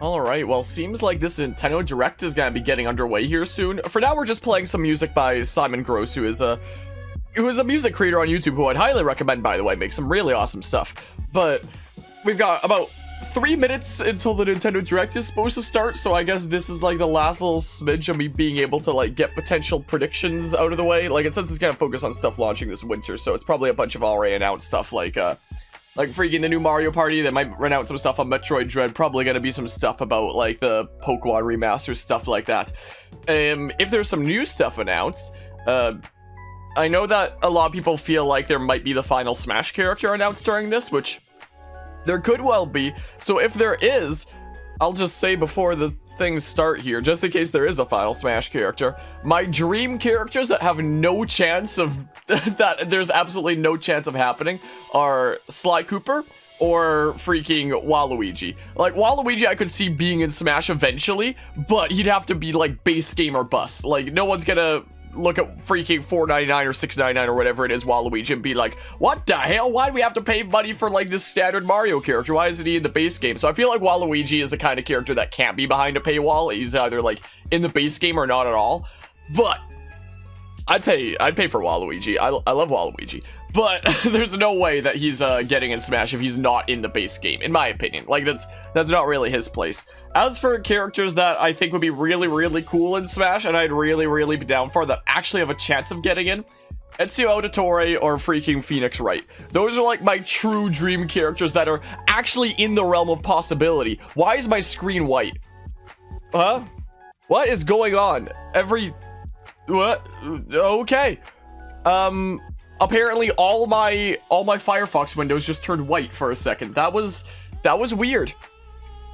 Alright, well, seems like this Nintendo Direct is gonna be getting underway here soon. For now, we're just playing some music by Simon Gross, who is a music creator on YouTube, who I'd highly recommend, by the way. Makes some really awesome stuff. But we've got about 3 minutes until the Nintendo Direct is supposed to start, so I guess this is like the last little smidge of me being able to like get potential predictions out of the way. Like, it says it's gonna focus on stuff launching this winter, so it's probably a bunch of already announced stuff like freaking the new Mario Party. They might run out some stuff on Metroid Dread. Probably gonna be some stuff about like the Pokemon remaster, stuff like that. If there's some new stuff announced, I know that a lot of people feel like there might be the final Smash character announced during this, which there could well be. So if there is, I'll just say before the things start here, just in case there is a final Smash character, my dream characters that have no chance of that there's absolutely no chance of happening are Sly Cooper or freaking Waluigi. Like, Waluigi I could see being in Smash eventually, but he'd have to be like base game or bust. Like, no one's gonna look at freaking $4.99 or $6.99 or whatever it is Waluigi and be like, what the hell? Why do we have to pay money for like this standard Mario character? Why isn't he in the base game? So I feel like Waluigi is the kind of character that can't be behind a paywall. He's either like in the base game or not at all. But I'd pay for Waluigi. I love Waluigi. But there's no way that he's getting in Smash if he's not in the base game, in my opinion. Like, that's not really his place. As for characters that I think would be really, really cool in Smash, and I'd really, really be down for, that actually have a chance of getting in, Ezio Auditore or freaking Phoenix Wright. Those are like my true dream characters that are actually in the realm of possibility. Why is my screen white? Huh? What is going on? What? Okay. Apparently all my Firefox windows just turned white for a second. That was weird.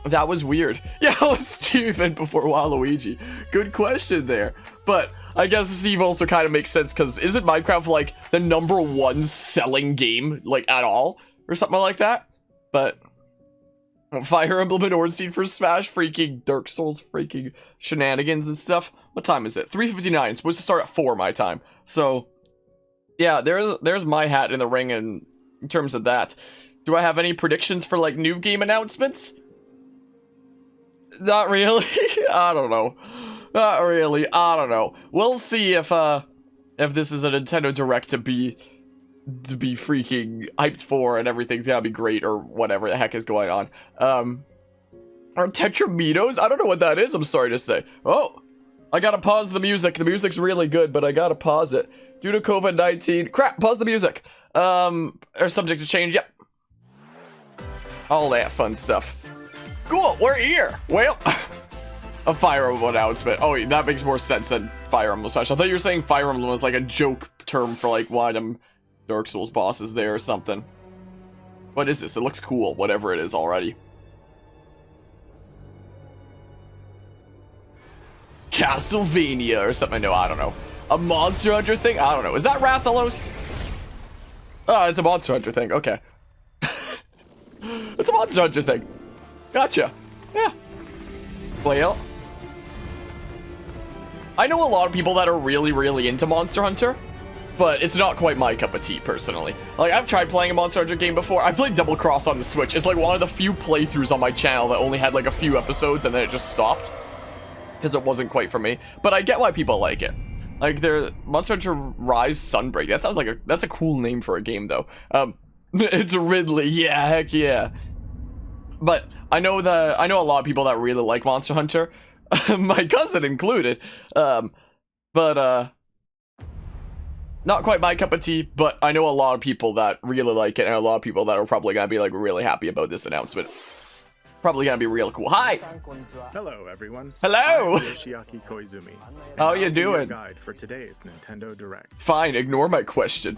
That was weird. Yeah, let's Steven before Waluigi. Good question there. But I guess Steve also kind of makes sense, because isn't Minecraft like the #1 selling game like at all or something like that? But Fire Emblem and Ornstein for Smash, freaking Dark Souls, freaking shenanigans and stuff. What time is it? 3:59. It's supposed to start at 4 my time. So yeah, there's my hat in the ring in terms of that. Do I have any predictions for like new game announcements? Not really. I don't know. Not really. I don't know. We'll see if this is a Nintendo Direct to be freaking hyped for and everything's gonna be great or whatever the heck is going on. Are Tetraminos? I don't know what that is, I'm sorry to say. Oh, I gotta pause the music. The music's really good, but I gotta pause it. Due to COVID-19. Crap, pause the music. Are subject to change, yep. All that fun stuff. Cool, we're here. Well, a Fire Emblem announcement. Oh, that makes more sense than Fire Emblem Smash. I thought you were saying Fire Emblem was like a joke term for like one of them Dark Souls bosses there or something. What is this? It looks cool, whatever it is already. Castlevania or something. No, I don't know. A Monster Hunter thing? I don't know. Is that Rathalos? Oh, it's a Monster Hunter thing. Okay. It's a Monster Hunter thing. Gotcha. Yeah. Well, I know a lot of people that are really, really into Monster Hunter, but it's not quite my cup of tea, personally. Like, I've tried playing a Monster Hunter game before. I played Double Cross on the Switch. It's like one of the few playthroughs on my channel that only had like a few episodes and then it just stopped, because it wasn't quite for me. But I get why people like it. Like, their Monster Hunter Rise Sunbreak. That sounds like that's a cool name for a game, though. It's Ridley. Yeah, heck yeah. But I know a lot of people that really like Monster Hunter, my cousin included. But not quite my cup of tea. But I know a lot of people that really like it, and a lot of people that are probably gonna be like really happy about this announcement. Probably gonna be real cool. Hi. Hello, everyone. Hello. I'm Yoshiaki Koizumi. How you doing? Your guide for today's Nintendo Direct. Fine. Ignore my question.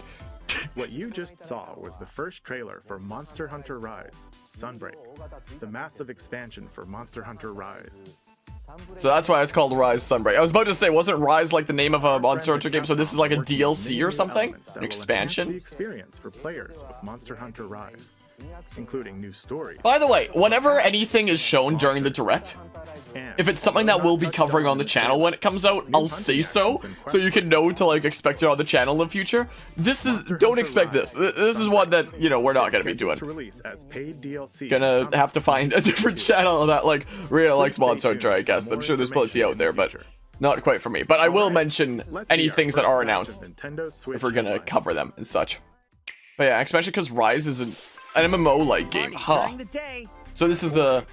What you just saw was the first trailer for Monster Hunter Rise, Sunbreak, the massive expansion for Monster Hunter Rise. So that's why it's called Rise Sunbreak. I was about to say, wasn't Rise like the name of a Monster Hunter game? So this is like a DLC or something? An expansion? The experience for players of Monster Hunter Rise, including new stories. By the way, whenever anything is shown during the Direct, if it's something that we'll be covering on the channel when it comes out, I'll say so you can know to like expect it on the channel in the future. This is, don't expect this. This is one that, you know, we're not gonna be doing. Gonna have to find a different channel that like really likes Monster Hunter, I guess. I'm sure there's plenty out there, but not quite for me. But I will mention any things that are announced if we're gonna cover them and such. But yeah, especially because Rise is an MMO-like game, huh? So this is the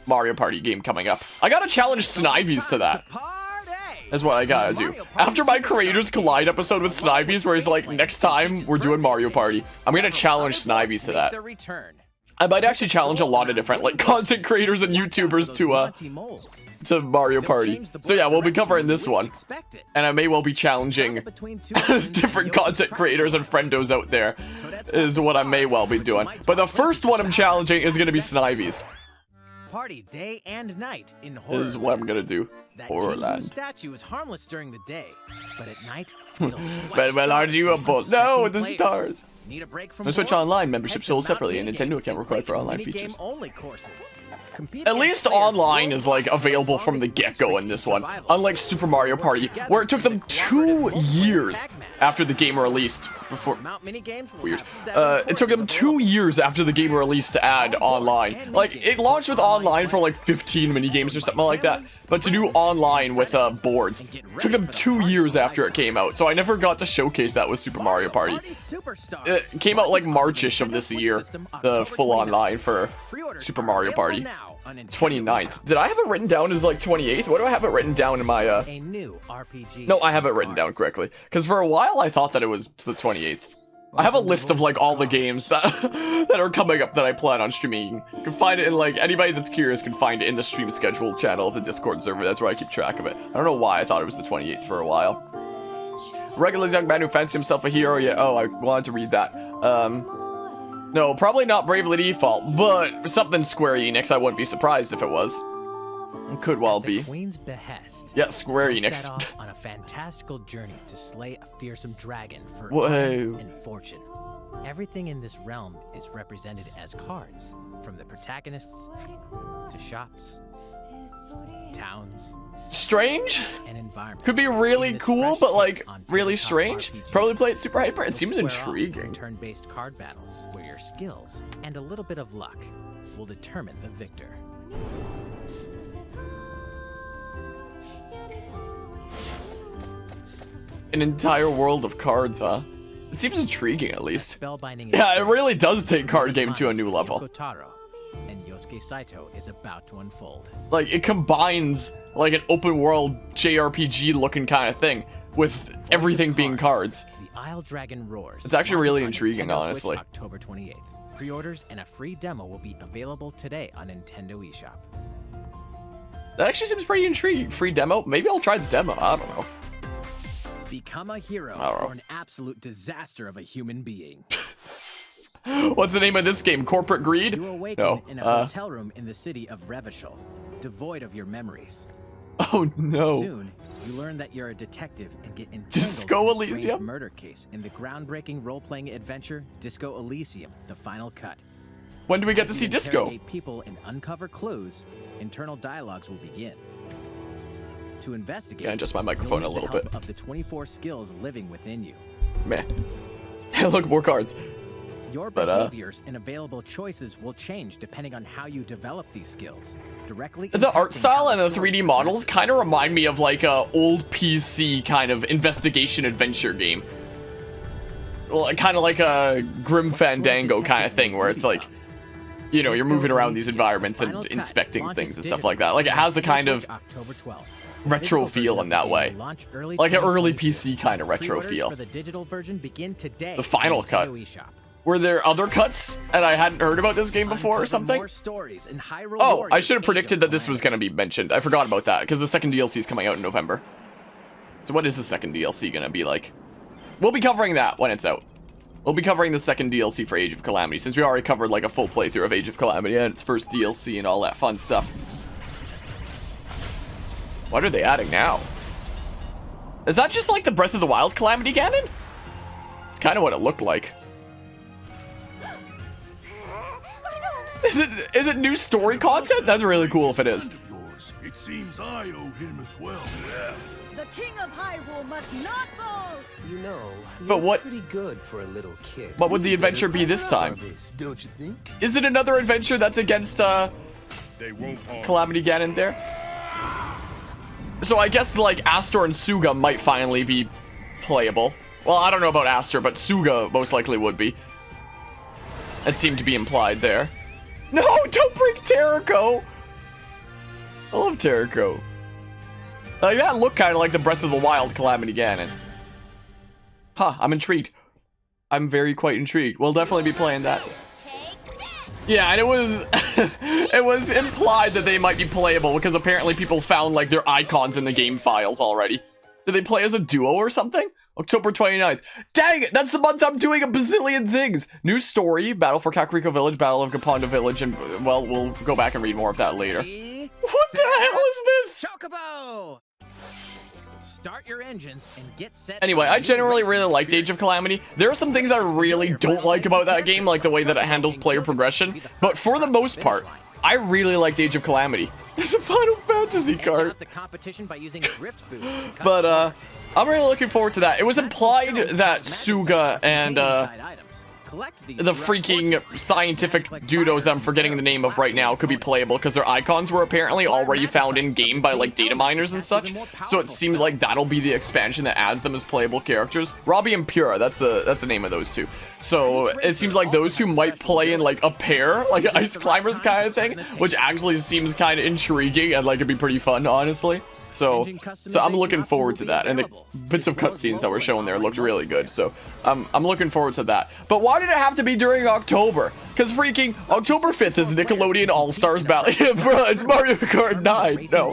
Mario Party game coming up. I gotta challenge Snivies to that. That's what I gotta do. After my Creators Collide episode with Snivies, where he's like, next time we're doing Mario Party, I'm gonna challenge Snivies to that. I might actually challenge a lot of different like content creators and YouTubers to Mario Party. So yeah, we'll be covering this one. And I may well be challenging different content creators and friendos out there is what I may well be doing. But the first one I'm challenging is going to be Snivies. Party day and night in Horror. This is what I'm going to do. Horrorland. Statue is harmless during the day, but at night but well, aren't you a bull? No, the stars. Need a break from Switch Online membership sold separately, and Nintendo account required for online features. At least online is like available from the get-go in this one, unlike Super Mario Party, where it took them 2 years after the game released. Weird. It took them 2 years after the game released to add online. Like, it launched with online for like 15 mini games or something like that, but to do online with boards took them 2 years after it came out. So I never got to showcase that with Super Mario Party. It came out like March-ish of this year, the full online for Super Mario Party. 29th. Did I have it written down as like 28th? What do I have it written down in my No, I have it written down correctly. Because for a while I thought that it was the 28th. I have a list of like all the games that that are coming up that I plan on streaming. You can find it in like, anybody that's curious can find it in the stream schedule channel of the Discord server. That's where I keep track of it. I don't know why I thought it was the 28th for a while. Regular young man who fancies himself a hero. Yeah, oh, I wanted to read that. No, probably not Bravely Default, but something Square Enix. I wouldn't be surprised if it was. It could well be. Queen's behest. Yeah, Square Enix. Set off on a fantastical journey to slay a fearsome dragon for Whoa. and fortune. Everything in this realm is represented as cards, from the protagonists to shops, towns. Strange? And environment. Could be really cool, but like really strange. Probably play it super hyper. It seems intriguing. Turn-based card battles where your skills and a little bit of luck will determine the victor. An entire world of cards, huh? It seems intriguing, at least. Yeah, it really does take card game to a new level. And Yosuke Saito is about to unfold. Like, it combines like an open world JRPG looking kind of thing with everything being cards. The Isle Dragon Roars. It's actually really intriguing, honestly. October 28th. Pre-orders and a free demo will be available today on Nintendo eShop. That actually seems pretty intriguing. Free demo? Maybe I'll try the demo. I don't know. Become a hero or an absolute disaster of a human being. What's the name of this game? Corporate Greed? You awaken in a hotel room in the city of Revachol, devoid of your memories. Oh no. Soon, you learn that you're a detective and get Disco entangled in a strange Elysium? murder case in the groundbreaking role-playing adventure Disco Elysium: The Final Cut. When do we get to see Disco? Interrogate people and uncover clues, internal dialogues will begin. To investigate, yeah, adjust my microphone you'll a need little the help bit. of the 24 skills living within you. Meh. Look, more cards. Your behaviors and available choices will change depending on how you develop these skills. Directly. The art style and the 3D models kind of remind me of like a old PC kind of investigation adventure game. Kind of like a Grim Fandango kind of thing, where it's like, you know, you're moving around these environments and inspecting things and stuff like that. Like, it has a kind of retro feel in that way. Like an early PC kind of retro feel. The Final Cut. Were there other cuts and I hadn't heard about this game before or something? Oh, I should have predicted that this was going to be mentioned. I forgot about that because the second DLC is coming out in November. So what is the second DLC going to be like? We'll be covering that when it's out. We'll be covering the second DLC for Age of Calamity, since we already covered like a full playthrough of Age of Calamity and its first DLC and all that fun stuff. What are they adding now? Is that just like the Breath of the Wild Calamity Ganon? It's kind of what it looked like. Is it new story content? That's really cool if it is. thanks. It seems I owe him as well. Yeah. The King of Hyrule must not fall! You know, But what- pretty good for a little kid. What would the adventure be this time? Don't you think? Is it another adventure that's against They won't harm. Calamity Ganon there? So I guess like Astor and Suga might finally be playable. Well, I don't know about Astor, but Suga most likely would be. It seemed to be implied there. No, don't bring Terrico! I love Terrico. Like, that looked kind of like the Breath of the Wild Calamity Ganon. Huh, I'm intrigued. I'm very quite intrigued. We'll definitely be playing that. Yeah, and it was it was implied that they might be playable because apparently people found like their icons in the game files already. Did they play as a duo or something? October 29th. Dang it, that's the month I'm doing a bazillion things. New story, Battle for Kakariko Village, Battle of Gaponda Village, and well, we'll go back and read more of that later. What the hell is this? Chocobo! Start your engines and get set. Anyway, for a I new generally racing really liked Age of Calamity. There are some things I really don't like about that game, like the way that it handles player progression. But for the most part, I really liked Age of Calamity. It's a Final Fantasy Edge card. out the competition by using drift boosts and cut But, corners. I'm really looking forward to that. It was implied that Suga and, the freaking scientific dudos that I'm forgetting the name of right now could be playable because their icons were apparently already found in game by like data miners and such. So it seems like that'll be the expansion that adds them as playable characters. Robbie and Pura, that's the name of those two. So it seems like those two might play in like a pair, like an Ice Climbers kind of thing, which actually seems kind of intriguing and like it'd be pretty fun, honestly. So I'm looking forward to that, and the bits of cutscenes that were shown there looked really good. So I'm looking forward to that. But why did it have to be during October? Because freaking October 5th is Nickelodeon All Stars Battle. Bro, it's Mario Kart 9. No,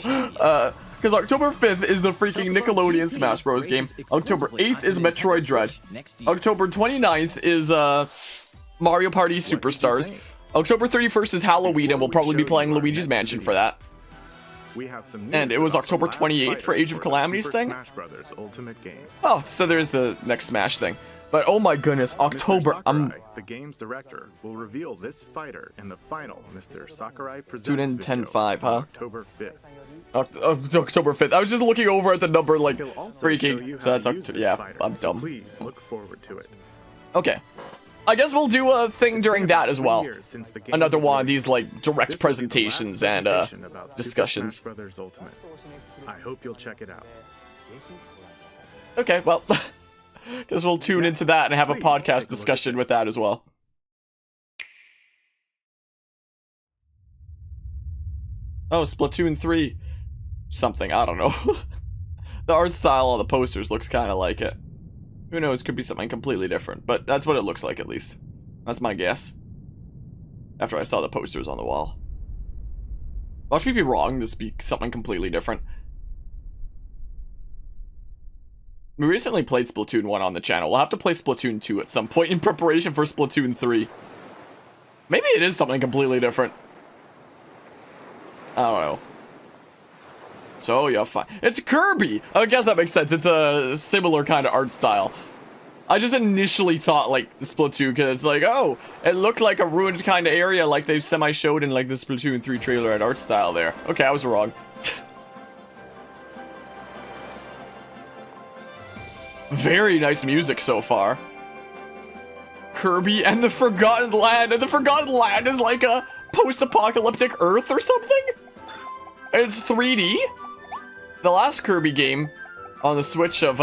because October 5th is the freaking Nickelodeon Smash Bros. Game. October 8th is Metroid Dread. October 29th is Mario Party Superstars. October 31st is Halloween, and we'll probably be playing Luigi's Mansion for that. We have some news And it was about October the last 28th fighter for Age of the Calamity's Super thing? Smash Brothers Ultimate Game. Oh, so there's the next Smash thing. But oh my goodness, October. Mr. Sakurai, the game's director, will reveal this fighter in the final Mr. Sakurai Presents Tune in video 10-5, huh? on October 5th. October 5th. I was just looking over at the number like He'll also show you freaking. how So that's to use October. this Yeah, fighter, I'm so dumb. Please look forward to it. Okay. I guess we'll do a thing during that as well. Another one of these like direct presentations and discussions. Smash Brothers Ultimate. I hope you'll check it out. Okay, well, guess we'll tune into that and have a Please podcast take a look at discussion this. with that as well. Oh, Splatoon 3 something, I don't know. The art style on the posters looks kind of like it. Who knows, could be something completely different, but that's what it looks like at least. That's my guess. After I saw the posters on the wall. Watch me be wrong, this be something completely different. We recently played Splatoon 1 on the channel. We'll have to play Splatoon 2 at some point in preparation for Splatoon 3. Maybe it is something completely different. I don't know. So, yeah, fine. It's Kirby! I guess that makes sense. It's a similar kind of art style. I just initially thought, like, Splatoon, because it's like, oh, it looked like a ruined kind of area like they've semi-showed in, like, the Splatoon 3 trailer at art style there. Okay, I was wrong. Very nice music so far. Kirby and the Forgotten Land, and the Forgotten Land is like a post-apocalyptic Earth or something? And it's 3D? The last Kirby game on the Switch of,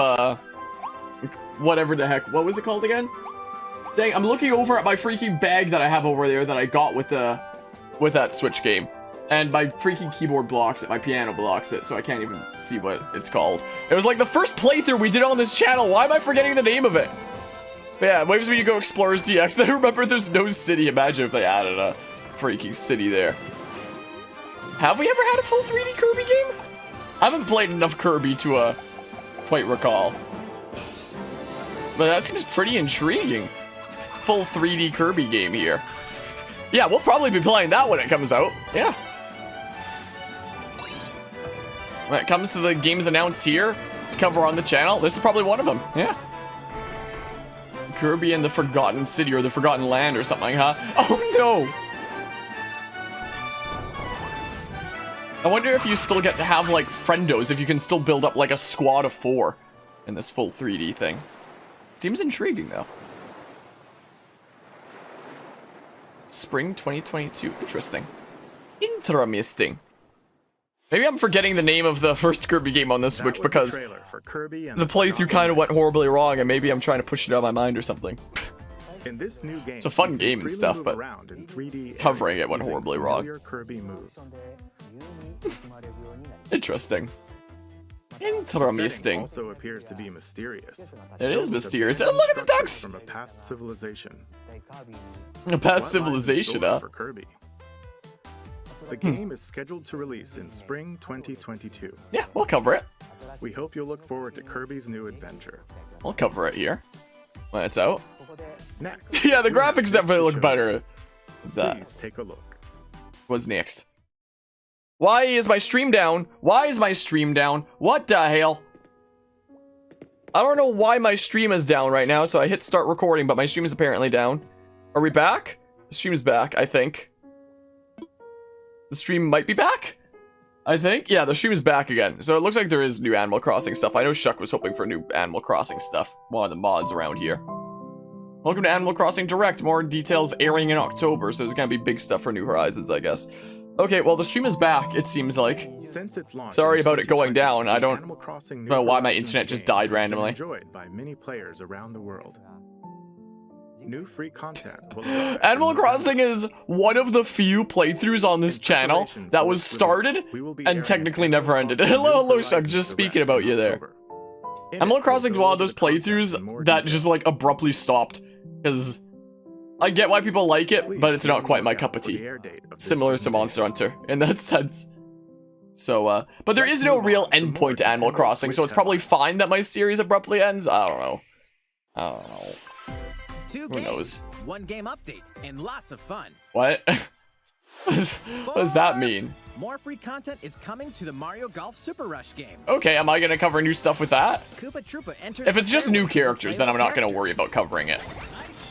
whatever the heck, what was it called again? Dang, I'm looking over at my freaking bag that I have over there that I got with that Switch game. And my freaking keyboard blocks it, my piano blocks it, so I can't even see what it's called. It was like the first playthrough we did on this channel, why am I forgetting the name of it? But yeah, Waves when you go Explorers DX, then remember there's no city, imagine if they added a freaking city there. Have we ever had a full 3D Kirby game? I haven't played enough Kirby to, quite recall. But that seems pretty intriguing. Full 3D Kirby game here. Yeah, we'll probably be playing that when it comes out. Yeah. When it comes to the games announced here to cover on the channel, this is probably one of them. Yeah. Kirby and the Forgotten City or the Forgotten Land or something, huh? Oh no! I wonder if you still get to have, like, friendos, if you can still build up, like, a squad of 4 in this full 3D thing. Seems intriguing, though. Spring 2022. Interesting. Interesting. Maybe I'm forgetting the name of the first Kirby game on this Switch because the playthrough kind of went horribly wrong, and maybe I'm trying to push it out of my mind or something. In this new game, It's a fun game and stuff, but covering it went horribly wrong. Kirby moves. Interesting. Setting Interesting. also appears to be mysterious. It is mysterious. Oh, look at the ducks! From a past civilization. A past civilization, huh? For Kirby. The game is scheduled to release in spring 2022. Yeah, we'll cover it. We hope you'll look forward to Kirby's new adventure. We'll cover it here when it's out. Next. Yeah, the we have graphics this definitely to look show. better. That Please take a look. was next. Why is my stream down? Why is my stream down? What the hell? I don't know why my stream is down right now, so I hit start recording, but my stream is apparently down. Are we back? The stream is back, I think. The stream might be back? I think? Yeah, the stream is back again. So it looks like there is new Animal Crossing stuff. I know Shuck was hoping for new Animal Crossing stuff. One of the mods around here. Welcome to Animal Crossing Direct. More details airing in October, so there's gonna be big stuff for New Horizons, I guess. Okay, well, the stream is back, it seems like. Since its launch Sorry in about it going 2020, down. I don't Animal Crossing New know why my Horizons internet just game died has been randomly. Enjoyed by many players around the world. New free content will arrive Animal in Crossing is one of the few playthroughs on this channel preparation that for was its started release, we will be and airing technically Animal never ended. Crossing Hello, New hello, Shuck, Horizons just speaking Direct about in you there. October. In Animal it, Crossing is we'll one of go those over the content playthroughs in more that detail. just like abruptly stopped. Because I get why people like it, Please but it's be not on quite my lookout cup of for the tea. air date of this Similar to Monster presentation. Hunter in that sense. So, but there Let's is no move real on to more endpoint to Animal Nintendo Crossing, so Switch it's probably headlines. fine that my series abruptly ends. I don't know. I don't know. Two Who games, knows? one game update, and lots of fun. What? What does that mean? More free content is coming to the Mario Golf Super Rush game. Okay, am I gonna cover new stuff with that? Koopa Troopa enters If it's the just new fairway as a characters, then I'm playable not gonna character. worry about covering it.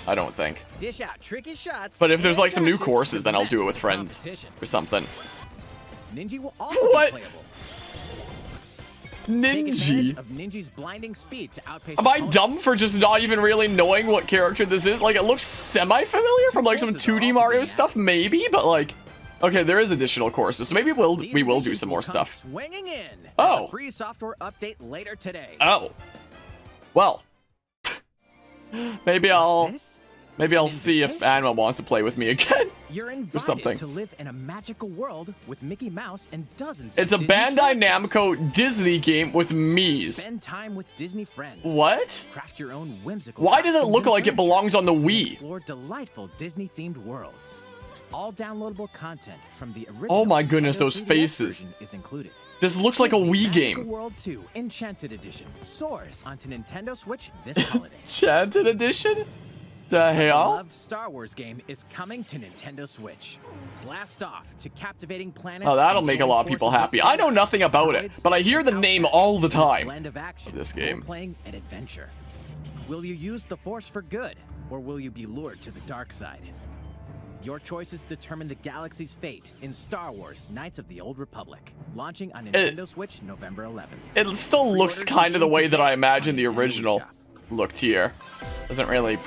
I don't think. Dish out tricky shots. But if there's and like some new dashes courses, to then I'll match do it the with friends competition. or something. Ninja will also What? be playable. Take advantage Ninja. of Ninja's blinding speed to outpace Am I opponents. dumb for just not even really knowing what character this is? Like, it looks semi-familiar from like some 2D Mario stuff, maybe, but like, okay, there is additional courses, so maybe These we will do additions some more come stuff. Swinging in. Oh. A free software update later today. Oh, well, maybe I'll What's this? see if Anima wants to play with me again. You're invited something. to live in a magical world with Mickey Mouse and dozens It's a of Disney Bandai characters. Namco Disney game with Mii's. Spend time with Disney friends. What? Craft your own whimsical. Why does it costumes look and like it furniture, belongs on the and Wii? Explore delightful Disney-themed worlds. All downloadable content from the original. Oh my goodness, Nintendo those 3DS faces. version is included. This looks like a Disney Wii Magical game. World 2 Enchanted Edition soars onto Nintendo Switch this holiday. Enchanted Edition? The The hell? beloved Star Wars game is coming to Nintendo Switch. Blast off to captivating planets. Oh, that'll and make a join lot of people forces happy. with I know Jedi, nothing about it, droids, but I hear the and name outcasts all the in this time blend of action, of this game. role-playing, and adventure. Will you use the Force for good, or will you be lured to the dark side? Your choices determine the galaxy's fate in Star Wars: Knights of the Old Republic, launching on Nintendo Switch November 11th. It still looks kind of the way that I imagined the original looked here. Doesn't really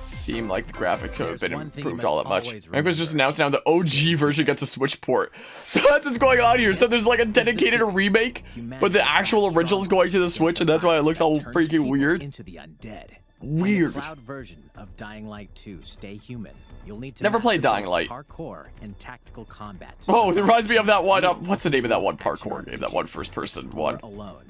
seem like the graphic could have been There's one thing you improved must all that much. always It was just remember. announced now the OG version gets a Switch port. So that's what's going on here. So there's like a dedicated remake, but the actual original's going to the Switch, and that's why it looks all Turns freaking people weird. Into the undead. Weird. In the cloud version of Dying Light 2, Stay Human. You'll need to Never master played Dying both Light. Parkour and tactical combat. to Oh, it survive. reminds me of that one. What's the name of that one parkour game? That one first-person one. Alone,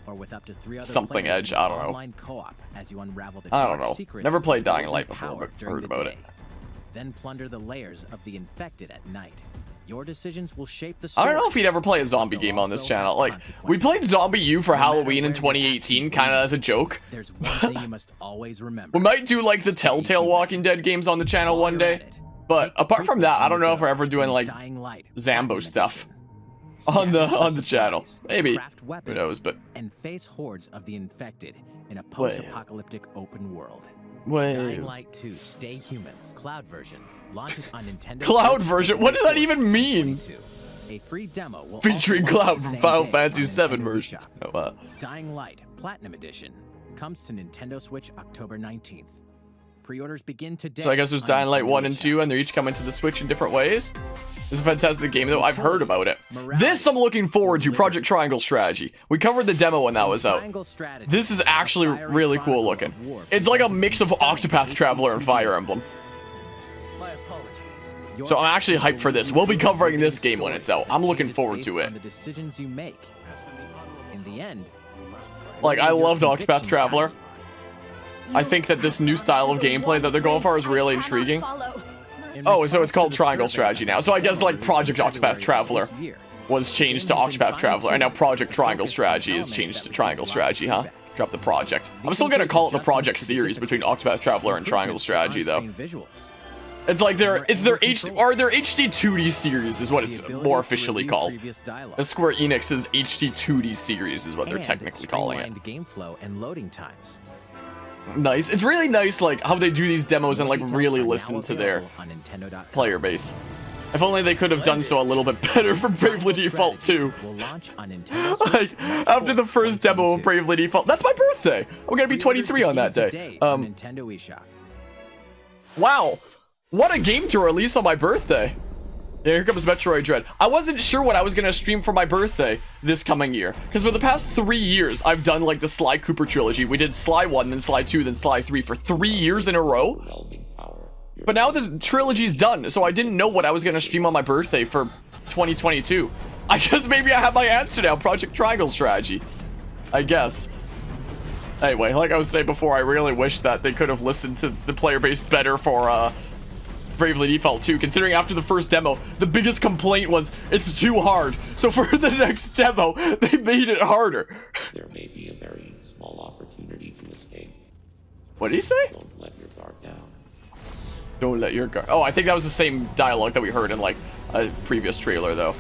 or with up to 3 other Something players Edge, in I don't know. online co-op as you unravel the I don't dark know. secrets Never played of Dying those Light in before, power but during heard the about it. day. Then plunder the layers of the infected at night. Your decisions will shape the I story. don't know if we'd ever play a zombie They'll game on this also channel. have Like, we consequences. played Zombie U for No matter Halloween in where your 2018, actions kind of lead, as a joke. There's one thing you must always remember. We might do like the Stay Telltale human. Walking Dead games on the channel While one you're day. at it, But take the apart from that, I don't know if prequels we're ever doing and like Dying Light, Zambo Platinum stuff Edition. on the Scatter for channel. supplies, Maybe. craft Who weapons, knows? But and face hordes of the infected in a post-apocalyptic open world. Dying wait, Light 2 Stay Human Cloud version launches on Nintendo Cloud Switch version? What does that November even mean? 2022. A free demo will Featuring also launch Cloud the from same Final day Fantasy on VII Nintendo version. eShop. Oh, Dying Light Platinum Edition comes to Nintendo Switch October 19th. Pre-orders begin today. So I guess there's on Dying Light Nintendo 1 and eShop. 2, and they're each coming to the Switch in different ways. It's a fantastic game, though. I've heard about it. This I'm looking forward to, Project Triangle Strategy. We covered the demo when that was out. Triangle Strategy, This is actually a fiery really cool chronicle looking. of war It's like a presented mix of in Octopath Traveler and Fire Emblem. My apologies. So I'm actually hyped for this. We'll be covering this game when it's out. I'm looking forward to it. The decisions you make. In the end, Like, I your loved Octopath convictions Traveler. guide you. I think that this new style of gameplay that they're going for is really intriguing. Oh, so it's called Triangle Strategy now. So I guess, like, Project Octopath Traveler was changed to Octopath Traveler, and now Project Triangle Strategy is changed to Triangle Strategy, huh? Drop the project. I'm still gonna call it the project series between Octopath Traveler and Triangle Strategy, though. It's like their HD 2D series is what it's more officially called. The Square Enix's HD 2D series is what they're technically calling it. Game flow and loading times. Nice. It's really nice, like, how they do these demos and, like, really listen to their player base. If only they could have done so a little bit better for Bravely Default 2. Like, after the first demo of Bravely Default, that's my birthday! I'm gonna be 23 on that day. Nintendo eShop. Wow. What a game to release on my birthday. Yeah, here comes Metroid Dread. I wasn't sure what I was gonna stream for my birthday this coming year, because for the past 3 years, I've done, like, the Sly Cooper trilogy. We did Sly 1, then Sly 2, then Sly 3 for 3 years in a row. But now this trilogy's done, so I didn't know what I was gonna stream on my birthday for 2022. I guess maybe I have my answer now, Project Triangle Strategy. I guess. Anyway, like I was saying before, I really wish that they could have listened to the player base better for, Bravely Default 2, considering after the first demo, the biggest complaint was, it's too hard. So for the next demo, they made it harder. There may be a very small opportunity to escape. What did he say? Don't let your guard down. Don't let your guard... Oh, I think that was the same dialogue that we heard in, like, a previous trailer, though.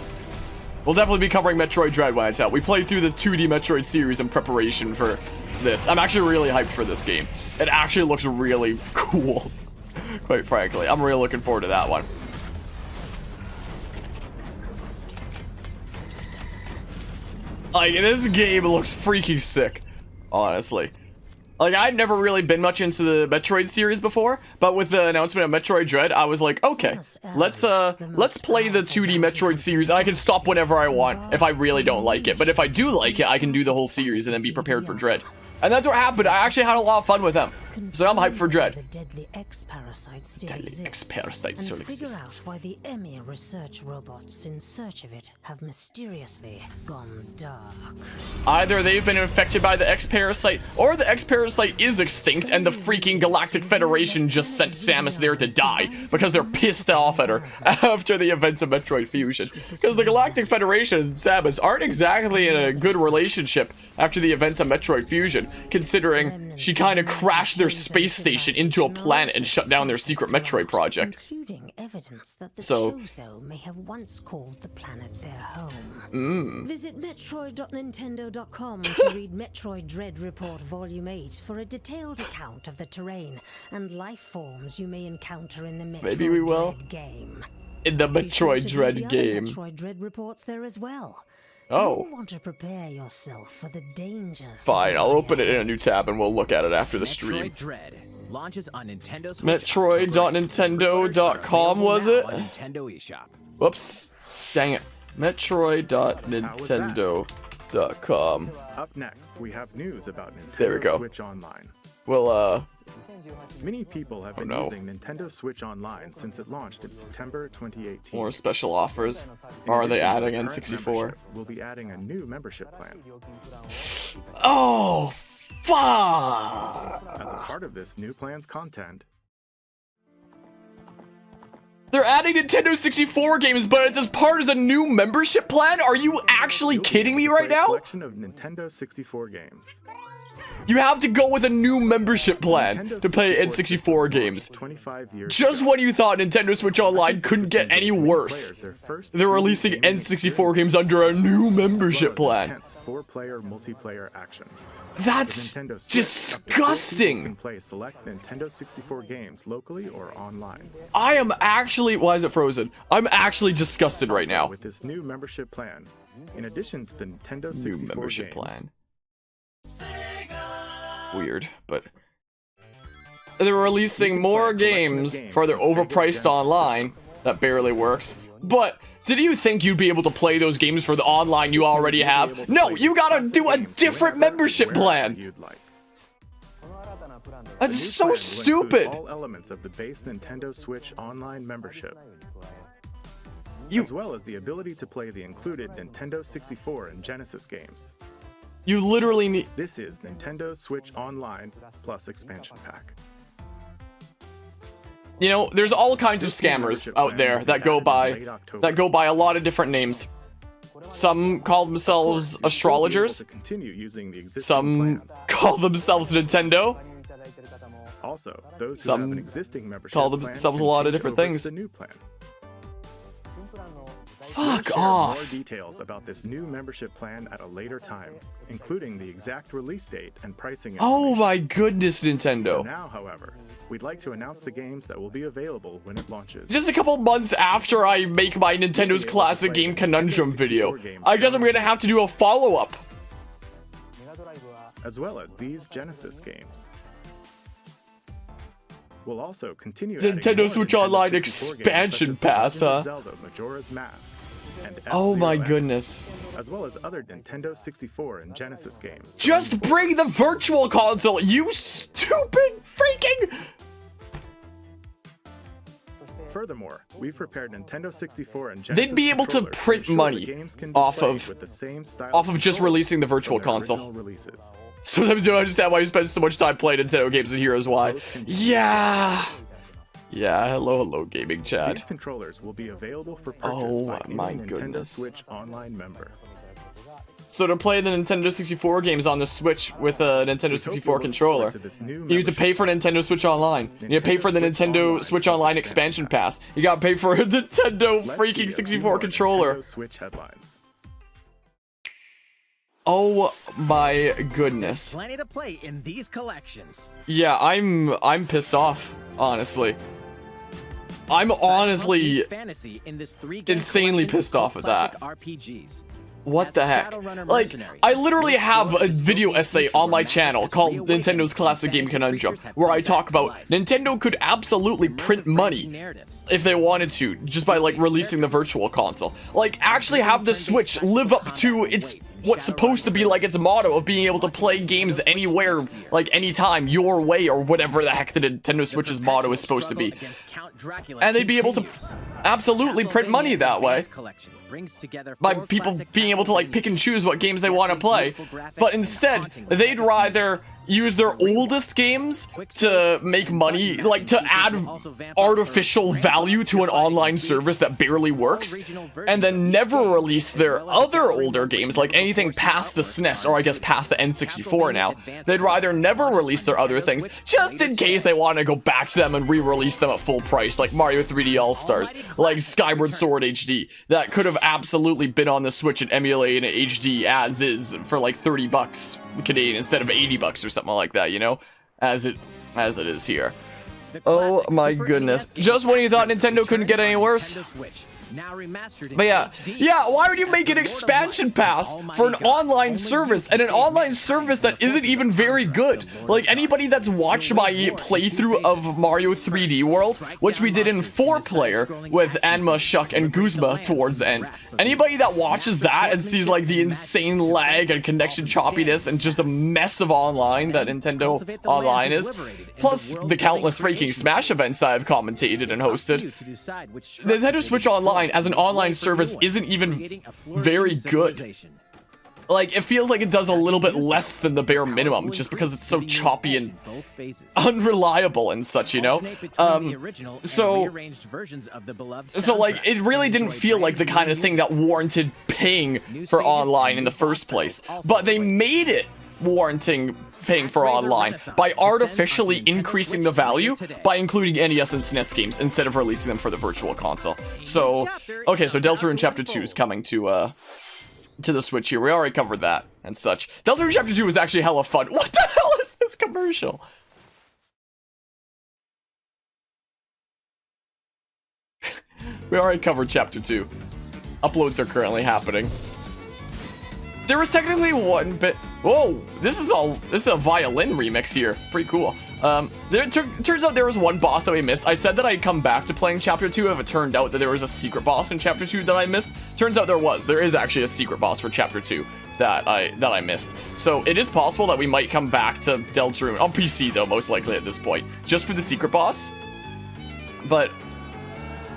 We'll definitely be covering Metroid Dread when it's out. We played through the 2D Metroid series in preparation for this. I'm actually really hyped for this game. It actually looks really cool. Quite frankly, I'm really looking forward to that one. Like, this game looks freaking sick, honestly. Like, I've never really been much into the Metroid series before, but with the announcement of Metroid Dread, I was like, okay, let's play the 2D Metroid series, and I can stop whenever I want if I really don't like it. But if I do like it, I can do the whole series and then be prepared for Dread. And that's what happened. I actually had a lot of fun with them. So I'm hyped for Dread. The deadly X-parasite still Deadly exists, X-parasite still and figure exists. out why the Emmy research robots in search of it have mysteriously gone dark. Either they've been infected by the X-parasite, or the X-parasite is extinct and the freaking Galactic Federation just sent Samus there to die because they're pissed off at her after the events of Metroid Fusion. Because the Galactic Federation and Samus aren't exactly in a good relationship after the events of Metroid Fusion, considering she kind of crashed their space station into a planet and shut down their secret Metroid project. Including evidence that the So- Chozo may have once called the planet their home. Visit Metroid.Nintendo.com to read Metroid Dread Report Volume 8 for a detailed account of the terrain and life forms you may encounter in the Metroid Maybe we will. Dread game. In the Be sure Metroid to read Dread the other game. Metroid Dread reports there as well. Oh. You'll want to prepare yourself for the dangers. Fine, I'll open it in a new tab and we'll look at it after the stream. Metroid Dread launches on Nintendo Switch. Metroid.Nintendo.com, was it? On Nintendo eShop. Whoops. Dang it. Metroid.Nintendo.com. Up next, we have news about Nintendo There we go. Switch Online. Well, Many people have been no. using Nintendo Switch Online since it launched in September 2018. more special offers. In Or are they addition to adding the current N64? membership, We'll be adding a new membership plan. Oh, fuck! As a part of this new plan's content, They're adding Nintendo 64 games, but it's as part of a new membership plan? Are you actually you'll be kidding me able to right play a now? collection of Nintendo 64 games. You have to go with a new membership plan to play N64 games. 25 years Just ago. when you thought Nintendo Switch Online couldn't get any worse, they're releasing N64 games under a new membership plan. 4-player multiplayer action. That's Nintendo Switch, You can disgusting. play select Nintendo 64 games locally or online. I am actually, why is it frozen? I'm actually disgusted right now. With this new membership plan, in addition to the Nintendo New 64 membership games, plan. Weird, but they're releasing more games for their overpriced online that barely works. But did you think you'd be able to play those games for the online you already have? No, you gotta do a different membership plan. you'd like. That's The new so plan will include stupid. All elements of the base Nintendo Switch Online membership, You as well as the ability to play the included Nintendo 64 and Genesis games. you literally need. This is Nintendo Switch Online plus expansion pack. You know, there's all kinds of scammers out there that go by a lot of different names. Some call themselves astrologers. To continue using the existing Some plans. call themselves Nintendo. Also, those who Some have an existing membership call plan themselves a lot of continue different over to things. The new plan. Fuck Share off. More details about this new membership plan at a later time, including the exact release date and pricing. Oh information. my goodness, For Nintendo. now, however, we'd like to announce the games that will be available when it launches. Just a couple months after I make my Nintendo's Classic Game Conundrum video, I guess I'm gonna have to do a follow-up. As well as these Genesis games. We'll also continue Nintendo adding more Switch Nintendo Online 64 games, such expansion as The pass, Legend of huh? Zelda Majora's Mask, and Oh my F-Zero X, goodness. as well as other Nintendo 64 and Genesis games. Just bring the virtual console, you stupid freaking... Furthermore, we've prepared Nintendo 64 and Genesis They'd be able to controllers print ensure money the games can be off played of- with the same style off of just controls releasing the from virtual their console. original releases. Sometimes you don't understand why you spend so much time playing Nintendo games, and here is why. Yeah. Yeah, hello, gaming These chat. controllers will be available for purchase Oh by any my Nintendo goodness. Switch Online member. So to play the Nintendo 64 games on the Switch with a Nintendo 64 controller, you need to pay for Nintendo Switch Online. You need to pay for the Nintendo Switch Online expansion pass. You gotta pay for a Nintendo Let's see freaking a 64 few more controller. Nintendo Switch headlines. Oh my goodness. Plenty to play in these collections. Yeah, I'm pissed off, honestly. I'm honestly Fantasy in this three-game insanely collection pissed off of at that. classic RPGs. What the heck? Shadowrunner Like, Mercenary, I literally your have story a is video filled with essay future on my where channel magic called has reawakened Nintendo's Classic and Game fantasy Conundrum, creatures have where come I back talk to about life. Nintendo could absolutely print money Narratives. if they wanted to, just by like releasing the virtual console. Like, actually have the Switch live up to its what's supposed to be like its motto of being able to play games anywhere, like anytime, your way, or whatever the heck the Nintendo Switch's motto is supposed to be. And they'd be able to absolutely print money that way by people being able to like pick and choose what games they want to play. But instead, they'd rather use their oldest games to make money, like to add artificial value to an online service that barely works, and then never release their other older games, like anything past the SNES, or I guess past the N64 now. They'd rather never release their other things, just in case they want to go back to them and re-release them at full price, like Mario 3D All-Stars, like Skyward Sword HD, that could have absolutely been on the Switch and emulated in HD as is for like 30 bucks Canadian instead of 80 bucks or something like that, you know, as it is here. Oh my goodness. Just when you thought Nintendo couldn't get any worse. But yeah, why would you make an expansion pass for an online service, and an online service that isn't even very good? Like, anybody that's watched my playthrough of Mario 3D World, which we did in 4-player with Anma, Shuck, and Guzma towards the end, anybody that watches that and sees like the insane lag and connection choppiness and just a mess of online that Nintendo Online is, plus the countless freaking Smash events that I've commentated and hosted, Nintendo Switch Online as an online service isn't even very good. Like, it feels like it does a little bit less than the bare minimum, just because it's so choppy and unreliable and such, you know? So like, it really didn't feel like the kind of thing that warranted paying for online in the first place. But they made it warranting paying for online by artificially increasing the value by including NES and SNES games instead of releasing them for the virtual console. So, okay, so Deltarune Chapter 2 is coming to the Switch here. We already covered that and such. Deltarune Chapter 2 was actually hella fun. What the hell is this commercial? We already covered Chapter 2. Uploads are currently happening. There was technically one bit. Whoa, this is a violin remix here. Pretty cool. Turns out there was one boss that we missed. I said that I'd come back to playing Chapter 2 if it turned out that there was a secret boss in Chapter 2 that I missed. Turns out there is actually a secret boss for Chapter 2 that I missed. So it is possible that we might come back to Deltarune on PC though, most likely at this point, just for the secret boss. But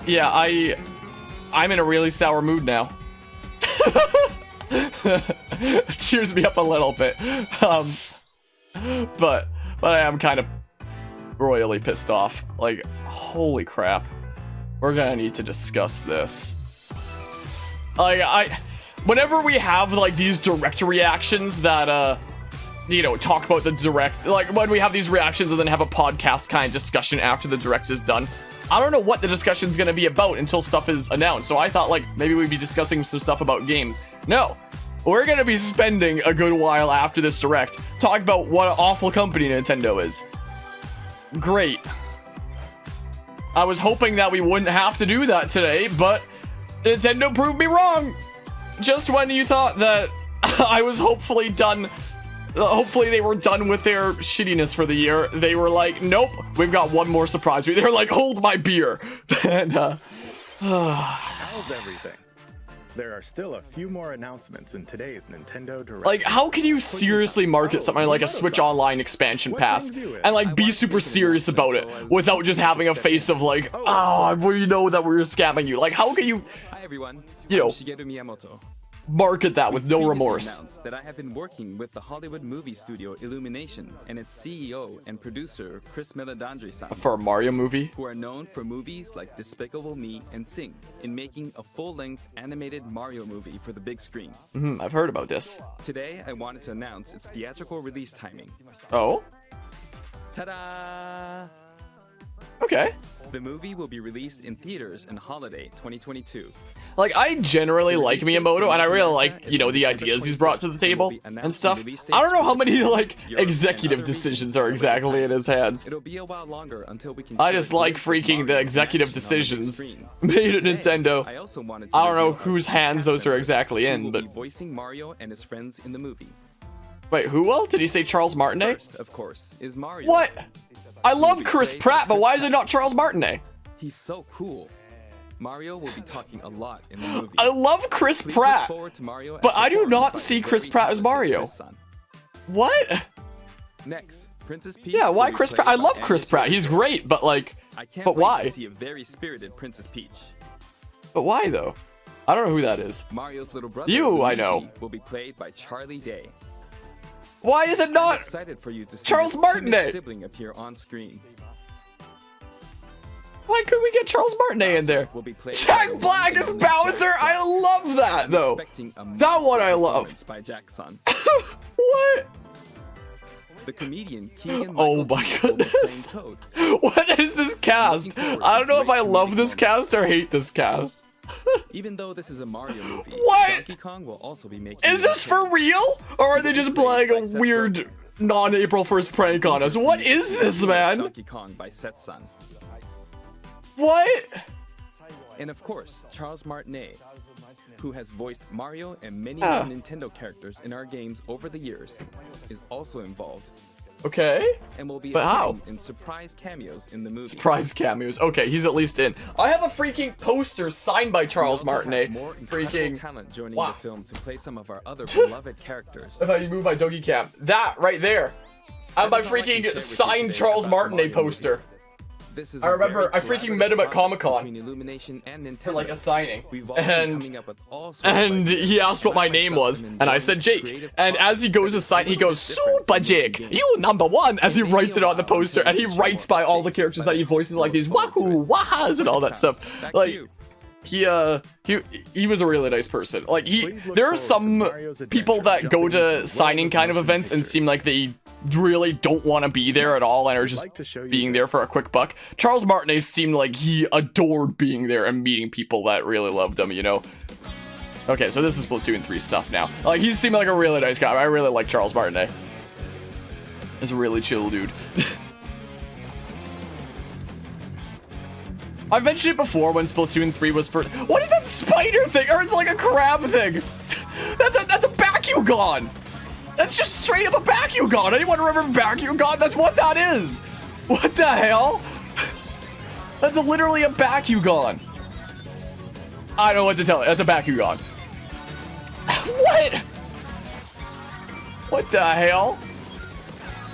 yeah, I'm in a really sour mood now. Cheers me up a little bit. But I am kind of royally pissed off. Like, holy crap. We're gonna need to discuss this. Like, whenever we have, like, these direct reactions that, you know, talk about the direct, like, when we have these reactions and then have a podcast kind of discussion after the direct is done, I don't know what the discussion's gonna be about until stuff is announced. So I thought, like, maybe we'd be discussing some stuff about games. No. We're gonna be spending a good while after this direct talking about what an awful company Nintendo is. Great. I was hoping that we wouldn't have to do that today, but Nintendo proved me wrong. Just when you thought that I was hopefully done, hopefully they were done with their shittiness for the year, they were like, nope, we've got one more surprise. They were like, hold my beer. And How's everything? There are still a few more announcements in today's Nintendo Direct. like, how can you seriously market something like a Switch Online expansion pass and like be super serious about it without just having a face of like, oh, we know that we're scamming you. Like, how can you, Hi everyone. you know, Shigeru Miyamoto. market that with no Previously remorse? announced that I have been working with the Hollywood movie studio Illumination and its CEO and producer Chris Meledandri-san, For a Mario movie? who are known for movies like Despicable Me and Sing, in making a full-length animated Mario movie for the big screen. I've heard about this. Today, I wanted to announce its theatrical release timing. Oh? Ta-da! Okay. The movie will be released in theaters in holiday 2022. Like, I generally like Miyamoto, and I really like, you know, the ideas he's brought to the table and stuff. I don't know how many, like, executive decisions are exactly in his hands. It'll be a while longer until we can I share just like glimpses of freaking Mario the in executive action on the big decisions screen. made at Today, Nintendo. I also wanted to I don't know reveal our whose key hands cast those are members exactly who in, will but... be voicing Mario and his friends in the movie. Wait, who will? Did he say Charles Martinet? First, of course, is Mario. What? I love be Chris played by Pratt, but Chris why is it Pratt. not Charles Martinet? He's so cool. Mario will be talking a lot in the movie. I love Chris Please look Pratt, forward to Mario but as I do performed not by see the Chris very Pratt as talented Mario. Chris Sun. What? Next, Princess Peach. Yeah, why will be Chris played Pratt? I by love Anya Chris Pratt. He's Taylor-Joy. great, but like, I can't but wait why? to see a very spirited Princess Peach. But why though? I don't know who that is. Mario's little brother, You, I Luigi, know. will be played by Charlie Day. Why is it I'm not? excited for you to see Charles this timid Martinet. sibling appear on screen. Why couldn't we get Charles Martinet in there? Will be played Jack by Black is Bowser. I love that I'm though. expecting a That one monster I love. performance by Jackson. What? The comedian Keegan Oh Michael my Key will be goodness. playing Toad. What is this cast? I don't know if I love this cast or hate this cast. Even though this is a Mario movie, What? Donkey Kong will also be making. Is an this for appearance. real? Or are they just playing a weird non-April 1st prank on us? What is this, man? Donkey Kong by Seth's son. What? And of course, Charles Martinet, who has voiced Mario and many Ah. other Nintendo characters in our games over the years, is also involved Okay. and will be But how? appearing in surprise cameos in the movie. Surprise cameos. Okay, he's at least in. I have a freaking poster signed by We Charles also have Martinet. more incredible Freaking. talent joining Wow. the film to play some of our other beloved characters. If I move my doggy cam. That right there. I have my That is all I can share freaking with you signed today Charles about the Martinet Mario poster. This is I a remember very I freaking collaborative met him at project Comic-Con between Illumination and Nintendo. for like a signing. We've all been And coming up with all sorts of and ideas, he asked what and I my name myself was, am and I enjoying said the Jake. creative And as he process goes that to is sign, a he little goes, bit different Super from Jake, games. you #1, as he It may be writes it a on the while poster, until and he we show writes more by all the face, characters but that he voices like these look forward to wahoo, it. wahas, and all that stuff. Back to Like, you. he was a really nice person. Like Please look there are forward to some Mario's people adventure that go jumping into to the signing world of kind of motion events and pictures. seem like they really don't want to be there at all and are just Like to show you being this. there for a quick buck. Charles Martinet seemed like he adored being there and meeting people that really loved him, you know? Okay, so this is Splatoon 3 stuff now. Like, he seemed like a really nice guy. I really like Charles Martinet. He's a really chill dude. I've mentioned it before when Splatoon 3 was first. What is that spider thing? Or it's like a crab thing. That's a Bakugan. That's just straight up a Bakugan. Anyone remember Bakugan? That's what that is. What the hell? That's literally a Bakugan. I don't know what to tell you. That's a Bakugan. What? What the hell?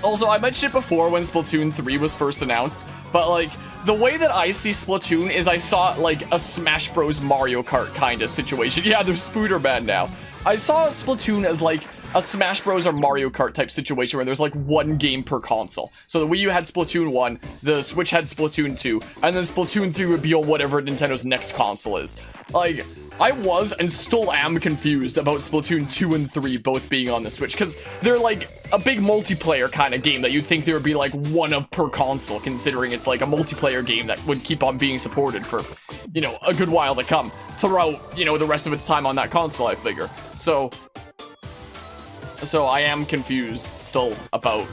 Also, I mentioned it before when Splatoon 3 was first announced, but like, the way that I see Splatoon is I saw like a Smash Bros. Mario Kart kind of situation. Yeah, they're Spooderman now. I saw Splatoon as like a Smash Bros. Or Mario Kart type situation where there's like one game per console. So the Wii U had Splatoon 1, the Switch had Splatoon 2, and then Splatoon 3 would be on whatever Nintendo's next console is. Like, I was and still am confused about Splatoon 2 and 3 both being on the Switch, because they're like a big multiplayer kind of game that you'd think there would be like one of per console, considering it's like a multiplayer game that would keep on being supported for, you know, a good while to come throughout, you know, the rest of its time on that console, I figure. So I am confused still about,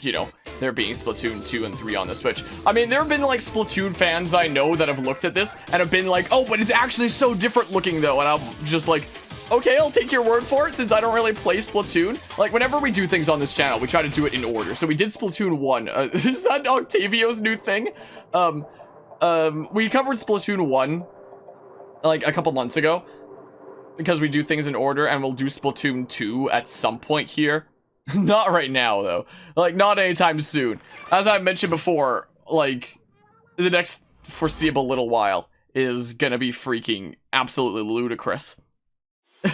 you know, there being Splatoon 2 and 3 on the Switch. I mean, there have been, like, Splatoon fans that I know that have looked at this and have been like, oh, but it's actually so different looking, though. And I'm just like, okay, I'll take your word for it since I don't really play Splatoon. Like, whenever we do things on this channel, we try to do it in order. So we did Splatoon 1. Is that Octavio's new thing? We covered Splatoon 1, like, a couple months ago, because we do things in order, and we'll do Splatoon 2 at some point here. Not right now, though. Like, not anytime soon. As I mentioned before, like, the next foreseeable little while is gonna be freaking absolutely ludicrous.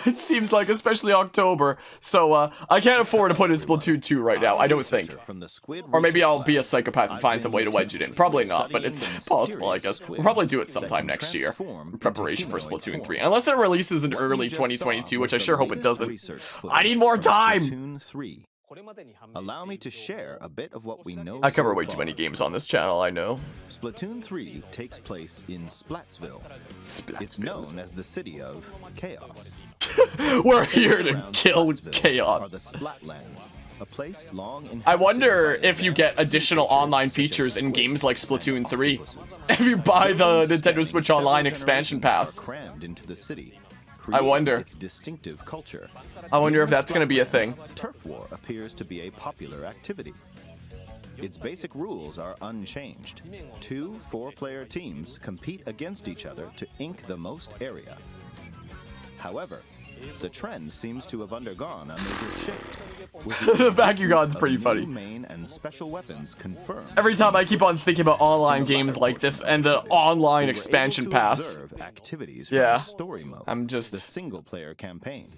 It seems like, especially October. So, I can't afford to put in Splatoon 2 right now, I don't think. Or maybe I'll be a psychopath and find some way to wedge it in. Probably not, but it's possible, I guess. We'll probably do it sometime next year, in preparation for Splatoon 3. Unless it releases in early 2022, which I sure hope it doesn't. I need more time! Allow me to share a bit of what we know. I cover way too many games on this channel, I know. Splatoon 3 takes place in Splatsville. It's known as the city of chaos. We're here to kill chaos. I wonder if you get additional online features in games like Splatoon 3 if you buy the Nintendo Switch Online expansion pass. I wonder. Its distinctive culture. I wonder if that's going to be a thing. Turf war appears to be a popular activity. Its basic rules are unchanged. 2 4-player teams compete against each other to ink the most area. However, the trend seems to have undergone a major shift. The Bakugan's pretty funny. Main and special weapons confirmed. Every time I keep on thinking about online games like this and the online expansion pass. Yeah, story mode, I'm just... the single-player campaign.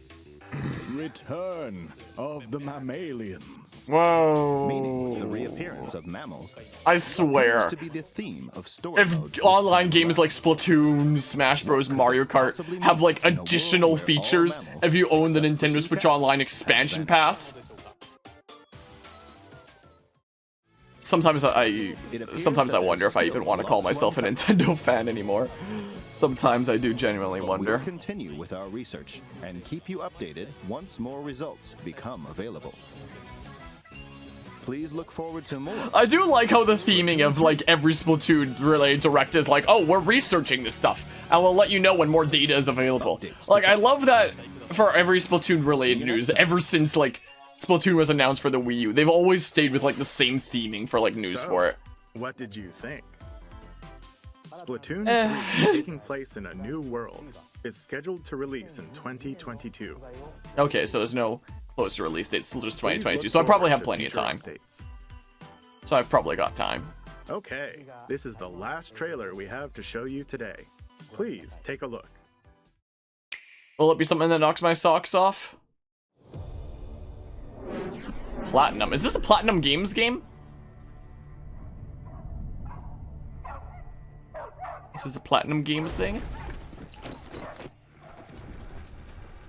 Return of the mammalians. Whoa. Meaning the reappearance of mammals. I swear. To be the theme of story if mode online games like Splatoon, Smash Bros, Mario Kart have like additional features if you own the Nintendo Switch Online expansion pass. Sometimes I wonder if I even want to call myself a Nintendo fan anymore. Sometimes I do genuinely wonder. We'll continue with our research and keep you updated once more results become available. Please look forward to more. I do like how the theming of like every Splatoon related direct is like, oh, we're researching this stuff and we'll let you know when more data is available. Like, I love that for every Splatoon related news ever since like Splatoon was announced for the Wii U. They've always stayed with like the same theming for like news for it. What did you think? Splatoon 3, taking place in a new world, is scheduled to release in 2022. Okay, so there's no closer release date, still just 2022, so I probably have plenty of time. So I've probably got time. Okay, this is the last trailer we have to show you today. Please take a look. Will it be something that knocks my socks off? Platinum. Is this a Platinum Games game? This is a Platinum Games thing?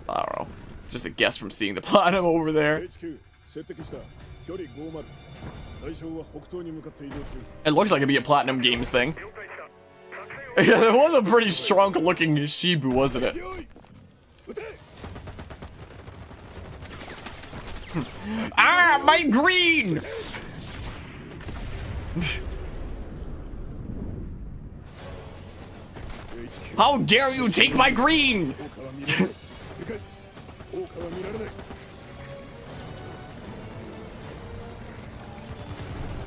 I don't know. Just a guess from seeing the Platinum over there. It looks like it'd be a Platinum Games thing. Yeah, it was a pretty strong looking Shibu, wasn't it? Ah, my green! How dare you take my green!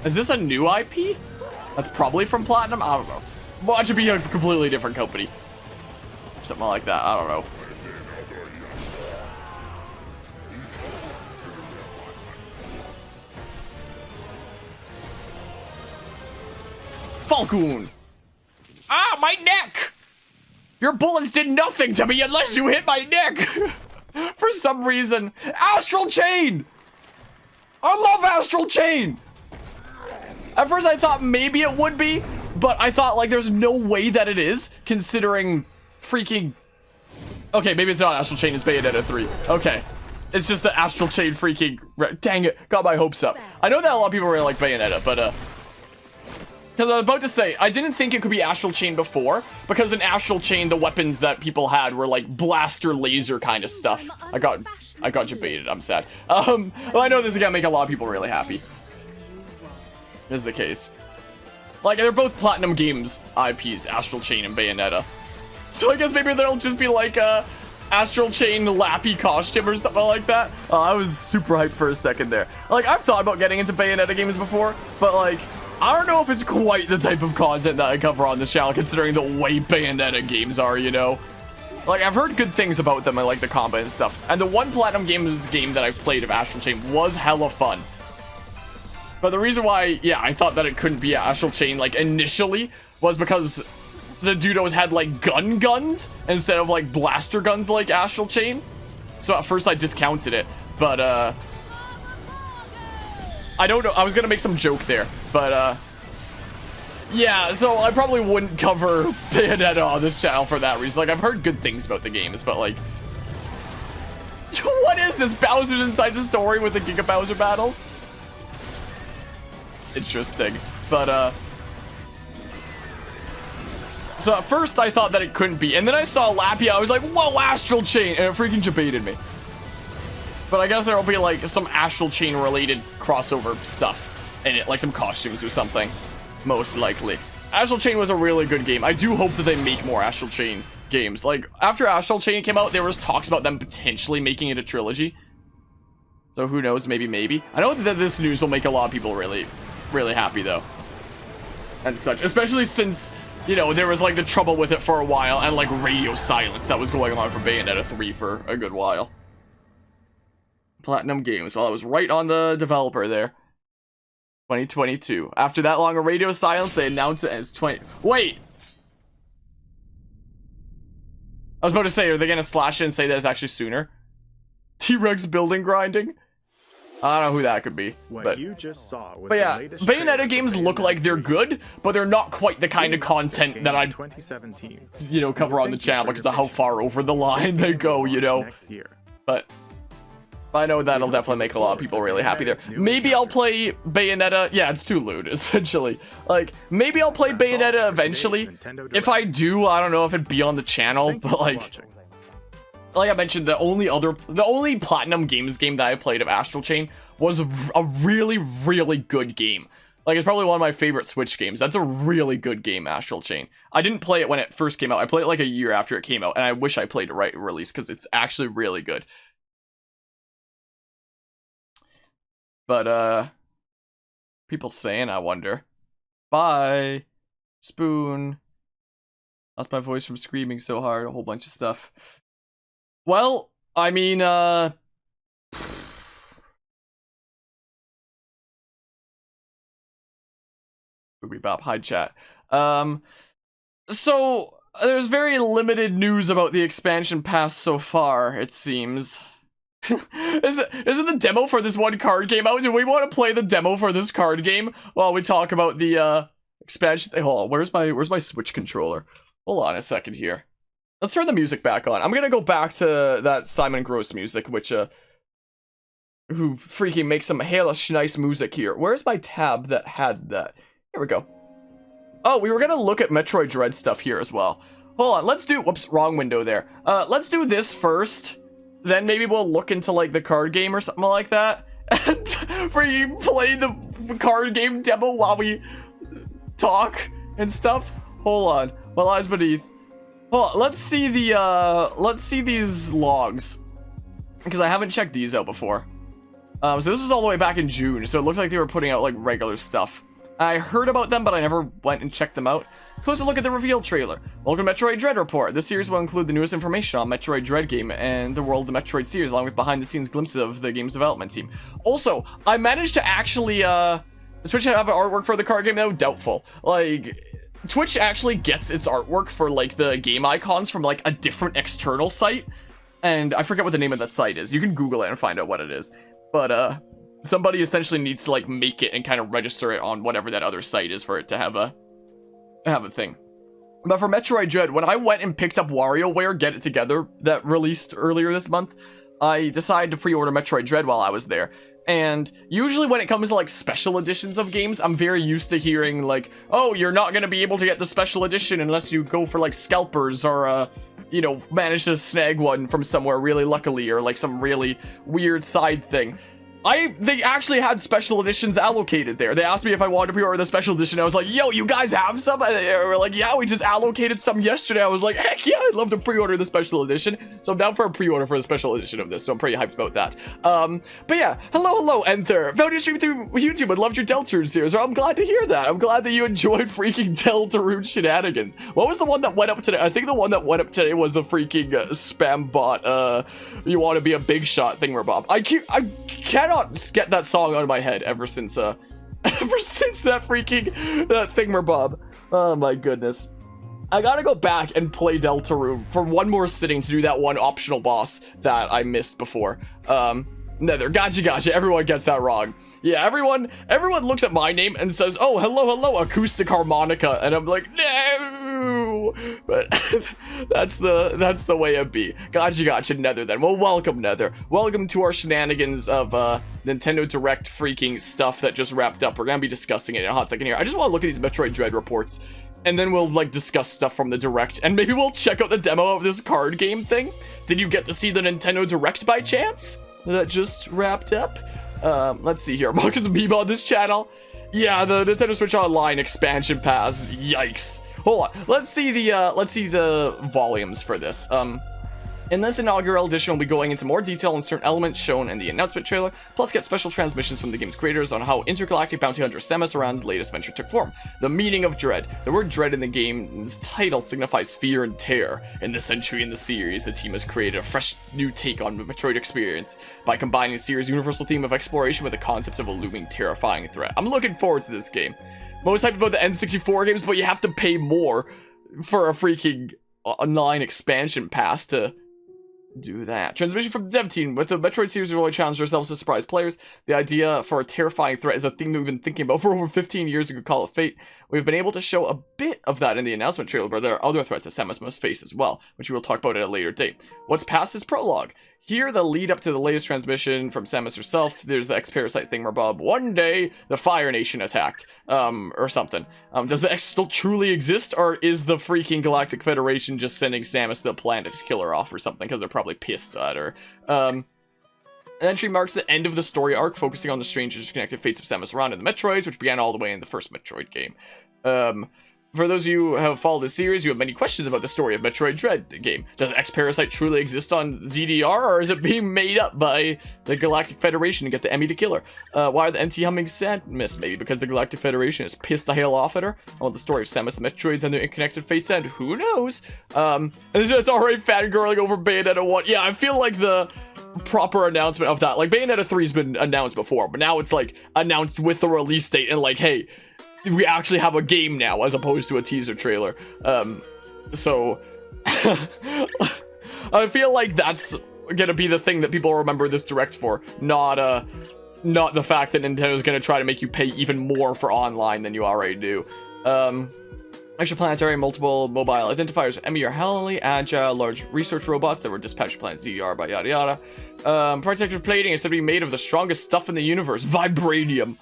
Is this a new IP? That's probably from Platinum? I don't know. Well, it should be a completely different company. Something like that, I don't know. Falcon! Ah, my neck! Your bullets did nothing to me unless you hit my neck! For some reason. Astral Chain! I love Astral Chain! At first I thought maybe it would be, but I thought like there's no way that it is, considering freaking... Okay, maybe it's not Astral Chain, it's Bayonetta 3. Okay. It's just the Astral Chain freaking... Dang it, got my hopes up. I know that a lot of people really like Bayonetta, but because I was about to say, I didn't think it could be Astral Chain before, because in Astral Chain, the weapons that people had were like blaster laser kind of stuff. I got debated, I'm sad. Well, I know this is gonna make a lot of people really happy. Is the case. Like, they're both Platinum Games IPs, Astral Chain and Bayonetta. So I guess maybe there'll just be like a Astral Chain Lappy costume or something like that. Oh, I was super hyped for a second there. Like, I've thought about getting into Bayonetta games before, but like, I don't know if it's quite the type of content that I cover on this channel, considering the way Bayonetta games are, you know? Like, I've heard good things about them, I like the combat and stuff. And the one Platinum Games game that I've played of Astral Chain was hella fun. But the reason why, yeah, I thought that it couldn't be Astral Chain, like, initially, was because the Dudos had, like, guns instead of, like, blaster guns like Astral Chain. So at first I discounted it, but, I don't know, I was gonna make some joke there, but, yeah, so I probably wouldn't cover Bayonetta on this channel for that reason. Like, I've heard good things about the games, but, like... What is this? Bowser's inside the story with the Giga Bowser battles? Interesting, but so at first I thought that it couldn't be, and then I saw Lappy, I was like, whoa, Astral Chain, and it freaking debated me. But I guess there'll be like some Astral Chain related crossover stuff in it, like some costumes or something, most likely. Astral Chain was a really good game. I do hope that they make more Astral Chain games. Like, after Astral Chain came out, there was talks about them potentially making it a trilogy. So who knows, maybe. I know that this news will make a lot of people really happy though, and such, especially since, you know, there was like the trouble with it for a while, and like radio silence that was going on for Bayonetta 3 for a good while. Platinum Games, well, I was right on the developer there. 2022. After that long a radio silence, they announced it as 20... Wait! I was about to say, are they gonna slash it and say that it's actually sooner? T-Rex building grinding? I don't know who that could be, What you just saw was but yeah, the latest Bayonetta trailer games for look like they're good, but they're not quite the kind of content that I'd, 2017. you know, cover on the channel because of how far over the line they go, you know. Next year. But I know that'll definitely make a lot of people really happy there. Maybe I'll play Bayonetta. Yeah, it's too lewd, essentially. Like, maybe I'll play Bayonetta eventually. If I do, I don't know if it'd be on the channel, but like I mentioned, the only Platinum Games game that I played of Astral Chain was a really good game. Like, it's probably one of my favorite Switch games. That's a really good game, Astral Chain. I didn't play it when it first came out. I played it like a year after it came out, and I wish I played it right at release because it's actually really good. But, people saying, I wonder. Bye. Spoon. Lost my voice from screaming so hard, a whole bunch of stuff. Well, I mean, Boobity bop, hi chat. So, there's very limited news about the expansion pass so far, it seems. Isn't the demo for this one card game out? Do we want to play the demo for this card game while we talk about the expansion? Hey, hold on, where's my Switch controller? Hold on a second here. Let's turn the music back on. I'm gonna go back to that Simon Gross music, which who freaking makes some hellish nice music here. Where's my tab that had that? Here we go. Oh, we were gonna look at Metroid Dread stuff here as well. Hold on, let's do, whoops, wrong window there. Let's do this first, then maybe we'll look into like the card game or something like that. And freaking play the card game demo while we talk and stuff. Hold on, my lies beneath. Hold on, let's see these logs, because I haven't checked these out before. So this is all the way back in June, so it looks like they were putting out like regular stuff. I heard about them, but I never went and checked them out. Closer look at the reveal trailer. Welcome to Metroid Dread Report. This series will include the newest information on Metroid Dread game and the world of the Metroid series, along with behind-the-scenes glimpses of the game's development team. Also, I managed to actually, Twitch have artwork for the card game, though? Doubtful. Like, Twitch actually gets its artwork for, like, the game icons from, like, a different external site. And I forget what the name of that site is. You can Google it and find out what it is. But, somebody essentially needs to, like, make it and kind of register it on whatever that other site is for it to have a thing. But for Metroid Dread, when I went and picked up WarioWare Get It Together that released earlier this month, I decided to pre-order Metroid Dread while I was there. And usually when it comes to like special editions of games, I'm very used to hearing like, oh, you're not going to be able to get the special edition unless you go for like scalpers or, you know, manage to snag one from somewhere really luckily or like some really weird side thing. They actually had special editions allocated there. They asked me if I wanted to pre-order the special edition. I was like, yo, you guys have some? And they were like, yeah, we just allocated some yesterday. I was like, heck yeah, I'd love to pre-order the special edition. So I'm down for a pre-order for the special edition of this. So I'm pretty hyped about that. But yeah, hello, Enter. Found your stream through YouTube and loved your Deltarune series. I'm glad to hear that. I'm glad that you enjoyed freaking Deltarune shenanigans. What was the one that went up today? I think the one that went up today was the freaking spam bot, you want to be a big shot thingamabob. I cannot get that song out of my head ever since that freaking thingamabob. Oh my goodness. I gotta go back and play Deltarune for one more sitting to do that one optional boss that I missed before. Nether, gotcha, everyone gets that wrong. Yeah, everyone looks at my name and says, oh, hello, acoustic harmonica, and I'm like, no, but that's the way it be. Gotcha, Nether then. Well, welcome, Nether. Welcome to our shenanigans of, Nintendo Direct freaking stuff that just wrapped up. We're gonna be discussing it in a hot second here. I just want to look at these Metroid Dread reports, and then we'll, like, discuss stuff from the Direct, and maybe we'll check out the demo of this card game thing. Did you get to see the Nintendo Direct by chance? That just wrapped up. Let's see here. Marcus Beeb on this channel. Yeah, the Nintendo Switch Online expansion pass. Yikes. Hold on. Let's see the volumes for this. In this inaugural edition, we'll be going into more detail on certain elements shown in the announcement trailer, plus get special transmissions from the game's creators on how intergalactic bounty hunter Samus Aran's latest venture took form. The meaning of dread. The word dread in the game's title signifies fear and terror. In this entry in the series, the team has created a fresh new take on the Metroid experience by combining the series' universal theme of exploration with the concept of a looming, terrifying threat. I'm looking forward to this game. Most hyped about the N64 games, but you have to pay more for a freaking online expansion pass to do that. Transmission from the dev team. With the Metroid series, we've really challenged ourselves to surprise players. The idea for a terrifying threat is a thing that we've been thinking about for over 15 years. You could call it fate. We've been able to show a bit of that in the announcement trailer, but there are other threats that Samus must face as well, which we will talk about at a later date. What's past is prologue. Here, the lead up to the latest transmission from Samus herself. There's the X-Parasite thingamabob. One day, the Fire Nation attacked, or something. Does the X still truly exist, or is the freaking Galactic Federation just sending Samus to the planet to kill her off or something, because they're probably pissed at her? The entry marks the end of the story arc, focusing on the strange interconnected fates of Samus Aran and the Metroids, which began all the way in the first Metroid game. For those of you who have followed this series, you have many questions about the story of Metroid Dread game. Does X-Parasite truly exist on ZDR, or is it being made up by the Galactic Federation to get the Emmy to kill her? Why are the NT humming Samus? Maybe because the Galactic Federation is pissed the hell off at her? I want the story of Samus, the Metroids, and their interconnected fates end. Who knows? And it's already fangirling over Bayonetta 1. Yeah, I feel like the proper announcement of that, like Bayonetta 3's been announced before, but now it's like announced with the release date and like, hey, we actually have a game now as opposed to a teaser trailer. So I feel like that's gonna be the thing that people remember this Direct for, not the fact that Nintendo's gonna try to make you pay even more for online than you already do. Extraplanetary, multiple mobile identifiers. Emmy are highly agile, large research robots that were dispatched to planet ZR by yada yada. Protective plating is said to be made of the strongest stuff in the universe, vibranium.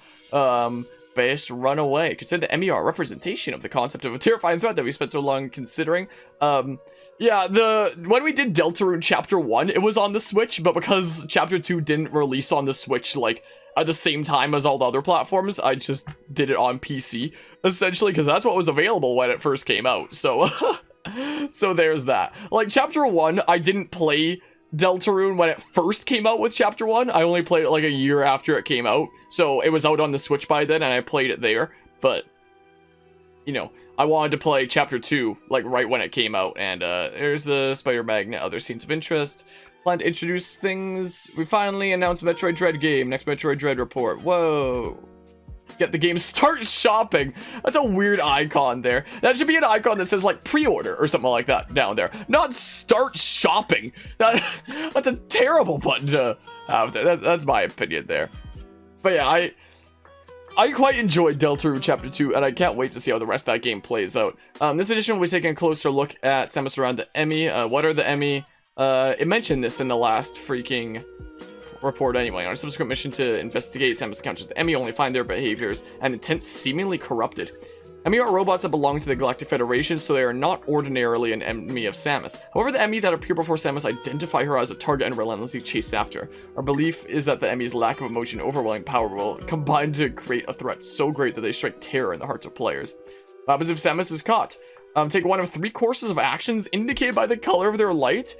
Based runaway. Consider the MER representation of the concept of a terrifying threat that we spent so long considering. Yeah, when we did Deltarune Chapter 1, it was on the Switch, but because Chapter 2 didn't release on the Switch, like, at the same time as all the other platforms, I just did it on PC, essentially, because that's what was available when it first came out, so... so there's that. Like, Chapter 1, I didn't play Deltarune when it first came out with Chapter 1. I only played it like a year after it came out, so it was out on the Switch by then, and I played it there, but, you know, I wanted to play Chapter 2, like, right when it came out, and, there's the Spider Magnet, other scenes of interest. Plan to introduce things. We finally announced Metroid Dread game, next Metroid Dread report. Whoa. Get the game, start shopping. That's a weird icon there. That should be an icon that says, like, pre-order or something like that down there. Not start shopping. That's a terrible button to have there. That's my opinion there. But yeah, I quite enjoyed Deltarune Chapter 2, and I can't wait to see how the rest of that game plays out. This edition, we'll be taking a closer look at Samus around the Emmy. What are the Emmy? It mentioned this in the last freaking report anyway. On our subsequent mission to investigate Samus encounters the Emmy, only find their behaviors and intent seemingly corrupted. Emmy are robots that belong to the Galactic Federation, so they are not ordinarily an enemy of Samus. However, the Emmy that appear before Samus identify her as a target and relentlessly chase after her. Our belief is that the Emmy's lack of emotion and overwhelming power will combine to create a threat so great that they strike terror in the hearts of players. What happens if Samus is caught? Take one of 3 courses of actions indicated by the color of their light.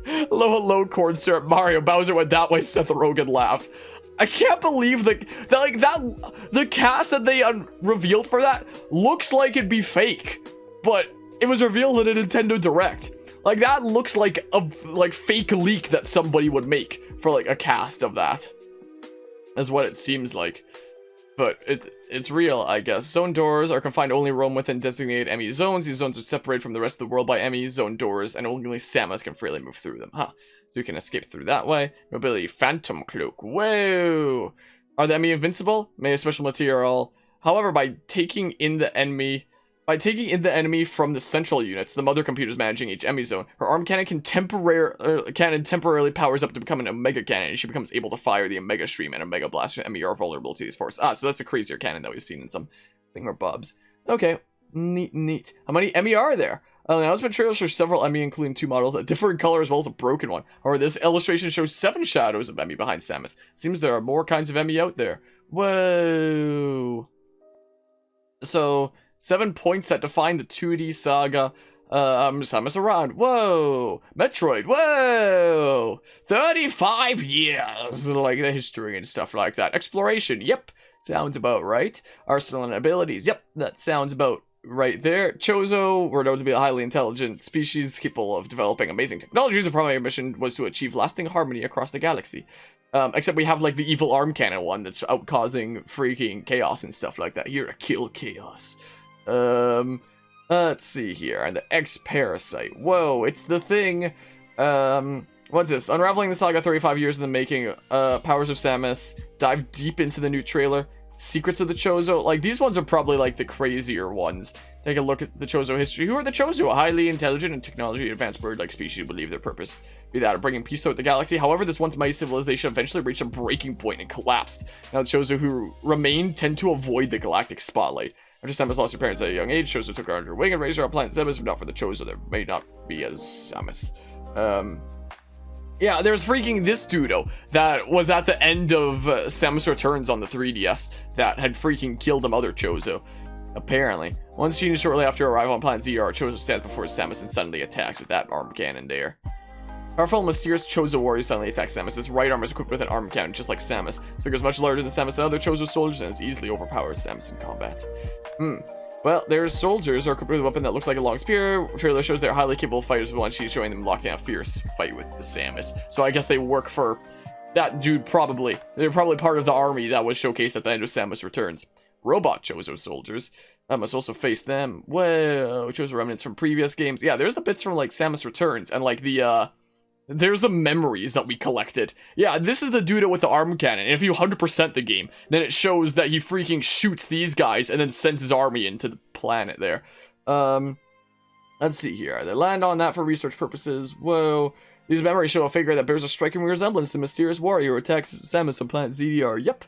Hello, corn syrup. Mario Bowser went that way. Seth Rogen laugh. I can't believe the cast that they revealed for that looks like it'd be fake, but it was revealed in a Nintendo Direct. Like, that looks like a fake leak that somebody would make for like a cast of that. Is what it seems like. But it's real, I guess. Zone doors are confined to only roam within designated Emmy zones. These zones are separated from the rest of the world by Emmy zone doors, and only Samus can freely move through them. Huh. So you can escape through that way. Mobility Phantom Cloak. Whoa! Are the Emmy invincible? Made of special material. However, by taking in the enemy from the central units, the mother computers managing each Emmy zone, her arm cannon temporarily powers up to become an Omega cannon, and she becomes able to fire the Omega Stream and Omega Blast. Emmy are vulnerable to these forces. Ah, so that's a crazier cannon that we've seen in some thingamabobs. Okay, neat. How many Emmy are there? The announcement trailers show several Emmy, including 2 models that differ in color as well as a broken one. However, this illustration shows 7 shadows of Emmy behind Samus. Seems there are more kinds of Emmy out there. Whoa. So 7 points that define the 2D saga. Samus around. Whoa. Metroid. Whoa. 35 years. Like the history and stuff like that. Exploration. Yep. Sounds about right. Arsenal and abilities. Yep. That sounds about right there. Chozo were known to be a highly intelligent species capable of developing amazing technologies. The primary mission was to achieve lasting harmony across the galaxy. Except we have like the evil arm cannon one that's out causing freaking chaos and stuff like that. Here to kill chaos. Let's see here. And the X-Parasite. Whoa, it's the thing. What's this? Unraveling the saga 35 years in the making. Powers of Samus. Dive deep into the new trailer. Secrets of the Chozo. Like, these ones are probably like the crazier ones. Take a look at the Chozo history. Who are the Chozo? A highly intelligent and technology advanced bird-like species who believe their purpose be that of bringing peace throughout the galaxy. However, this once mighty civilization eventually reached a breaking point and collapsed. Now the Chozo who remain tend to avoid the galactic spotlight. After Samus lost her parents at a young age, Chozo took her under her wing and raised her on planet Samus. If not for the Chozo, there may not be a Samus. Yeah, there's freaking this dudo that was at the end of Samus Returns on the 3DS that had freaking killed a mother Chozo. Apparently. Once seen shortly after her arrival on planet ZR, Chozo stands before Samus and suddenly attacks with that arm cannon there. Powerful and mysterious Chozo warrior suddenly attacks Samus. His right arm is equipped with an arm cannon, just like Samus. His figure is much larger than Samus and other Chozo soldiers, and is easily overpowers Samus in combat. Well, their soldiers are equipped with a weapon that looks like a long spear. Trailer shows they're highly capable fighters, with one she's showing them locked in a fierce fight with the Samus. So I guess they work for that dude, probably. They're probably part of the army that was showcased at the end of Samus Returns. Robot Chozo soldiers. I must also face them. Whoa, Chozo remnants from previous games. Yeah, there's the bits from, like, Samus Returns, and, like, the There's the memories that we collected. Yeah, this is the dude with the arm cannon. And if you 100% the game, then it shows that he freaking shoots these guys and then sends his army into the planet there. Let's see here. They land on that for research purposes. Whoa. These memories show a figure that bears a striking resemblance to mysterious warrior who attacks Samus on planet ZDR. Yep.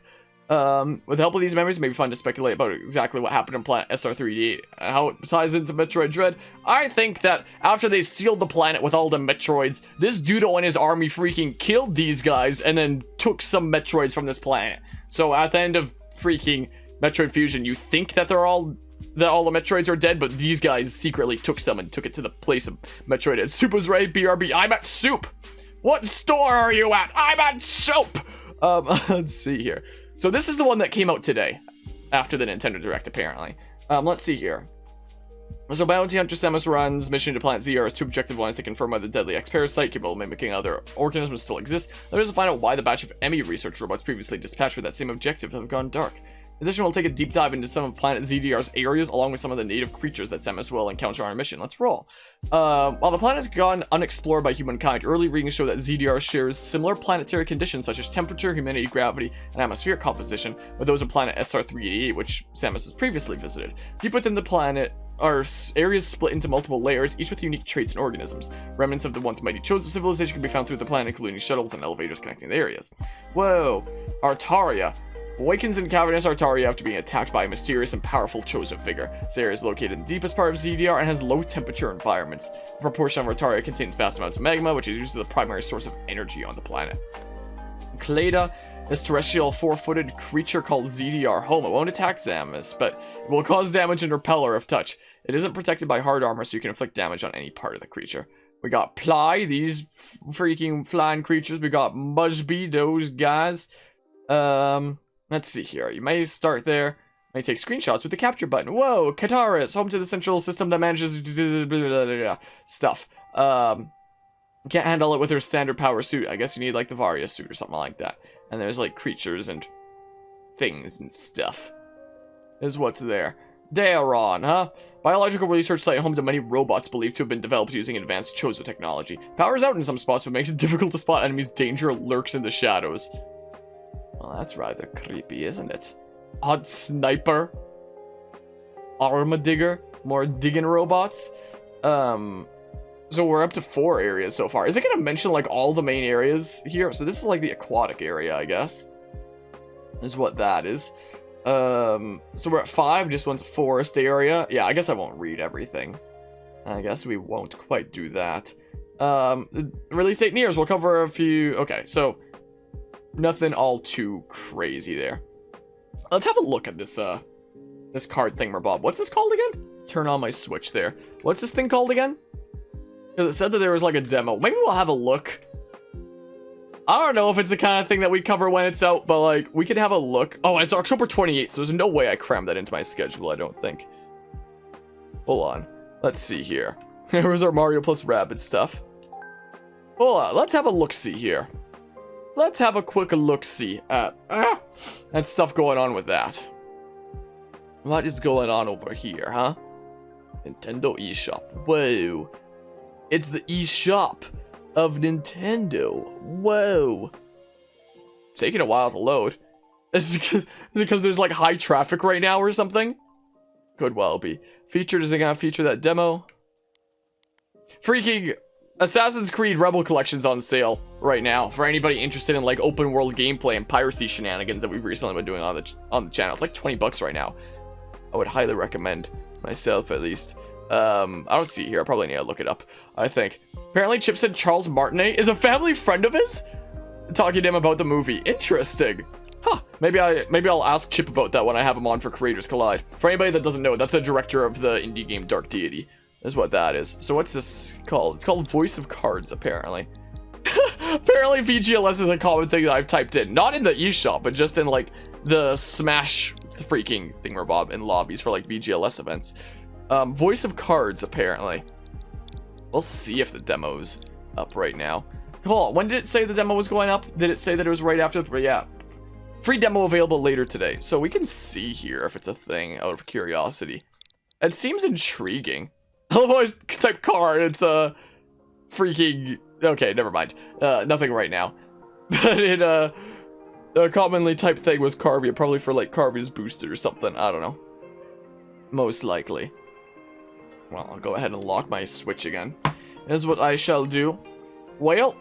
With the help of these memories, it may be fun to speculate about exactly what happened on planet SR3D and how it ties into Metroid Dread. I think that after they sealed the planet with all the Metroids, this Dudo and his army freaking killed these guys and then took some Metroids from this planet. So at the end of freaking Metroid Fusion, you think that all the Metroids are dead, but these guys secretly took some and took it to the place of Metroid. And Soup was right, BRB. I'm at Soup. What store are you at? I'm at Soup. Let's see here. So this is the one that came out today, after the Nintendo Direct, apparently. Let's see here. So Bounty Hunter Samus runs mission to Planet ZR has two objective lines to confirm whether the deadly X-Parasite, capable of mimicking other organisms, still exists. There is to find out why the batch of Emmy research robots previously dispatched with that same objective have gone dark. In addition, we'll take a deep dive into some of Planet ZDR's areas, along with some of the native creatures that Samus will encounter on our mission. Let's roll. While the planet has gone unexplored by humankind, early readings show that ZDR shares similar planetary conditions such as temperature, humidity, gravity, and atmospheric composition with those of planet SR388, which Samus has previously visited. Deep within the planet are areas split into multiple layers, each with unique traits and organisms. Remnants of the once mighty Chosen civilization can be found through the planet, including shuttles and elevators connecting the areas. Whoa! Artaria awakens in cavernous Artaria after being attacked by a mysterious and powerful Chosen figure. This area is located in the deepest part of ZDR and has low temperature environments. A proportion of Artaria contains vast amounts of magma, which is usually the primary source of energy on the planet. Clada, this terrestrial four-footed creature called ZDR home. It won't attack Samus, but it will cause damage and repel her if touched. It isn't protected by hard armor, so you can inflict damage on any part of the creature. We got Ply, these freaking flying creatures. We got Mudgeby, those guys. Let's see here. You may start there. May take screenshots with the capture button. Whoa, Kataris, home to the central system that manages stuff. Can't handle it with her standard power suit. I guess you need like the Varia suit or something like that. And there's like creatures and things and stuff. Is what's there. Daeron, huh? Biological research site home to many robots believed to have been developed using advanced Chozo technology. Power's out in some spots, but makes it difficult to spot enemies. Danger lurks in the shadows. Well, that's rather creepy, isn't it? Odd sniper. Armadigger. More digging robots. So we're up to 4 areas so far. Is it going to mention, like, all the main areas here? So this is, like, the aquatic area, I guess. Is what that is. So we're at 5. This one's a forest area. Yeah, I guess I won't read everything. I guess we won't quite do that. Release date nears. We'll cover a few... Okay, so... Nothing all too crazy there. Let's have a look at this, this card thingamabob. What's this called again? Turn on my Switch there. What's this thing called again? Because it said that there was, like, a demo. Maybe we'll have a look. I don't know if it's the kind of thing that we cover when it's out, but, like, we could have a look. Oh, it's October 28th, so there's no way I crammed that into my schedule, I don't think. Hold on. Let's see here. Here's our Mario plus Rabbids stuff. Hold on. Let's have a look-see here. Let's have a quick look-see at stuff going on with that. What is going on over here, huh? Nintendo eShop. Whoa. It's the eShop of Nintendo. Whoa. It's taking a while to load. Is it because there's like high traffic right now or something? Could well be. Featured, is it gonna feature that demo? Freaking Assassin's Creed Rebel Collection's on sale right now for anybody interested in like open world gameplay and piracy shenanigans that we've recently been doing on the channel. It's like 20 bucks right now. I would highly recommend, myself at least. I don't see it here. I probably need to look it up, I think. Apparently Chip said Charles Martinet is a family friend of his? Talking to him about the movie. Interesting. Huh. Maybe I'll ask Chip about that when I have him on for Creators Collide. For anybody that doesn't know, that's a director of the indie game Dark Deity. Is what that is. So what's this called? It's called Voice of Cards, apparently. Apparently VGLS is a common thing that I've typed in. Not in the eShop, but just in like the Smash freaking thingamabob in lobbies for like VGLS events. Voice of Cards, apparently. We'll see if the demo's up right now. Hold on, when did it say the demo was going up? Did it say that it was right after? Yeah. Free demo available later today. So we can see here if it's a thing out of curiosity. It seems intriguing. I've always type card, it's a freaking Okay, never mind. Nothing right now. But it, a commonly typed thing was Kirby, probably for, like, Kirby's booster or something. I don't know. Most likely. Well, I'll go ahead and lock my Switch again. Is what I shall do. Well,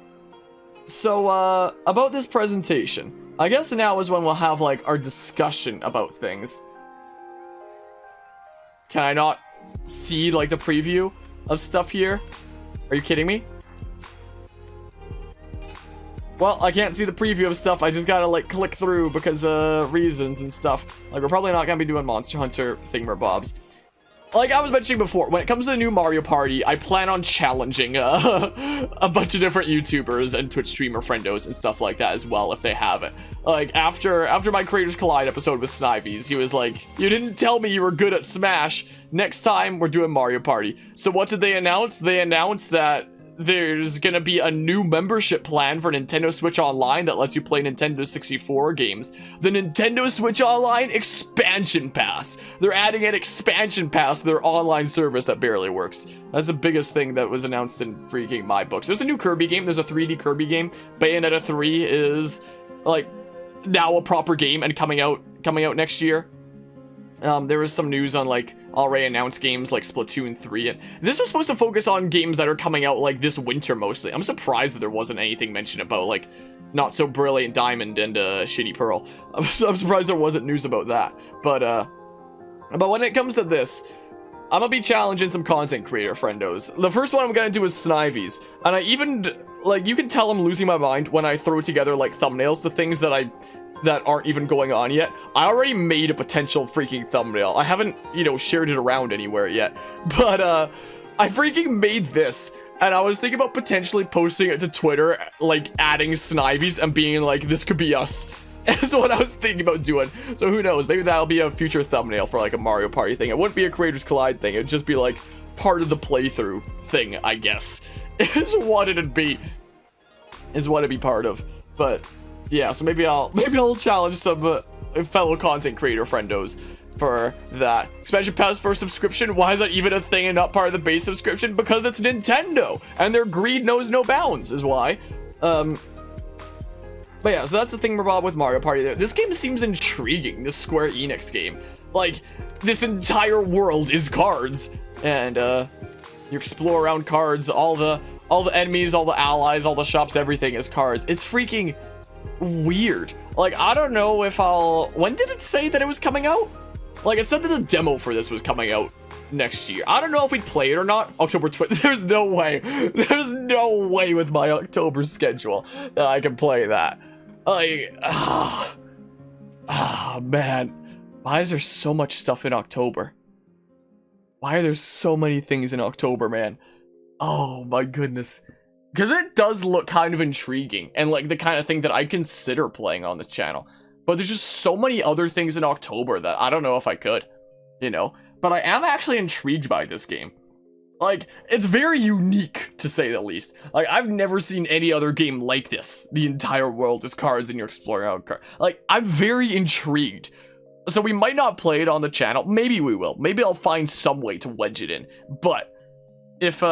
so, about this presentation. I guess now is when we'll have, like, our discussion about things. Can I not see, like, the preview of stuff here? Are you kidding me? Well, I can't see the preview of stuff. I just gotta, like, click through because, reasons and stuff. Like, we're probably not gonna be doing Monster Hunter thingamabobs. Like I was mentioning before, when it comes to the new Mario Party, I plan on challenging a bunch of different YouTubers and Twitch streamer friendos and stuff like that as well, if they have it. Like, after my Creators Collide episode with Snivies, he was like, you didn't tell me you were good at Smash. Next time, we're doing Mario Party. So what did they announce? They announced that there's gonna be a new membership plan for Nintendo Switch Online that lets you play Nintendo 64 games. The Nintendo Switch Online Expansion Pass. They're adding an expansion pass to their online service that barely works. That's the biggest thing that was announced in freaking my books. There's a new Kirby game. There's a 3D Kirby game. Bayonetta 3 is, like, now a proper game and coming out next year. There was some news on, like, already announced games like Splatoon 3, and this was supposed to focus on games that are coming out, like, this winter mostly. I'm surprised that there wasn't anything mentioned about, like, Not So Brilliant Diamond and, Shitty Pearl. I'm surprised there wasn't news about that. But when it comes to this, I'm gonna be challenging some content creator friendos. The first one I'm gonna do is Snivies, and I even, like, you can tell I'm losing my mind when I throw together, like, thumbnails to things that aren't even going on yet. I already made a potential freaking thumbnail. I haven't, you know, shared it around anywhere yet. But, I freaking made this. And I was thinking about potentially posting it to Twitter, like, adding Snivies and being like, this could be us. That's what I was thinking about doing. So who knows? Maybe that'll be a future thumbnail for, like, a Mario Party thing. It wouldn't be a Creators Collide thing. It'd just be, like, part of the playthrough thing, I guess. Is what it'd be. Is what it'd be part of. But yeah, so maybe I'll challenge some fellow content creator friendos for that. Expansion pass for subscription? Why is that even a thing and not part of the base subscription? Because it's Nintendo, and their greed knows no bounds, is why. But yeah, so that's the thing about with Mario Party there. This game seems intriguing, this Square Enix game. Like, this entire world is cards, and you explore around cards, all the enemies, all the allies, all the shops, everything is cards. It's freaking weird. Like, I don't know if when did it say that it was coming out? Like, it said that the demo for this was coming out next year. I don't know if we'd play it or not. October 20th. There's no way. There's no way with my October schedule that I can play that. Like, man. Why is there so much stuff in October? Why are there so many things in October, man? Oh my goodness. Because it does look kind of intriguing and like the kind of thing that I'd consider playing on the channel. But there's just so many other things in October that I don't know if I could, you know? But I am actually intrigued by this game. Like, it's very unique, to say the least. Like, I've never seen any other game like this. The entire world is cards and you're exploring out cards. Like, I'm very intrigued. So we might not play it on the channel. Maybe we will. Maybe I'll find some way to wedge it in. But if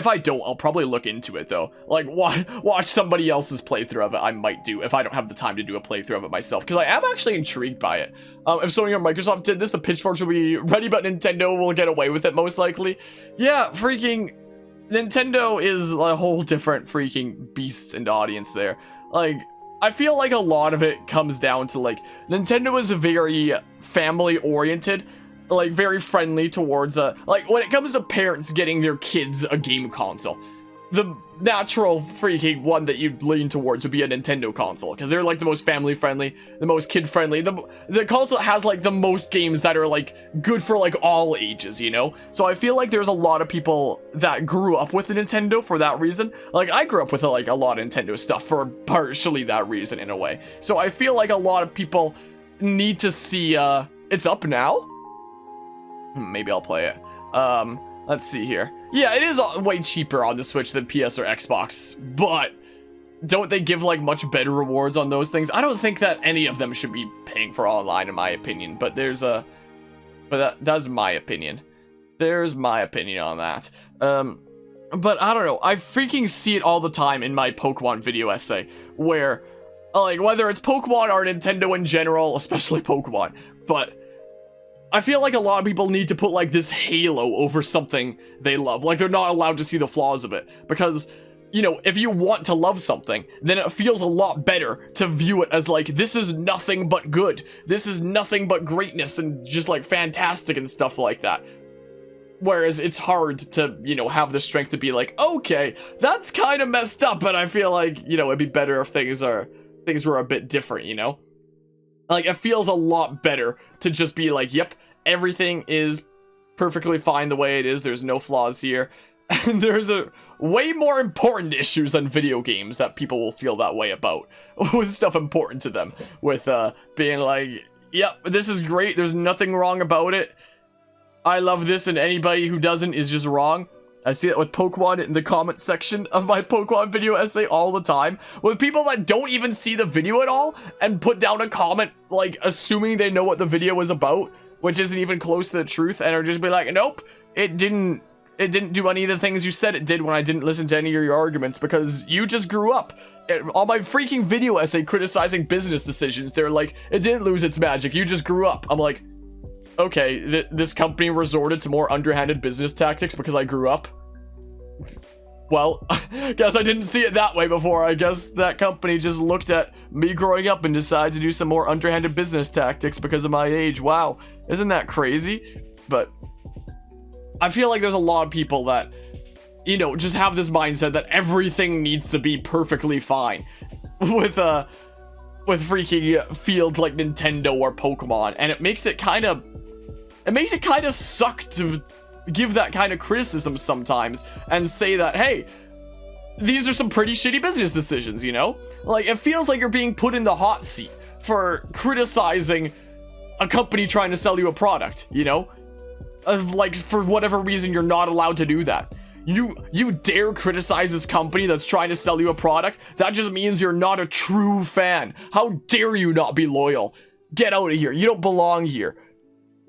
I don't, I'll probably look into it, though. Like, watch somebody else's playthrough of it, I might do, if I don't have the time to do a playthrough of it myself, because I am actually intrigued by it. If Sony or Microsoft did this, the pitchforks will be ready, but Nintendo will get away with it, most likely. Yeah, freaking Nintendo is a whole different freaking beast and audience there. Like, I feel like a lot of it comes down to, like, Nintendo is very family-oriented, like, very friendly towards, like, when it comes to parents getting their kids a game console, the natural freaking one that you'd lean towards would be a Nintendo console, because they're, like, the most family-friendly, the most kid-friendly, the console has, like, the most games that are, like, good for, like, all ages, you know? So I feel like there's a lot of people that grew up with the Nintendo for that reason. Like, I grew up with, like, a lot of Nintendo stuff for partially that reason, in a way. So I feel like a lot of people need to see, it's up now? Maybe I'll play it. Let's see here. Yeah, it is way cheaper on the Switch than PS or Xbox, but don't they give, like, much better rewards on those things? I don't think that any of them should be paying for online, in my opinion, but that's my opinion. There's my opinion on that. But I don't know, I freaking see it all the time in my Pokemon video essay, where, like, whether it's Pokemon or Nintendo in general, especially Pokemon, but I feel like a lot of people need to put, like, this halo over something they love. Like, they're not allowed to see the flaws of it. Because, you know, if you want to love something, then it feels a lot better to view it as, like, this is nothing but good. This is nothing but greatness and just, like, fantastic and stuff like that. Whereas it's hard to, you know, have the strength to be like, okay, that's kind of messed up, but I feel like, you know, it'd be better if things were a bit different, you know? Like, it feels a lot better to just be like, yep, everything is perfectly fine the way it is, there's no flaws here. And there's a way more important issues than video games that people will feel that way about. With stuff important to them. With, being like, yep, this is great, there's nothing wrong about it. I love this, and anybody who doesn't is just wrong. I see it with Pokemon in the comment section of my Pokemon video essay all the time. With people that don't even see the video at all, and put down a comment, like, assuming they know what the video is about, which isn't even close to the truth, and are just be like, nope, it didn't do any of the things you said it did when I didn't listen to any of your arguments, because you just grew up. On my freaking video essay criticizing business decisions, they're like, it didn't lose its magic, you just grew up. I'm like, okay, this company resorted to more underhanded business tactics because I grew up? Well, guess I didn't see it that way before. I guess that company just looked at me growing up and decided to do some more underhanded business tactics because of my age. Wow, isn't that crazy? But I feel like there's a lot of people that, you know, just have this mindset that everything needs to be perfectly fine with freaking fields like Nintendo or Pokemon, and it makes it kind of suck to give that kind of criticism sometimes and say that, hey, these are some pretty shitty business decisions, you know? Like, it feels like you're being put in the hot seat for criticizing a company trying to sell you a product, you know? Like, for whatever reason, you're not allowed to do that. You dare criticize this company that's trying to sell you a product? That just means you're not a true fan. How dare you not be loyal? Get out of here. You don't belong here.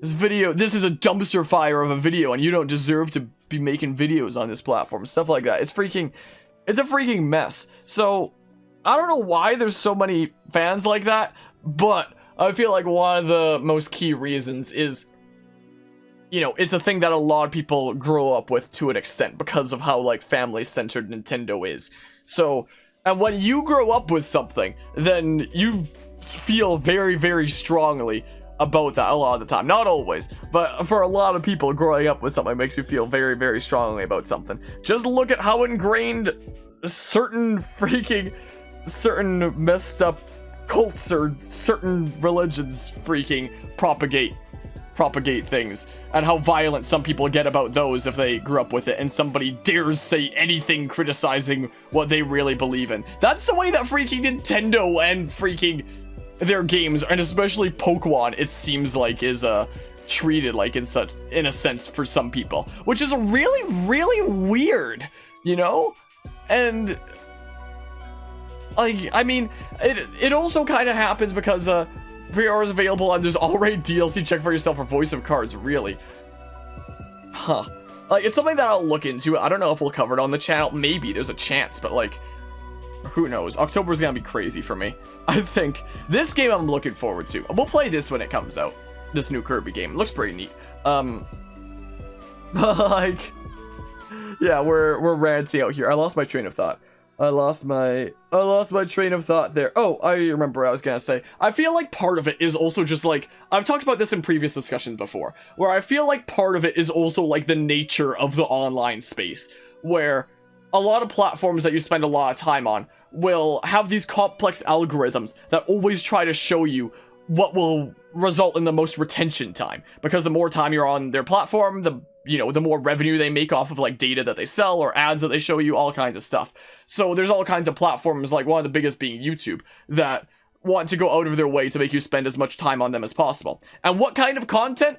This is a dumpster fire of a video, and you don't deserve to be making videos on this platform. Stuff like that. It's a freaking mess. So, I don't know why there's so many fans like that, but I feel like one of the most key reasons is, you know, it's a thing that a lot of people grow up with to an extent because of how, like, family-centered Nintendo is. So, and when you grow up with something, then you feel very, very strongly about that a lot of the time. Not always, but for a lot of people, growing up with something makes you feel very, very strongly about something. Just look at how ingrained certain messed up cults or certain religions freaking propagate things, and how violent some people get about those if they grew up with it and somebody dares say anything criticizing what they really believe in. That's the way that freaking Nintendo and freaking their games, and especially Pokemon, it seems like is treated like in a sense for some people, which is really, really weird, you know? And like, I mean, it also kind of happens because VR is available and there's already DLC. Check for yourself for voice of cards. Really? Huh. Like, it's something that I'll look into. I don't know if we'll cover it on the channel. Maybe there's a chance, but like, who knows? October's gonna be crazy for me. I think this game I'm looking forward to. We'll play this when it comes out. This new Kirby game. It looks pretty neat. But like, yeah, we're ranting out here. I lost my train of thought. I lost my train of thought there. Oh, I remember what I was gonna say. I feel like part of it is also just like, I've talked about this in previous discussions before, where I feel like part of it is also like the nature of the online space, where a lot of platforms that you spend a lot of time on will have these complex algorithms that always try to show you what will result in the most retention time, because the more time you're on their platform, the more revenue they make off of like data that they sell or ads that they show you, all kinds of stuff. So there's all kinds of platforms, like one of the biggest being YouTube, that want to go out of their way to make you spend as much time on them as possible. And what kind of content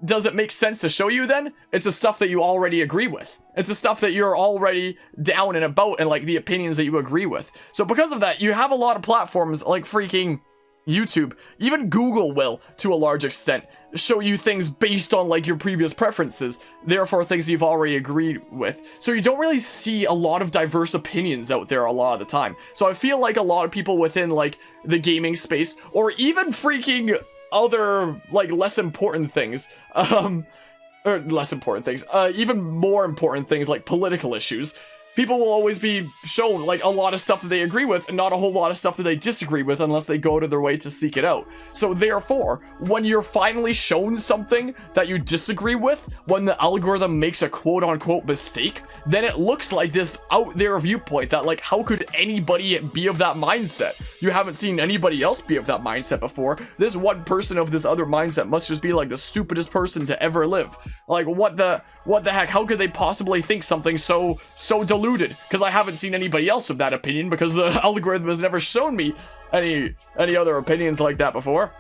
does it make sense to show you then? It's the stuff that you already agree with. It's the stuff that you're already down and about, and like the opinions that you agree with. So because of that, you have a lot of platforms like freaking YouTube, even Google will, to a large extent, show you things based on like your previous preferences, therefore things you've already agreed with. So you don't really see a lot of diverse opinions out there a lot of the time. So I feel like a lot of people within like the gaming space, or even freaking other like less important things, or less important things, even more important things like political issues, people will always be shown like a lot of stuff that they agree with and not a whole lot of stuff that they disagree with unless they go to their way to seek it out. So therefore, when you're finally shown something that you disagree with, when the algorithm makes a quote-unquote mistake, then it looks like this out there viewpoint that like, how could anybody be of that mindset? You haven't seen anybody else be of that mindset before. This one person of this other mindset must just be like the stupidest person to ever live. Like, what the heck? How could they possibly think something so deluded? Because I haven't seen anybody else of that opinion, because the algorithm has never shown me any other opinions like that before.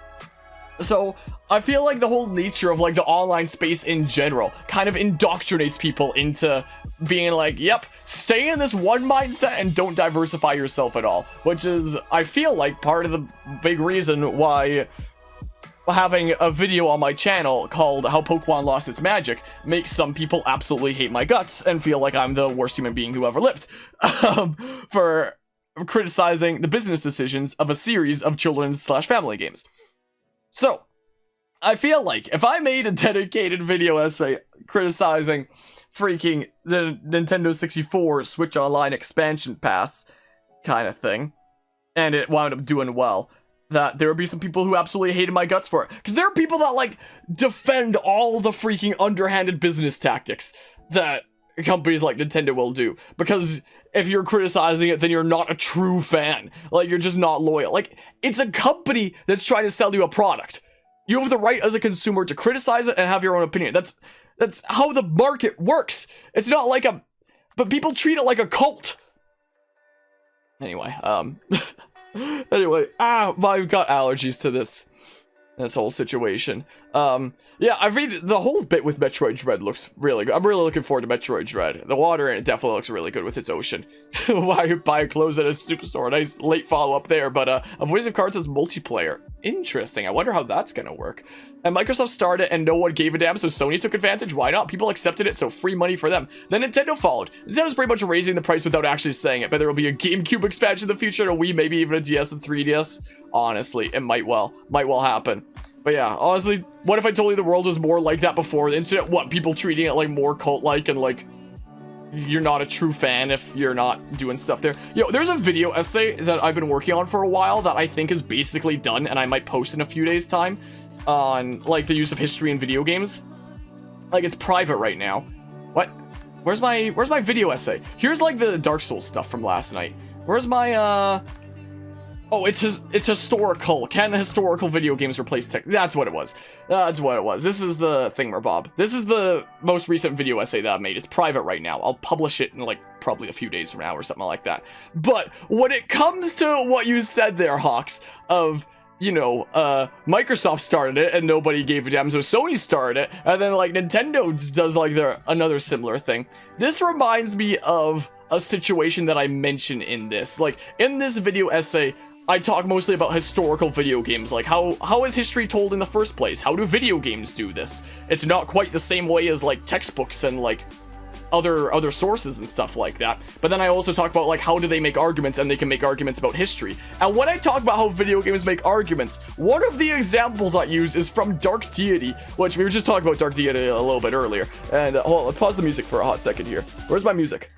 So I feel like the whole nature of like the online space in general kind of indoctrinates people into being like, yep, stay in this one mindset and don't diversify yourself at all, which is, I feel like, part of the big reason why having a video on my channel called How Pokemon Lost Its Magic makes some people absolutely hate my guts and feel like I'm the worst human being who ever lived for criticizing the business decisions of a series of children's/family games. So I feel like if I made a dedicated video essay criticizing freaking the Nintendo 64 Switch Online expansion pass kind of thing, and it wound up doing well, that there would be some people who absolutely hated my guts for it. Because there are people that, like, defend all the freaking underhanded business tactics that companies like Nintendo will do. Because if you're criticizing it, then you're not a true fan. Like, you're just not loyal. Like, it's a company that's trying to sell you a product. You have the right as a consumer to criticize it and have your own opinion. That's how the market works. It's not like a... But people treat it like a cult. Anyway, Anyway, I've got allergies to this whole situation. Yeah, I read the whole bit with Metroid Dread looks really good. I'm really looking forward to Metroid Dread. The water in it definitely looks really good with its ocean. Why buy clothes at a superstore? Nice late follow-up there, but a Voice of Cards is multiplayer. Interesting. I wonder how that's gonna work. And Microsoft started and no one gave a damn, so Sony took advantage. Why not? People accepted it, so free money for them. Then Nintendo followed. Nintendo's pretty much raising the price without actually saying it, but there will be a GameCube expansion in the future, a Wii, maybe even a DS and 3DS. Honestly, it might well happen. But yeah, honestly, what if I told you the world was more like that before the internet? What, people treating it like more cult-like and like you're not a true fan if you're not doing stuff there. Yo, there's a video essay that I've been working on for a while that I think is basically done, and I might post in a few days' time on like the use of history in video games. Like, it's private right now. What? Where's my video essay? Here's like the Dark Souls stuff from last night. Where's my oh, it's historical. Can historical video games replace tech? That's what it was. That's what it was. This is the thingamabob. This is the most recent video essay that I made. It's private right now. I'll publish it in like probably a few days from now or something like that. But when it comes to what you said there, Hawks, of, you know, Microsoft started it and nobody gave a damn, so Sony started it, and then like Nintendo does like another similar thing. This reminds me of a situation that I mentioned in this. Like, in this video essay, I talk mostly about historical video games, like how is history told in the first place? How do video games do this? It's not quite the same way as like textbooks and like other sources and stuff like that. But then I also talk about like how do they make arguments, and they can make arguments about history. And when I talk about how video games make arguments, one of the examples I use is from Dark Deity, which we were just talking about Dark Deity a little bit earlier. And hold on, let's pause the music for a hot second here. Where's my music?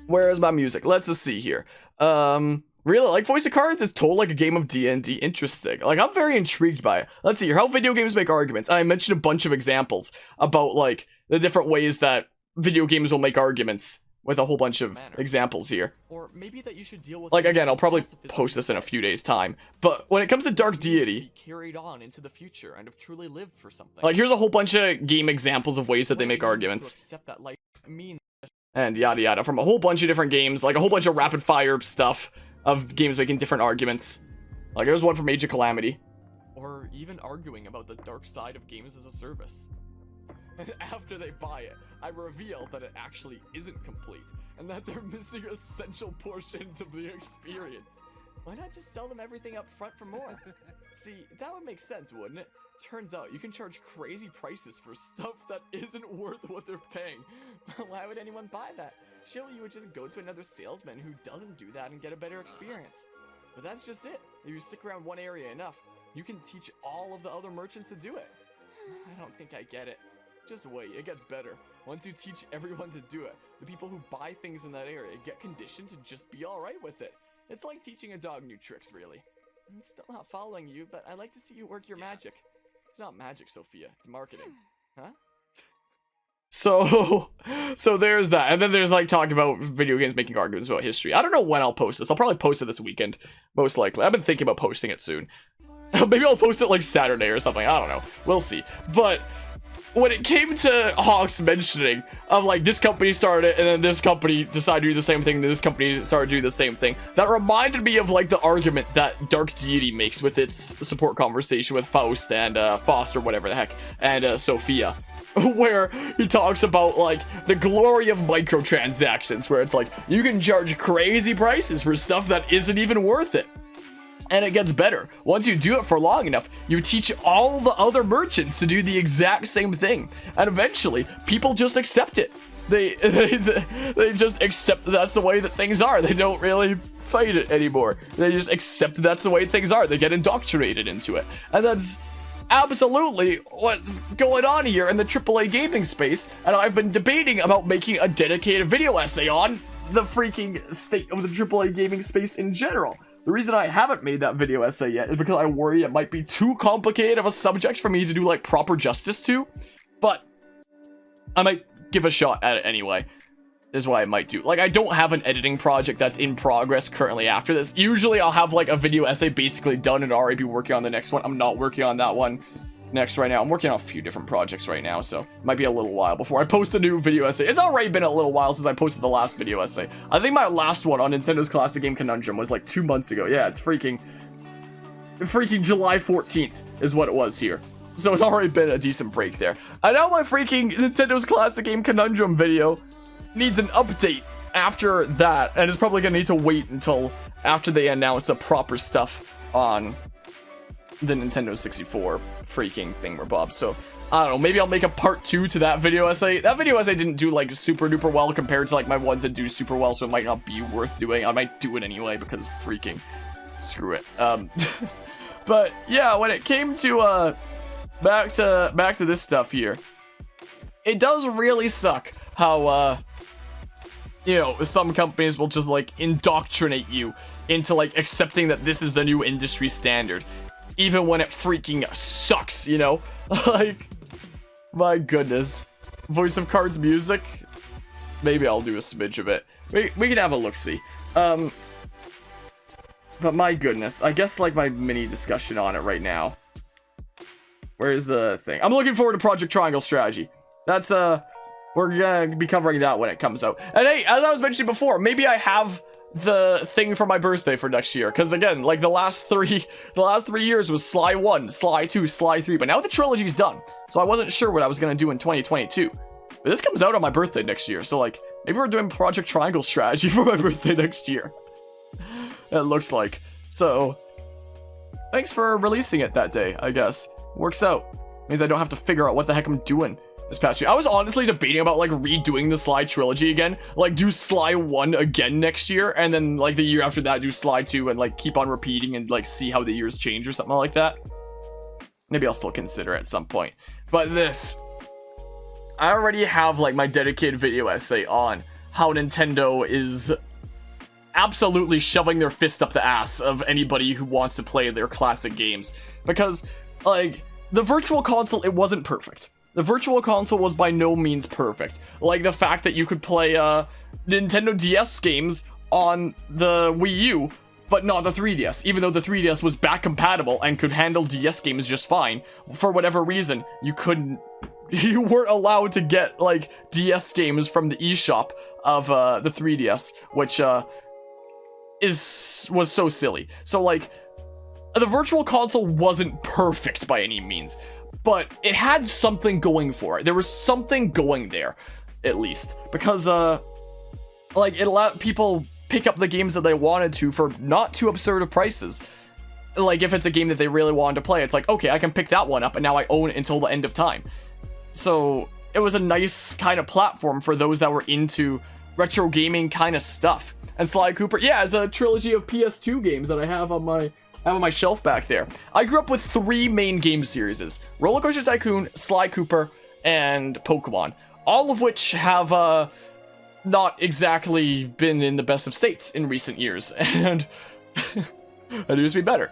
Where is my music? Let's just see here. Really, like, Voice of Cards is told like a game of D&D. Interesting. Like, I'm very intrigued by it. Let's see here. How video games make arguments. And I mentioned a bunch of examples about, like, the different ways that video games will make arguments with a whole bunch of examples here. Or maybe that you should deal with, like, again, I'll probably post this in a few days' time. But when it comes to Dark Deity, carried on into the future and have truly lived for something. Like, here's a whole bunch of game examples of ways that they make arguments. And yada yada, from a whole bunch of different games, like a whole bunch of rapid fire stuff of games making different arguments. Like, there's one from Age of Calamity. Or even arguing about the dark side of games as a service. And after they buy it, I reveal that it actually isn't complete, and that they're missing essential portions of the experience. Why not just sell them everything up front for more? See, that would make sense, wouldn't it? Turns out you can charge crazy prices for stuff that isn't worth what they're paying. Why would anyone buy that? Surely you would just go to another salesman who doesn't do that and get a better experience. But that's just it. If you stick around one area enough, you can teach all of the other merchants to do it. I don't think I get it. Just wait, it gets better. Once you teach everyone to do it, the people who buy things in that area get conditioned to just be alright with it. It's like teaching a dog new tricks, really. I'm still not following you, but I'd like to see you work your magic. It's not magic, Sophia. It's marketing. Huh? So there's that. And then there's like talking about video games making arguments about history. I don't know when I'll post this. I'll probably post it this weekend, most likely. I've been thinking about posting it soon. Maybe I'll post it like Saturday or something. I don't know. We'll see. But when it came to Hawks mentioning of like this company started and then this company decided to do the same thing and this company started doing the same thing, that reminded me of like the argument that Dark Deity makes with its support conversation with Faust and Foster, whatever the heck, and Sophia, where he talks about like the glory of microtransactions, where it's like you can charge crazy prices for stuff that isn't even worth it. And it gets better. Once you do it for long enough, you teach all the other merchants to do the exact same thing. And eventually, people just accept it. They just accept that that's the way that things are. They don't really fight it anymore. They just accept that that's the way things are. They get indoctrinated into it. And that's absolutely what's going on here in the AAA gaming space. And I've been debating about making a dedicated video essay on the freaking state of the AAA gaming space in general. The reason I haven't made that video essay yet is because I worry it might be too complicated of a subject for me to do like proper justice to, but I might give a shot at it anyway, is what I might do. Like, I don't have an editing project that's in progress currently after this. Usually I'll have like a video essay basically done and already be working on the next one. I'm not working on that one next right now. I'm working on a few different projects right now, so it might be a little while before I post a new video essay. It's already been a little while since I posted the last video essay. I think my last one on Nintendo's Classic Game Conundrum was like 2 months ago. Yeah, it's freaking July 14th is what it was here. So it's already been a decent break there. I know my freaking Nintendo's Classic Game Conundrum video needs an update after that, and it's probably gonna need to wait until after they announce the proper stuff on the Nintendo 64 freaking thingamabob. So I don't know, maybe I'll make a part 2 to that video essay. That video essay didn't do like super duper well compared to like my ones that do super well, so it might not be worth doing. I might do it anyway because freaking screw it. But yeah, when it came to back to this stuff here, it does really suck how you know, some companies will just like indoctrinate you into like accepting that this is the new industry standard, even when it freaking sucks, you know? Like, my goodness. Voice of Cards music? Maybe I'll do a smidge of it. We can have a look-see. But my goodness, I guess like my mini discussion on it right now. Where's the thing? I'm looking forward to Project Triangle Strategy. That's, we're gonna be covering that when it comes out. And hey, as I was mentioning before, maybe I have the thing for my birthday for next year, because again, like the last three years was Sly 1, Sly 2, Sly 3, but now the trilogy's done, so I wasn't sure what I was gonna do in 2022. But this comes out on my birthday next year, so like maybe we're doing Project Triangle Strategy for my birthday next year. It looks like. So thanks for releasing it that day. I guess works out. Means I don't have to figure out what the heck I'm doing this past year. I was honestly debating about like redoing the Sly trilogy again, like do Sly 1 again next year, and then like the year after that do Sly 2, and like keep on repeating and like see how the years change or something like that. Maybe I'll still consider it at some point. But this, I already have like my dedicated video essay on how Nintendo is absolutely shoving their fist up the ass of anybody who wants to play their classic games, because like the Virtual Console, it wasn't perfect. The Virtual Console was by no means perfect. Like the fact that you could play Nintendo DS games on the Wii U, but not the 3DS, even though the 3DS was back compatible and could handle DS games just fine. For whatever reason, you weren't allowed to get like DS games from the eShop of the 3DS, which was so silly. So like the Virtual Console wasn't perfect by any means, but it had something going for it. There was something going there, at least, because like it allowed people pick up the games that they wanted to for not too absurd of prices. Like, if it's a game that they really wanted to play, it's like, okay, I can pick that one up, and now I own it until the end of time. So, it was a nice kind of platform for those that were into retro gaming kind of stuff. And Sly Cooper, yeah, is a trilogy of PS2 games that I have on my shelf back there. I grew up with 3 main game series: Roller Coaster Tycoon, Sly Cooper, and Pokemon. All of which have not exactly been in the best of states in recent years, and it used to be better.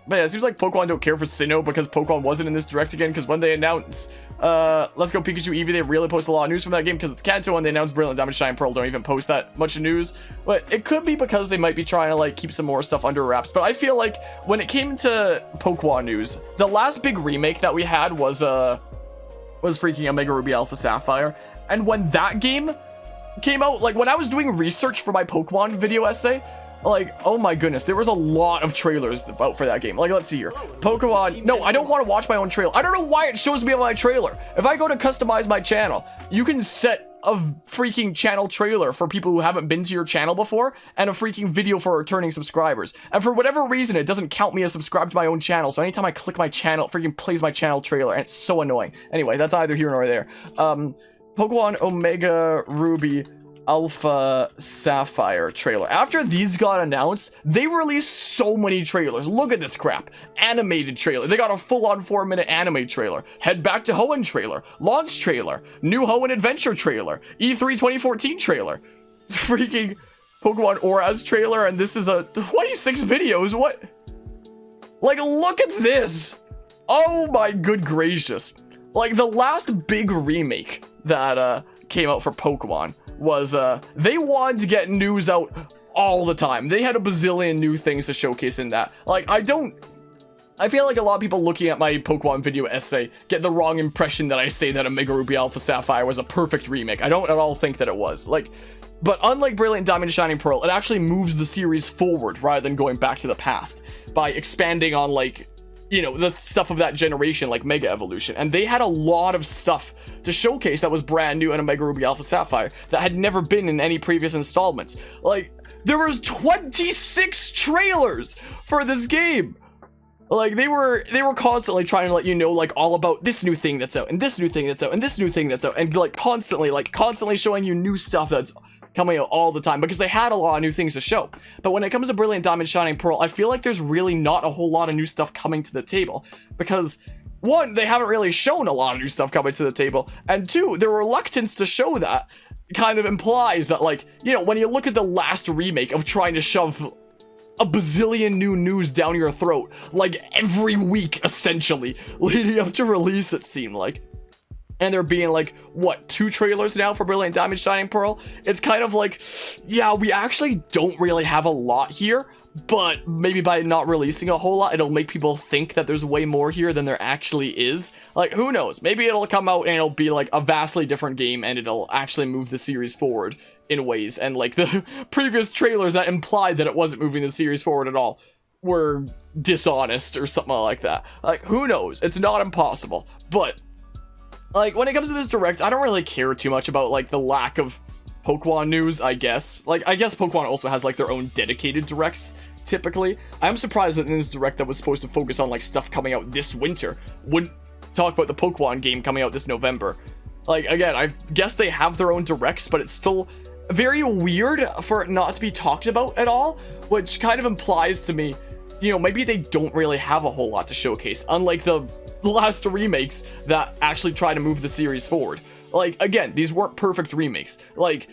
But yeah, it seems like Pokemon don't care for Sinnoh because Pokemon wasn't in this direct again, because when they announced Let's Go Pikachu Eevee, they really posted a lot of news from that game because it's Kanto, and they announced Brilliant Diamond Shine Pearl don't even post that much news. But it could be because they might be trying to like keep some more stuff under wraps. But I feel like when it came to Pokemon news, the last big remake that we had was freaking Omega Ruby Alpha Sapphire. And when that game came out, like when I was doing research for my Pokemon video essay, like, oh my goodness, there was a lot of trailers out for that game. Like, let's see here. Pokemon, no, I don't want to watch my own trailer. I don't know why it shows me on my trailer. If I go to customize my channel, you can set a freaking channel trailer for people who haven't been to your channel before, and a freaking video for returning subscribers. And for whatever reason, it doesn't count me as subscribed to my own channel, so anytime I click my channel, it freaking plays my channel trailer, and it's so annoying. Anyway, that's either here nor there. Pokemon Omega Ruby Alpha Sapphire trailer. After these got announced, they released so many trailers. Look at this crap. Animated trailer. They got a full-on 4-minute anime trailer. Head Back to Hoenn trailer. Launch trailer. New Hoenn Adventure trailer. E3 2014 trailer. Freaking Pokemon Auras trailer, and this is a 26 videos. What? Like, look at this. Oh my good gracious. Like, the last big remake that came out for Pokemon was they wanted to get news out all the time. They had a bazillion new things to showcase in that. Like, I feel like a lot of people looking at my Pokemon video essay get the wrong impression that I say that Omega Ruby Alpha Sapphire was a perfect remake. I don't at all think that it was. Like, but unlike Brilliant Diamond and Shining Pearl, it actually moves the series forward rather than going back to the past by expanding on, like, you know, the stuff of that generation, like Mega Evolution. And they had a lot of stuff to showcase that was brand new in Omega Ruby Alpha Sapphire that had never been in any previous installments. Like, there was 26 trailers for this game. Like, they were constantly trying to let you know, like, all about this new thing that's out, and this new thing that's out, and this new thing that's out, and like constantly showing you new stuff that's coming out all the time, because they had a lot of new things to show. But when it comes to Brilliant Diamond Shining Pearl, I feel like there's really not a whole lot of new stuff coming to the table, because one, they haven't really shown a lot of new stuff coming to the table, and two, their reluctance to show that kind of implies that, like, you know, when you look at the last remake of trying to shove a bazillion new news down your throat, like every week essentially leading up to release, it seemed like. And there being like, what, 2 trailers now for Brilliant Diamond Shining Pearl? It's kind of like, yeah, we actually don't really have a lot here, but maybe by not releasing a whole lot, it'll make people think that there's way more here than there actually is. Like, who knows? Maybe it'll come out and it'll be like a vastly different game, and it'll actually move the series forward in ways. And like the previous trailers that implied that it wasn't moving the series forward at all were dishonest or something like that. Like, who knows? It's not impossible, but like, when it comes to this direct, I don't really care too much about, like, the lack of Pokemon news, I guess. Like, I guess Pokemon also has, like, their own dedicated directs, typically. I'm surprised that in this direct that was supposed to focus on, like, stuff coming out this winter wouldn't talk about the Pokemon game coming out this November. Like, again, I guess they have their own directs, but it's still very weird for it not to be talked about at all, which kind of implies to me, you know, maybe they don't really have a whole lot to showcase, unlike the last remakes that actually try to move the series forward. Like, again, these weren't perfect remakes. Like,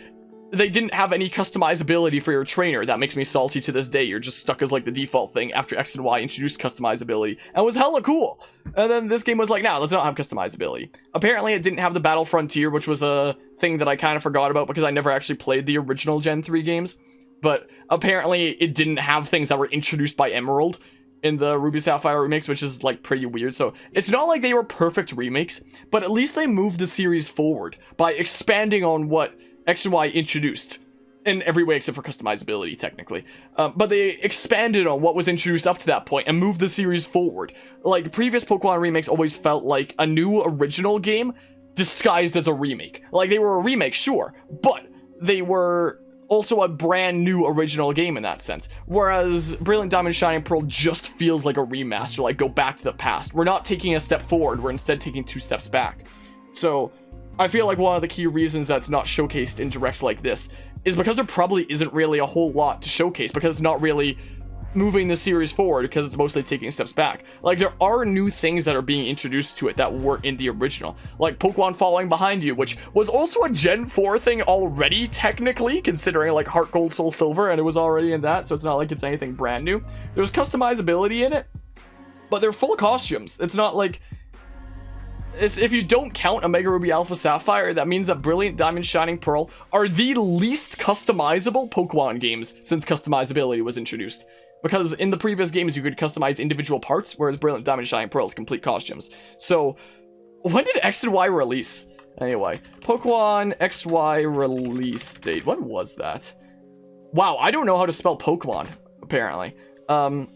they didn't have any customizability for your trainer. That makes me salty to this day. You're just stuck as like the default thing after X and Y introduced customizability, and was hella cool. And then this game was like, nah, let's not have customizability. Apparently it didn't have the Battle Frontier, which was a thing that I kind of forgot about because I never actually played the original Gen 3 games. But apparently it didn't have things that were introduced by Emerald in the Ruby Sapphire remakes, which is like pretty weird. So it's not like they were perfect remakes, but at least they moved the series forward by expanding on what X and Y introduced in every way except for customizability, technically. But they expanded on what was introduced up to that point and moved the series forward. Like, previous Pokemon remakes always felt like a new original game disguised as a remake. Like, they were a remake, sure, but they were also a brand new original game in that sense. Whereas Brilliant Diamond Shining Pearl just feels like a remaster, like go back to the past. We're not taking a step forward, we're instead taking 2 steps back. So I feel like one of the key reasons that's not showcased in directs like this is because there probably isn't really a whole lot to showcase, because it's not really moving the series forward, because it's mostly taking steps back. Like, there are new things that are being introduced to it that weren't in the original, like Pokemon Following Behind You, which was also a Gen 4 thing already, technically, considering like Heart Gold, Soul Silver, and it was already in that, so it's not like it's anything brand new. There's customizability in it, but they're full costumes. It's not like... if you don't count Omega Ruby Alpha Sapphire, that means that Brilliant Diamond Shining Pearl are the least customizable Pokemon games since customizability was introduced. Because in the previous games, you could customize individual parts, whereas Brilliant Diamond Shining Pearl is complete costumes. So, when did X and Y release? Anyway, Pokemon XY release date. When was that? Wow, I don't know how to spell Pokemon, apparently. So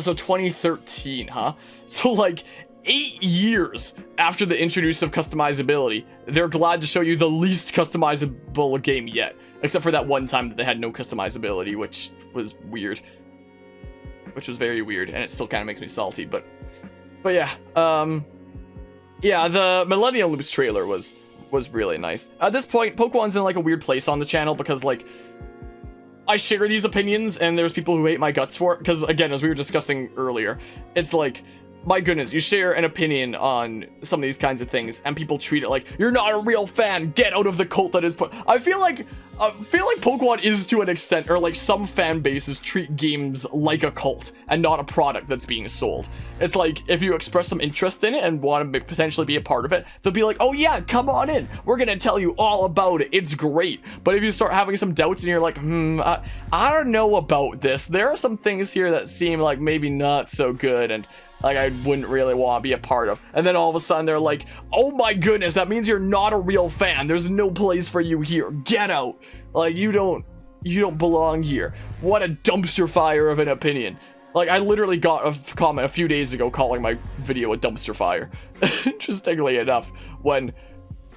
2013, huh? So, like, 8 years after the introduction of customizability, they're glad to show you the least customizable game yet. Except for that one time that they had no customizability, which was weird. Which was very weird, and it still kind of makes me salty, but yeah. Yeah, the Millennial Loops trailer was really nice. At this point, Pokemon's in like a weird place on the channel, because like, I share these opinions, and there's people who hate my guts for it, because again, as we were discussing earlier, it's like, my goodness, you share an opinion on some of these kinds of things, and people treat it like, you're not a real fan, get out of the cult that is I feel like Pokemon is, to an extent, or like some fan bases treat games like a cult, and not a product that's being sold. It's like, if you express some interest in it, and want to potentially be a part of it, they'll be like, oh yeah, come on in, we're gonna tell you all about it, it's great. But if you start having some doubts, and you're like, I don't know about this, there are some things here that seem like maybe not so good, and like, I wouldn't really want to be a part of. And then all of a sudden, they're like, oh my goodness, that means you're not a real fan. There's no place for you here. Get out. Like, you don't belong here. What a dumpster fire of an opinion. Like, I literally got a comment a few days ago calling my video a dumpster fire. Interestingly enough, when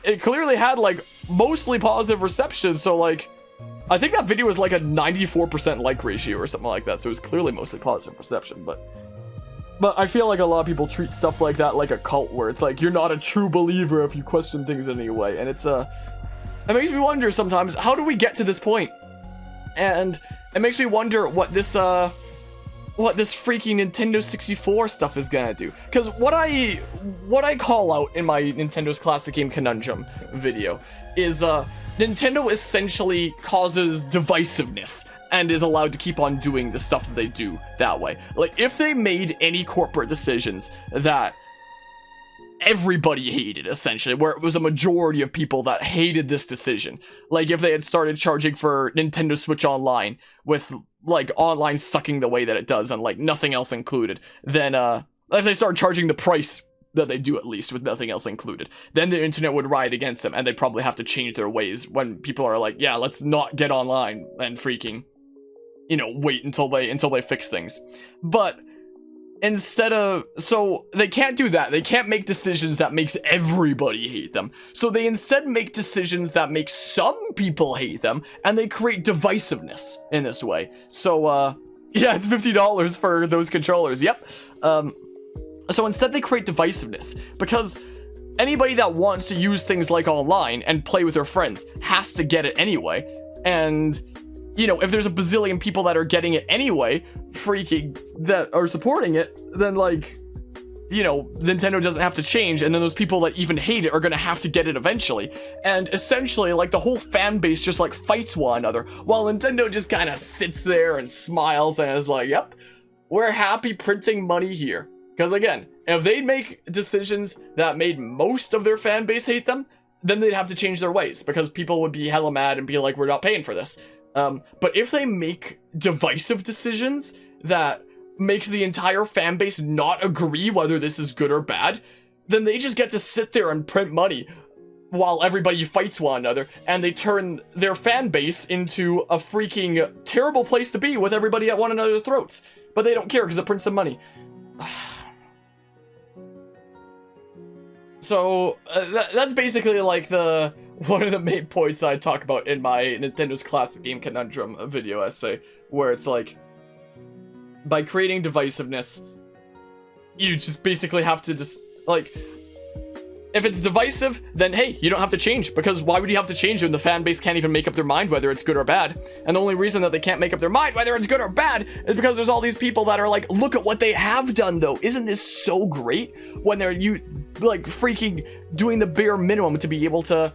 it clearly had, like, mostly positive reception. So, like, I think that video was like a 94% like ratio or something like that. So it was clearly mostly positive reception, but I feel like a lot of people treat stuff like that like a cult, where it's like, you're not a true believer if you question things in any way. And it's, it makes me wonder sometimes, how do we get to this point? And it makes me wonder what this freaking Nintendo 64 stuff is gonna do. Because what I call out in my Nintendo's Classic Game Conundrum video is, Nintendo essentially causes divisiveness and is allowed to keep on doing the stuff that they do that way. Like, if they made any corporate decisions that everybody hated, essentially, where it was a majority of people that hated this decision, like if they had started charging for Nintendo Switch Online with, like, online sucking the way that it does and, like, nothing else included, then, if they started charging the price that they do, at least, with nothing else included, then the internet would riot against them, and they'd probably have to change their ways when people are like, yeah, let's not get online and freaking, you know, wait until they fix things. But instead of, so they can't do that. They can't make decisions that makes everybody hate them. So they instead make decisions that make some people hate them, and they create divisiveness in this way. So, yeah, it's $50 for those controllers. Yep. So instead they create divisiveness, because anybody that wants to use things like online and play with their friends has to get it anyway. And, you know, if there's a bazillion people that are getting it anyway, freaking, that are supporting it, then, like, you know, Nintendo doesn't have to change, and then those people that even hate it are gonna have to get it eventually. And essentially, like, the whole fan base just, like, fights one another, while Nintendo just kind of sits there and smiles and is like, yep, we're happy printing money here. Because again, if they'd make decisions that made most of their fan base hate them, then they'd have to change their ways, because people would be hella mad and be like, we're not paying for this. But if they make divisive decisions that makes the entire fan base not agree whether this is good or bad, then they just get to sit there and print money while everybody fights one another, and they turn their fan base into a freaking terrible place to be with everybody at one another's throats. But they don't care because it prints them money. So that's basically like one of the main points that I talk about in my Nintendo's Classic Game Conundrum video essay, where it's like, by creating divisiveness, you just basically have to just, like, if it's divisive, then hey, you don't have to change, because why would you have to change when the fan base can't even make up their mind whether it's good or bad? And the only reason that they can't make up their mind whether it's good or bad is because there's all these people that are like, look at what they have done though. Isn't this so great? When they're like freaking doing the bare minimum to be able to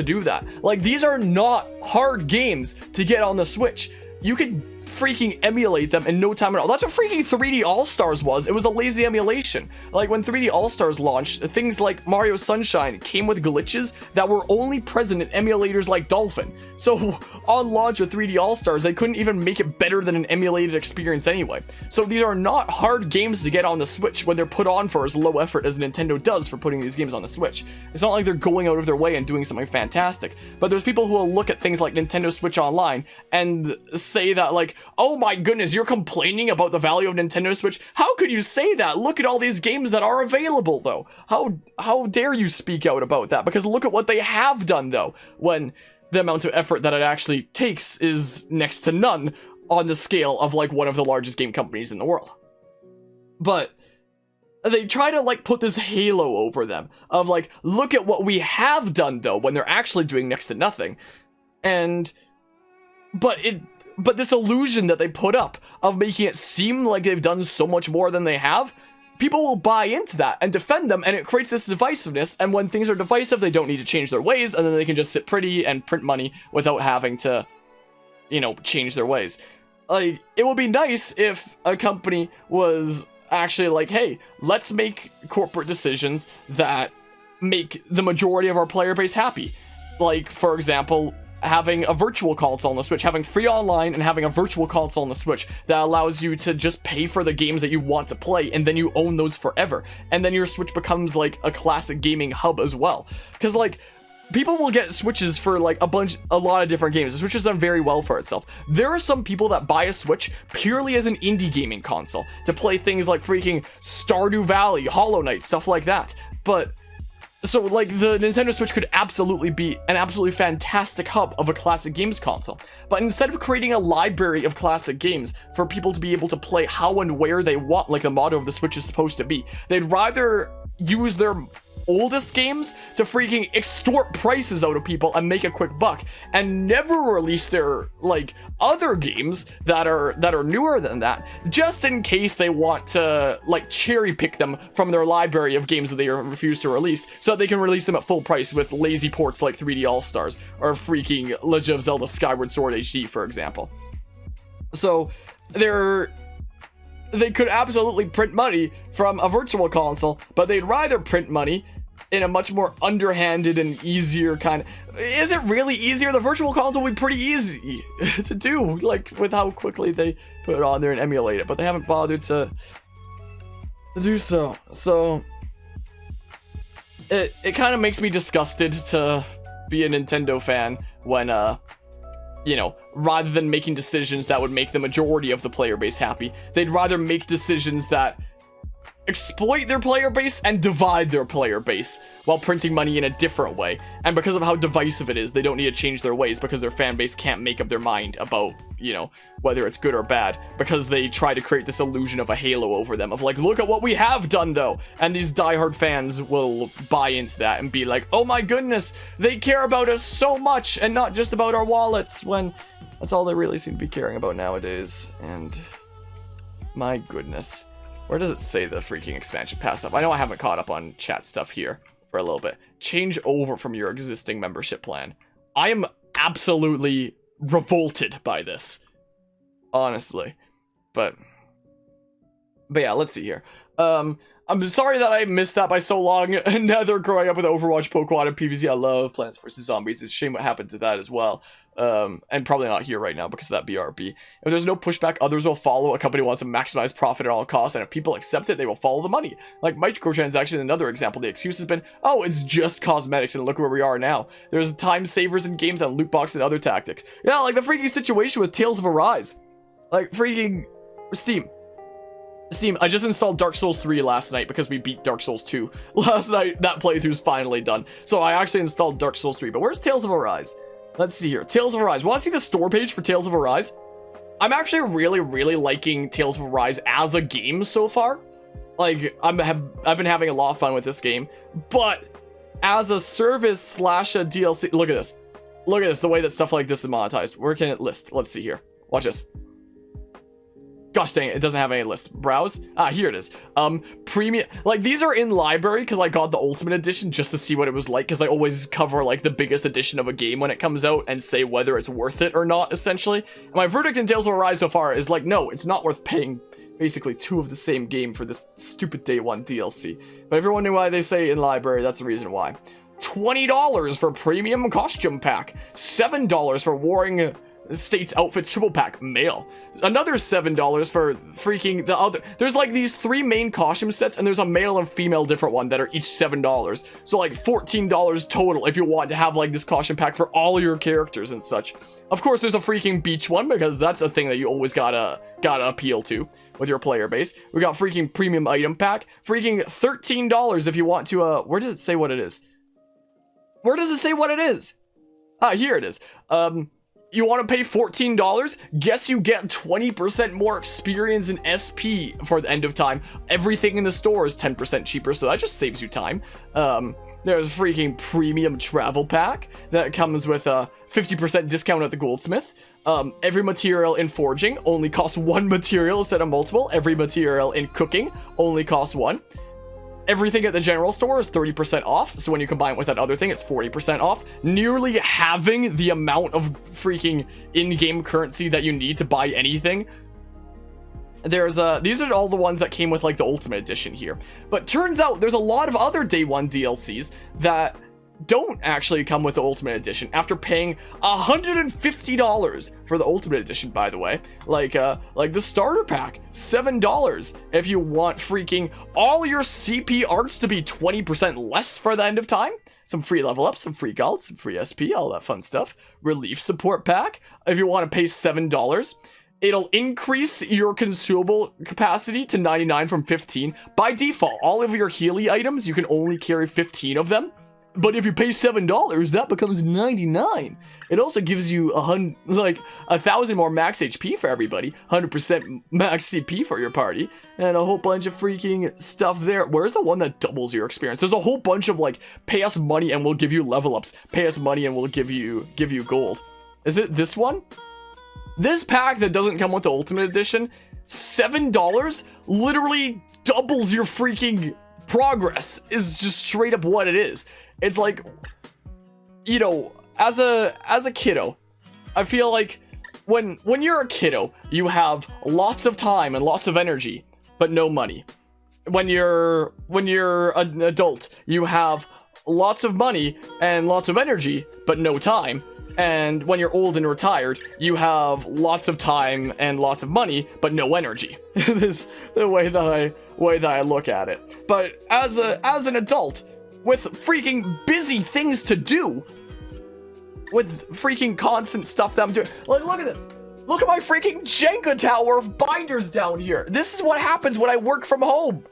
do that. Like, these are not hard games to get on the Switch. You could freaking emulate them in no time at all. That's what freaking 3D All-Stars was. It was a lazy emulation. Like, when 3D All-Stars launched, things like Mario Sunshine came with glitches that were only present in emulators like Dolphin. So on launch of 3D All-Stars, they couldn't even make it better than an emulated experience anyway. So these are not hard games to get on the Switch when they're put on for as low effort as Nintendo does for putting these games on the Switch. It's not like they're going out of their way and doing something fantastic. But there's people who will look at things like Nintendo Switch Online and say that, like, oh my goodness, you're complaining about the value of Nintendo Switch? How could you say that? Look at all these games that are available, though. How dare you speak out about that? Because look at what they have done, though, when the amount of effort that it actually takes is next to none on the scale of, like, one of the largest game companies in the world. But they try to, like, put this halo over them of, like, look at what we have done, though, when they're actually doing next to nothing. But this illusion that they put up of making it seem like they've done so much more than they have, people will buy into that and defend them, and it creates this divisiveness, and when things are divisive, they don't need to change their ways, and then they can just sit pretty and print money without having to, you know, change their ways. Like, it would be nice if a company was actually like, hey, let's make corporate decisions that make the majority of our player base happy. Like, for example, having a virtual console on the Switch, having free online and having a virtual console on the Switch that allows you to just pay for the games that you want to play, and then you own those forever. And then your Switch becomes like a classic gaming hub as well. Because, like, people will get Switches for like a lot of different games. The Switch has done very well for itself. There are some people that buy a Switch purely as an indie gaming console to play things like freaking Stardew Valley, Hollow Knight, stuff like that. But so, like, the Nintendo Switch could absolutely be an absolutely fantastic hub of a classic games console. But instead of creating a library of classic games for people to be able to play how and where they want, like the motto of the Switch is supposed to be, they'd rather use their oldest games to freaking extort prices out of people and make a quick buck, and never release their, like, other games that are newer than that, just in case they want to, like, cherry pick them from their library of games that they refuse to release, so that they can release them at full price with lazy ports like 3D All-Stars or freaking Legend of Zelda Skyward Sword HD, for example. So they could absolutely print money from a virtual console, but they'd rather print money in a much more underhanded and easier kind of... Is it really easier? The virtual console would be pretty easy to do, like, with how quickly they put it on there and emulate it, but they haven't bothered to do so. So it kind of makes me disgusted to be a Nintendo fan when, you know, rather than making decisions that would make the majority of the player base happy, they'd rather make decisions that exploit their player base and divide their player base while printing money in a different way. And because of how divisive it is, they don't need to change their ways because their fan base can't make up their mind about, you know, whether it's good or bad, because they try to create this illusion of a halo over them of, like, look at what we have done though. And these diehard fans will buy into that and be like, oh my goodness, they care about us so much and not just about our wallets, when that's all they really seem to be caring about nowadays. And my goodness. Where does it say the freaking expansion pass stuff? I know I haven't caught up on chat stuff here for a little bit. Change over from your existing membership plan. I am absolutely revolted by this, honestly. But yeah, let's see here. I'm sorry that I missed that by so long. Nether growing up with Overwatch, Pokemon, and PvZ. I love Plants vs. Zombies. It's a shame what happened to that as well. And probably not here right now because of that BRB. If there's no pushback, others will follow. A company wants to maximize profit at all costs, and if people accept it, they will follow the money. Like microtransactions, another example. The excuse has been, oh, it's just cosmetics, and look where we are now. There's time savers in games and loot boxes and other tactics. Yeah, like the freaking situation with Tales of Arise. Like freaking Steam. Steam, I just installed Dark Souls 3 last night because we beat Dark Souls 2 last night. That playthrough's finally done. So I actually installed Dark Souls 3. But where's Tales of Arise? Let's see here. Tales of Arise. Want to see the store page for Tales of Arise? I'm actually really liking Tales of Arise as a game so far. Like, I've been having a lot of fun with this game. But as a service slash a DLC... Look at this. Look at this, the way that stuff like this is monetized. Where can it list? Let's see here. Watch this. Gosh dang it, it doesn't have any lists. Browse. Ah, here it is. Premium. Like, these are in library because I got the Ultimate Edition just to see what it was like, because I always cover, like, the biggest edition of a game when it comes out and say whether it's worth it or not, essentially. And my verdict in Tales of Arise so far is, like, no, it's not worth paying basically 2 of the same game for this stupid day 1 DLC. But if you're wondering why they say in library, that's the reason why. $20 for Premium Costume Pack. $7 for Warring States Outfit Triple Pack male. Another $7 for freaking the other. There's like these 3 main costume sets, and there's a male and female different one that are each $7. So like $14 total if you want to have like this costume pack for all your characters and such. Of course, there's a freaking beach one because that's a thing that you always gotta appeal to with your player base. We got freaking premium item pack, freaking $13 if you want to. Where does it say what it is? Where does it say what it is? Ah, here it is. You want to pay $14? Guess you get 20% more experience in SP for the end of time. Everything in the store is 10% cheaper, so that just saves you time. There's freaking premium travel pack that comes with a 50% discount at the goldsmith. Every material in forging only costs 1 material instead of multiple. Every material in cooking only costs 1. Everything at the general store is 30% off, so when you combine it with that other thing, it's 40% off. Nearly halving the amount of freaking in-game currency that you need to buy anything. There's these are all the ones that came with like the Ultimate Edition here. But turns out there's a lot of other Day 1 DLCs that don't actually come with the Ultimate Edition after paying $150 for the Ultimate Edition, by the way. Like the starter pack, $7 if you want freaking all your CP arts to be 20% less for the end of time. Some free level ups, some free gold, some free SP, all that fun stuff. Relief support pack if you want to pay $7. It'll increase your consumable capacity to 99 from 15. By default, all of your Healy items, you can only carry 15 of them. But if you pay $7, that becomes 99. It also gives you 1,000 more max HP for everybody, 100% max CP for your party, and a whole bunch of freaking stuff there. Where's the one that doubles your experience? There's a whole bunch of like, pay us money and we'll give you level ups. Pay us money and we'll give you gold. Is it this one? This pack that doesn't come with the Ultimate Edition, $7 literally doubles your freaking progress. Is just straight up what it is. It's like, you know, as a kiddo, I feel like when you're a kiddo, you have lots of time and lots of energy, but no money. When you're an adult, you have lots of money and lots of energy, but no time. And when you're old and retired, you have lots of time and lots of money, but no energy. This is the way that I look at it. But as an adult, with freaking busy things to do, with freaking constant stuff that I'm doing. Like, look at this. Look at my freaking Jenga tower of binders down here. This is what happens when I work from home.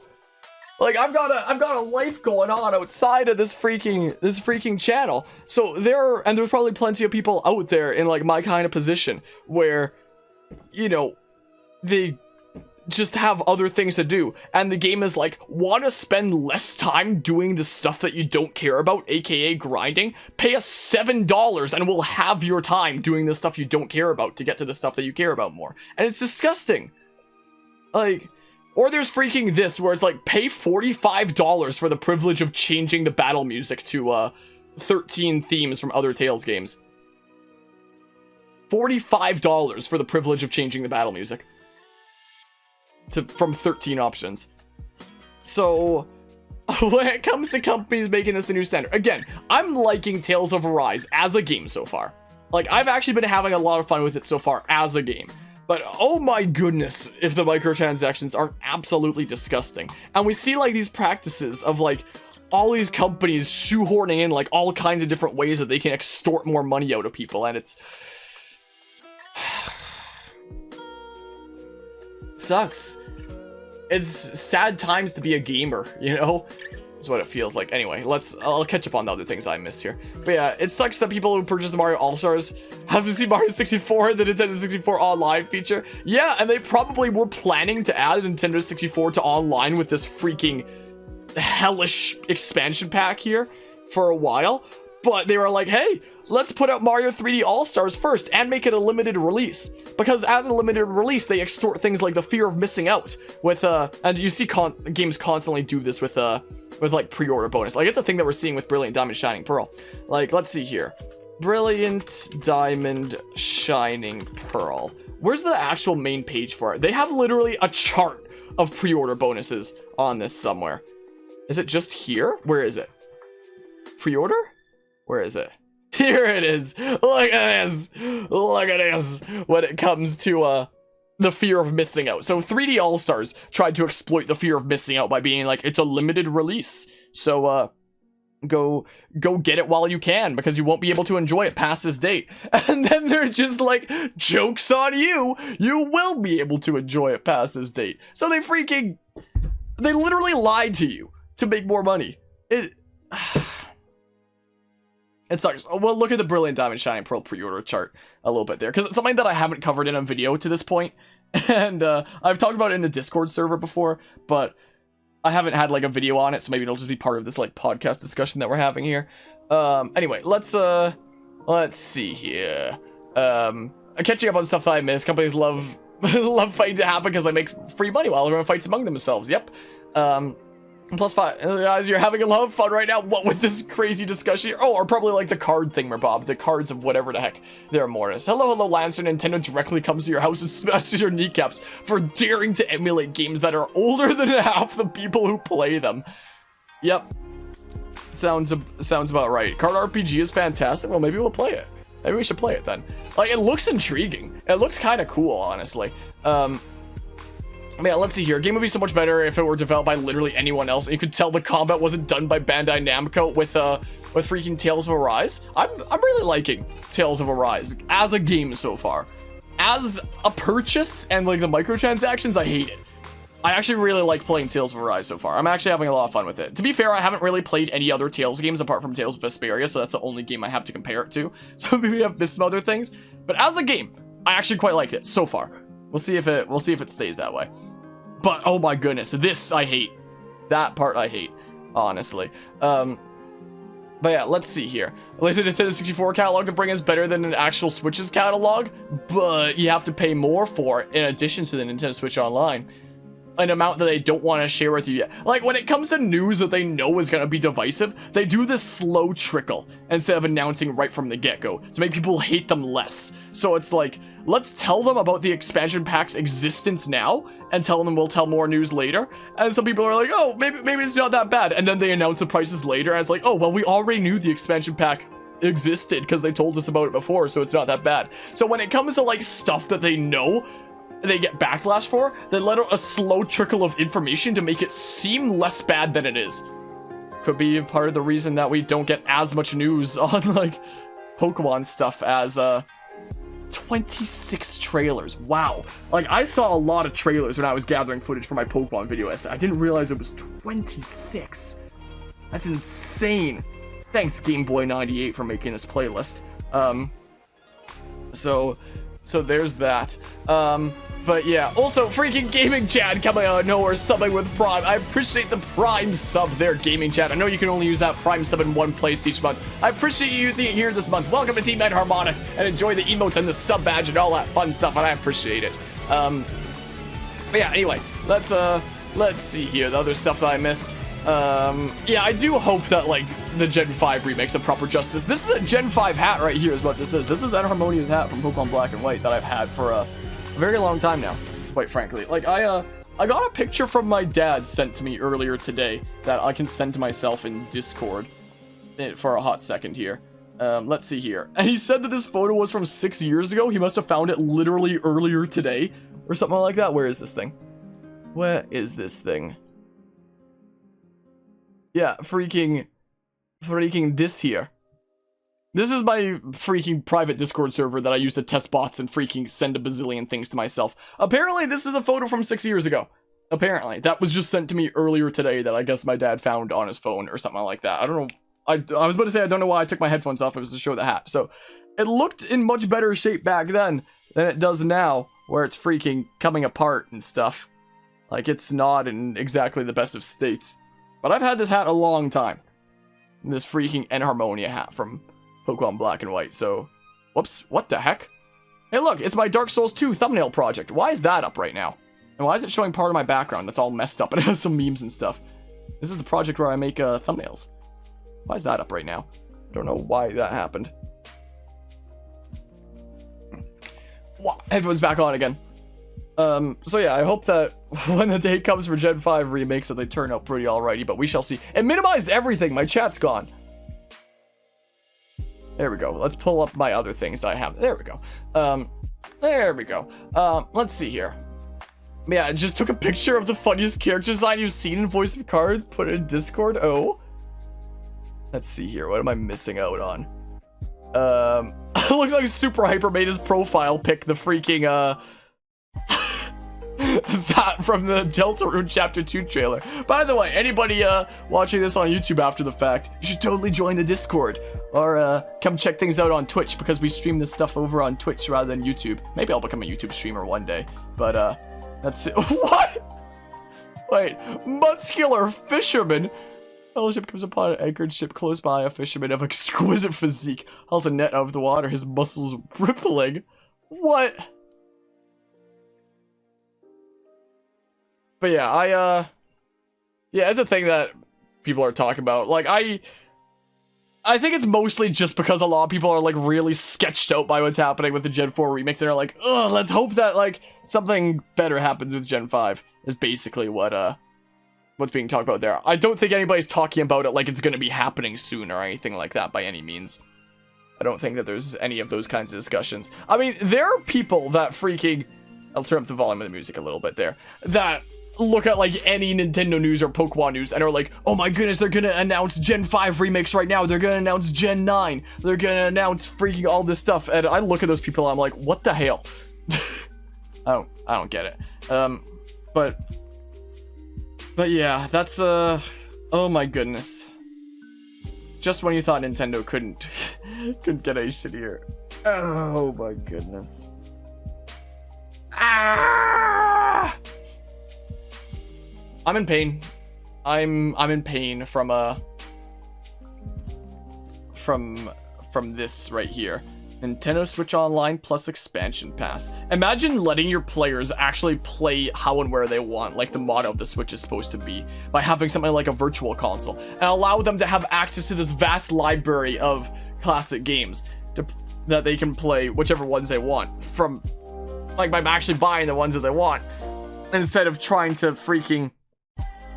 Like, I've got a life going on outside of this freaking channel. So there's probably plenty of people out there in like my kind of position where, you know, they just have other things to do, and the game is like, want to spend less time doing the stuff that you don't care about, aka grinding? Pay us $7 and we'll have your time doing the stuff you don't care about to get to the stuff that you care about more. And it's disgusting. Like, or there's freaking this where it's like, pay $45 for the privilege of changing the battle music to 13 themes from other Tales games. $45 for the privilege of changing the battle music from 13 options. So when it comes to companies making this the new standard, again, I'm liking Tales of Arise as a game so far. Like, I've actually been having a lot of fun with it so far as a game. But oh my goodness, if the microtransactions aren't absolutely disgusting. And we see like these practices of like all these companies shoehorning in like all kinds of different ways that they can extort more money out of people, and it's sucks. it's sad times to be a gamer, you know? Is what it feels like. Anyway, I'll catch up on the other things I missed here. But yeah, it sucks that people who purchase the Mario All-Stars have to see Mario 64 and the Nintendo 64 online feature. Yeah, and they probably were planning to add Nintendo 64 to online with this freaking hellish expansion pack here for a while. But they were like, hey, let's put out Mario 3D All-Stars first and make it a limited release. Because as a limited release, they extort things like the fear of missing out with, and you see games constantly do this with like pre-order bonus. Like it's a thing that we're seeing with Brilliant Diamond Shining Pearl. Like, let's see here. Brilliant Diamond Shining Pearl. Where's the actual main page for it? They have literally a chart of pre-order bonuses on this somewhere. Is it just here? Where is it? Pre-order? Where is it? Here it is. Look at this. Look at this. When it comes to the fear of missing out. So 3D All-Stars tried to exploit the fear of missing out by being like, it's a limited release. So go get it while you can, because you won't be able to enjoy it past this date. And then they're just like, joke's on you. You will be able to enjoy it past this date. So they literally lied to you to make more money. It sucks. Well, look at the Brilliant Diamond Shining Pearl pre-order chart a little bit there, because it's something that I haven't covered in a video to this point, and I've talked about it in the Discord server before, but I haven't had like a video on it, so maybe it'll just be part of this like podcast discussion that we're having here. Anyway, let's see here. Catching up on stuff that I missed. Companies love fighting to happen because they make free money while everyone fights among themselves. Yep. +5. Guys, you're having a lot of fun right now. What with this crazy discussion here? Oh, or probably like the card thing, Bob. The cards of whatever the heck they're Mortis. Hello, Lancer. Nintendo directly comes to your house and smashes your kneecaps for daring to emulate games that are older than half the people who play them. Yep. Sounds about right. Card RPG is fantastic. Well, maybe we'll play it. Maybe we should play it then. Like, it looks intriguing. It looks kind of cool, honestly. Yeah, let's see here. Game would be so much better if it were developed by literally anyone else. And you could tell the combat wasn't done by Bandai Namco with freaking Tales of Arise. I'm really liking Tales of Arise as a game so far. As a purchase and like the microtransactions, I hate it. I actually really like playing Tales of Arise so far. I'm actually having a lot of fun with it. To be fair, I haven't really played any other Tales games apart from Tales of Vesperia, so that's the only game I have to compare it to. So maybe I've missed some other things. But as a game, I actually quite like it so far. We'll see if it stays that way. But oh my goodness, this I hate. That part I hate, honestly. But yeah, let's see here. At least the Nintendo 64 catalog to bring is better than an actual Switch's catalog, but you have to pay more for it in addition to the Nintendo Switch Online. An amount that they don't want to share with you yet. Like, when it comes to news that they know is going to be divisive, they do this slow trickle instead of announcing right from the get-go to make people hate them less. So it's like, let's tell them about the expansion pack's existence now and tell them we'll tell more news later. And some people are like, oh, maybe it's not that bad. And then they announce the prices later and it's like, oh, well, we already knew the expansion pack existed because they told us about it before, so it's not that bad. So when it comes to like stuff that they know they get backlash for, they let out a slow trickle of information to make it seem less bad than it is. Could be part of the reason that we don't get as much news on like Pokemon stuff as 26 trailers. Wow. Like, I saw a lot of trailers when I was gathering footage for my Pokemon video essay. I didn't realize it was 26. That's insane. Thanks, Game Boy 98, for making this playlist. So there's that. But yeah, also freaking Gaming Chat coming out of nowhere, subbing with Prime. I appreciate the Prime sub there, Gaming Chat. I know you can only use that Prime sub in one place each month. I appreciate you using it here this month. Welcome to Team Ed Harmonic, and enjoy the emotes and the sub badge and all that fun stuff, and I appreciate it. But yeah, anyway, let's see here, the other stuff that I missed. Yeah, I do hope that, like, the Gen 5 remakes of proper justice. This is a Gen 5 hat right here is what this is. This is Ed Harmonia's hat from Pokemon Black and White that I've had for a very long time now, quite frankly. Like, I got a picture from my dad sent to me earlier today that I can send to myself in Discord for a hot second here. Let's see here. And he said that this photo was from 6 years ago. He must have found it literally earlier today or something like that. Where is this thing? Where is this thing? Yeah, freaking this here. This is my freaking private Discord server that I use to test bots and freaking send a bazillion things to myself. Apparently, this is a photo from 6 years ago. Apparently. That was just sent to me earlier today that I guess my dad found on his phone or something like that. I don't know. I was about to say I don't know why I took my headphones off. It was to show the hat. So it looked in much better shape back then than it does now, where it's freaking coming apart and stuff. Like, it's not in exactly the best of states. But I've had this hat a long time. This freaking Enharmonia hat from Pokemon Black and White. So, whoops, what the heck? Hey look, it's my Dark Souls 2 thumbnail project. Why is that up right now? And why is it showing part of my background that's all messed up and it has some memes and stuff? This is the project where I make thumbnails. Why is that up right now? I don't know why that happened. Wow, headphones back on again. So yeah, I hope that when the day comes for Gen 5 remakes that they turn out pretty alrighty, but we shall see. It minimized everything, my chat's gone. There we go. Let's pull up my other things I have. There we go. There we go. Let's see here. Yeah, I just took a picture of the funniest character design you've seen in Voice of Cards, put it in Discord. Oh. Let's see here. What am I missing out on? It looks like Super Hyper made his profile pic the freaking, that from the Deltarune Chapter 2 trailer. By the way, anybody watching this on YouTube after the fact, you should totally join the Discord or come check things out on Twitch, because we stream this stuff over on Twitch rather than YouTube. Maybe I'll become a YouTube streamer one day, but that's it. What? Wait, muscular fisherman. Fellowship comes upon an anchored ship close by. A fisherman of exquisite physique hauls a net out of the water, his muscles rippling. What? But yeah, yeah, it's a thing that people are talking about. Like, I think it's mostly just because a lot of people are, like, really sketched out by what's happening with the Gen 4 remix, and are like, ugh, let's hope that, like, something better happens with Gen 5, is basically what's being talked about there. I don't think anybody's talking about it like it's gonna be happening soon or anything like that by any means. I don't think that there's any of those kinds of discussions. I mean, there are people that freaking... I'll turn up the volume of the music a little bit there. That look at, like, any Nintendo news or Pokemon news and are like, oh my goodness, they're gonna announce Gen 5 remakes right now. They're gonna announce Gen 9. They're gonna announce freaking all this stuff. And I look at those people and I'm like, what the hell? I don't get it. But yeah, that's, oh my goodness. Just when you thought Nintendo couldn't get any shittier. Oh my goodness. Ah! I'm in pain. I'm in pain from this right here. Nintendo Switch Online plus expansion pass. Imagine letting your players actually play how and where they want, like the motto of the Switch is supposed to be, by having something like a virtual console, and allow them to have access to this vast library of classic games that they can play whichever ones they want, from, like, by actually buying the ones that they want, instead of trying to freaking,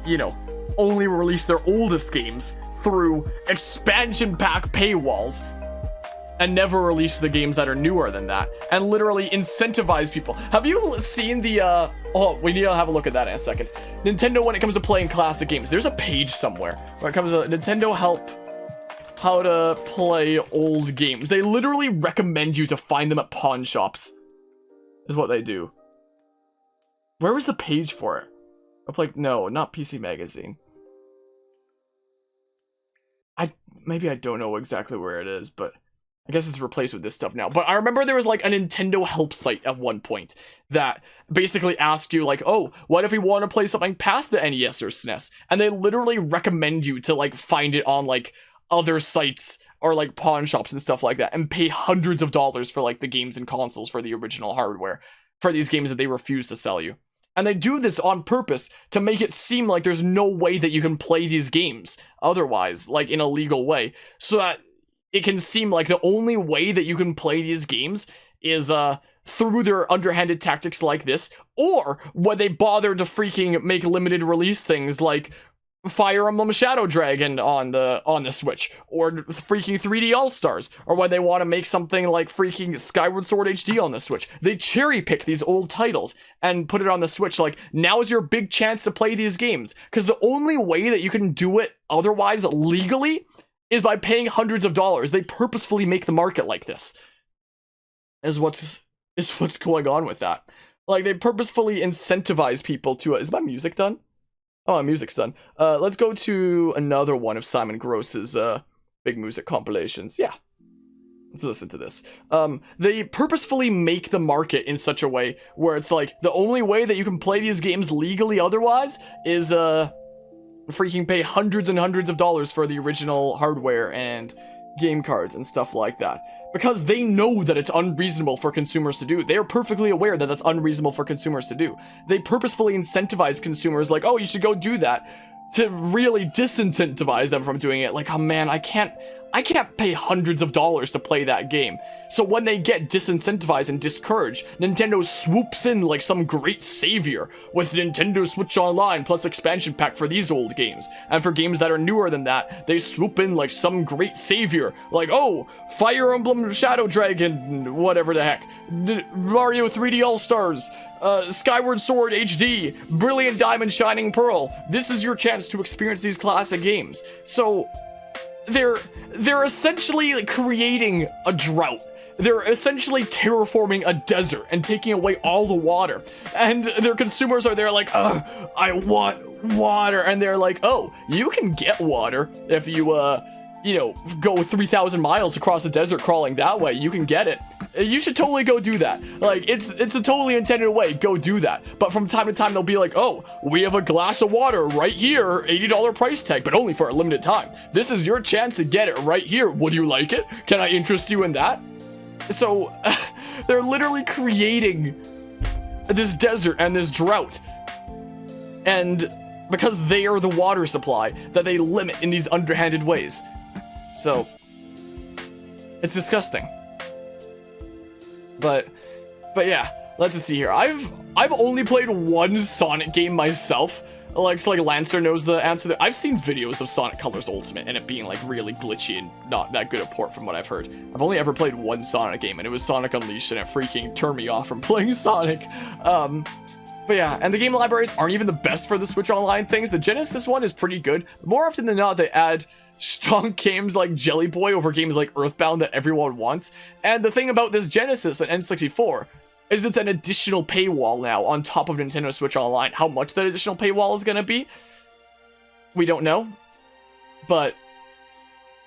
you know, only release their oldest games through expansion pack paywalls and never release the games that are newer than that, and literally incentivize people. Have you seen the, oh, we need to have a look at that in a second. Nintendo, when it comes to playing classic games, there's a page somewhere when it comes to Nintendo help how to play old games. They literally recommend you to find them at pawn shops, is what they do. Where was the page for it? Like, no, not PC Magazine. Maybe I don't know exactly where it is, but I guess it's replaced with this stuff now. But I remember there was, like, a Nintendo help site at one point that basically asked you, like, oh, what if we want to play something past the NES or SNES? And they literally recommend you to, like, find it on, like, other sites or, like, pawn shops and stuff like that, and pay hundreds of dollars for, like, the games and consoles for the original hardware for these games that they refuse to sell you. And they do this on purpose to make it seem like there's no way that you can play these games otherwise, like, in a legal way, so that it can seem like the only way that you can play these games is through their underhanded tactics like this, or when they bother to freaking make limited release things like Fire Emblem Shadow Dragon on the Switch, or freaking 3D All-Stars, or when they want to make something like freaking Skyward Sword HD on the Switch. They cherry pick these old titles and put it on the Switch, like, now's your big chance to play these games, because the only way that you can do it otherwise legally is by paying hundreds of dollars. They purposefully make the market like this. Is what's going on with that. Like, they purposefully incentivize people to... is my music done? Oh, my music's done. Let's go to another one of Simon Gross's big music compilations. Yeah. Let's listen to this. They purposefully make the market in such a way where it's like, the only way that you can play these games legally otherwise is, freaking pay hundreds and hundreds of dollars for the original hardware and game cards and stuff like that. Because they know that it's unreasonable for consumers to do. They are perfectly aware that that's unreasonable for consumers to do. They purposefully incentivize consumers like, oh, you should go do that, to really disincentivize them from doing it. Like, oh man, I can't pay hundreds of dollars to play that game. So when they get disincentivized and discouraged, Nintendo swoops in like some great savior with Nintendo Switch Online plus expansion pack for these old games. And for games that are newer than that, they swoop in like some great savior. Like, oh, Fire Emblem Shadow Dragon, whatever the heck. Mario 3D All-Stars, Skyward Sword HD, Brilliant Diamond Shining Pearl. This is your chance to experience these classic games. So... They're essentially creating a drought. They're essentially terraforming a desert and taking away all the water. And their consumers are there like, I want water. And they're like, oh, you can get water if you, go 3,000 miles across the desert crawling that way. You can get it. You should totally go do that. Like, it's a totally intended way. Go do that. But from time to time, they'll be like, oh, we have a glass of water right here, $80 price tag, but only for a limited time. This is your chance to get it right here. Would you like it? Can I interest you in that? So, they're literally creating this desert and this drought. And because they are the water supply that they limit in these underhanded ways. So, it's disgusting. But yeah, let's see here. I've only played one Sonic game myself. Like Lancer knows the answer. I've seen videos of Sonic Colors Ultimate and it being like really glitchy and not that good a port from what I've heard. I've only ever played one Sonic game and it was Sonic Unleashed and it freaking turned me off from playing Sonic. But yeah, and the game libraries aren't even the best for the Switch Online things. The Genesis one is pretty good. More often than not, they add strong games like Jelly Boy over games like Earthbound that everyone wants. And the thing about this Genesis and N64 is it's an additional paywall now on top of Nintendo Switch Online. How much that additional paywall is going to be, we don't know. But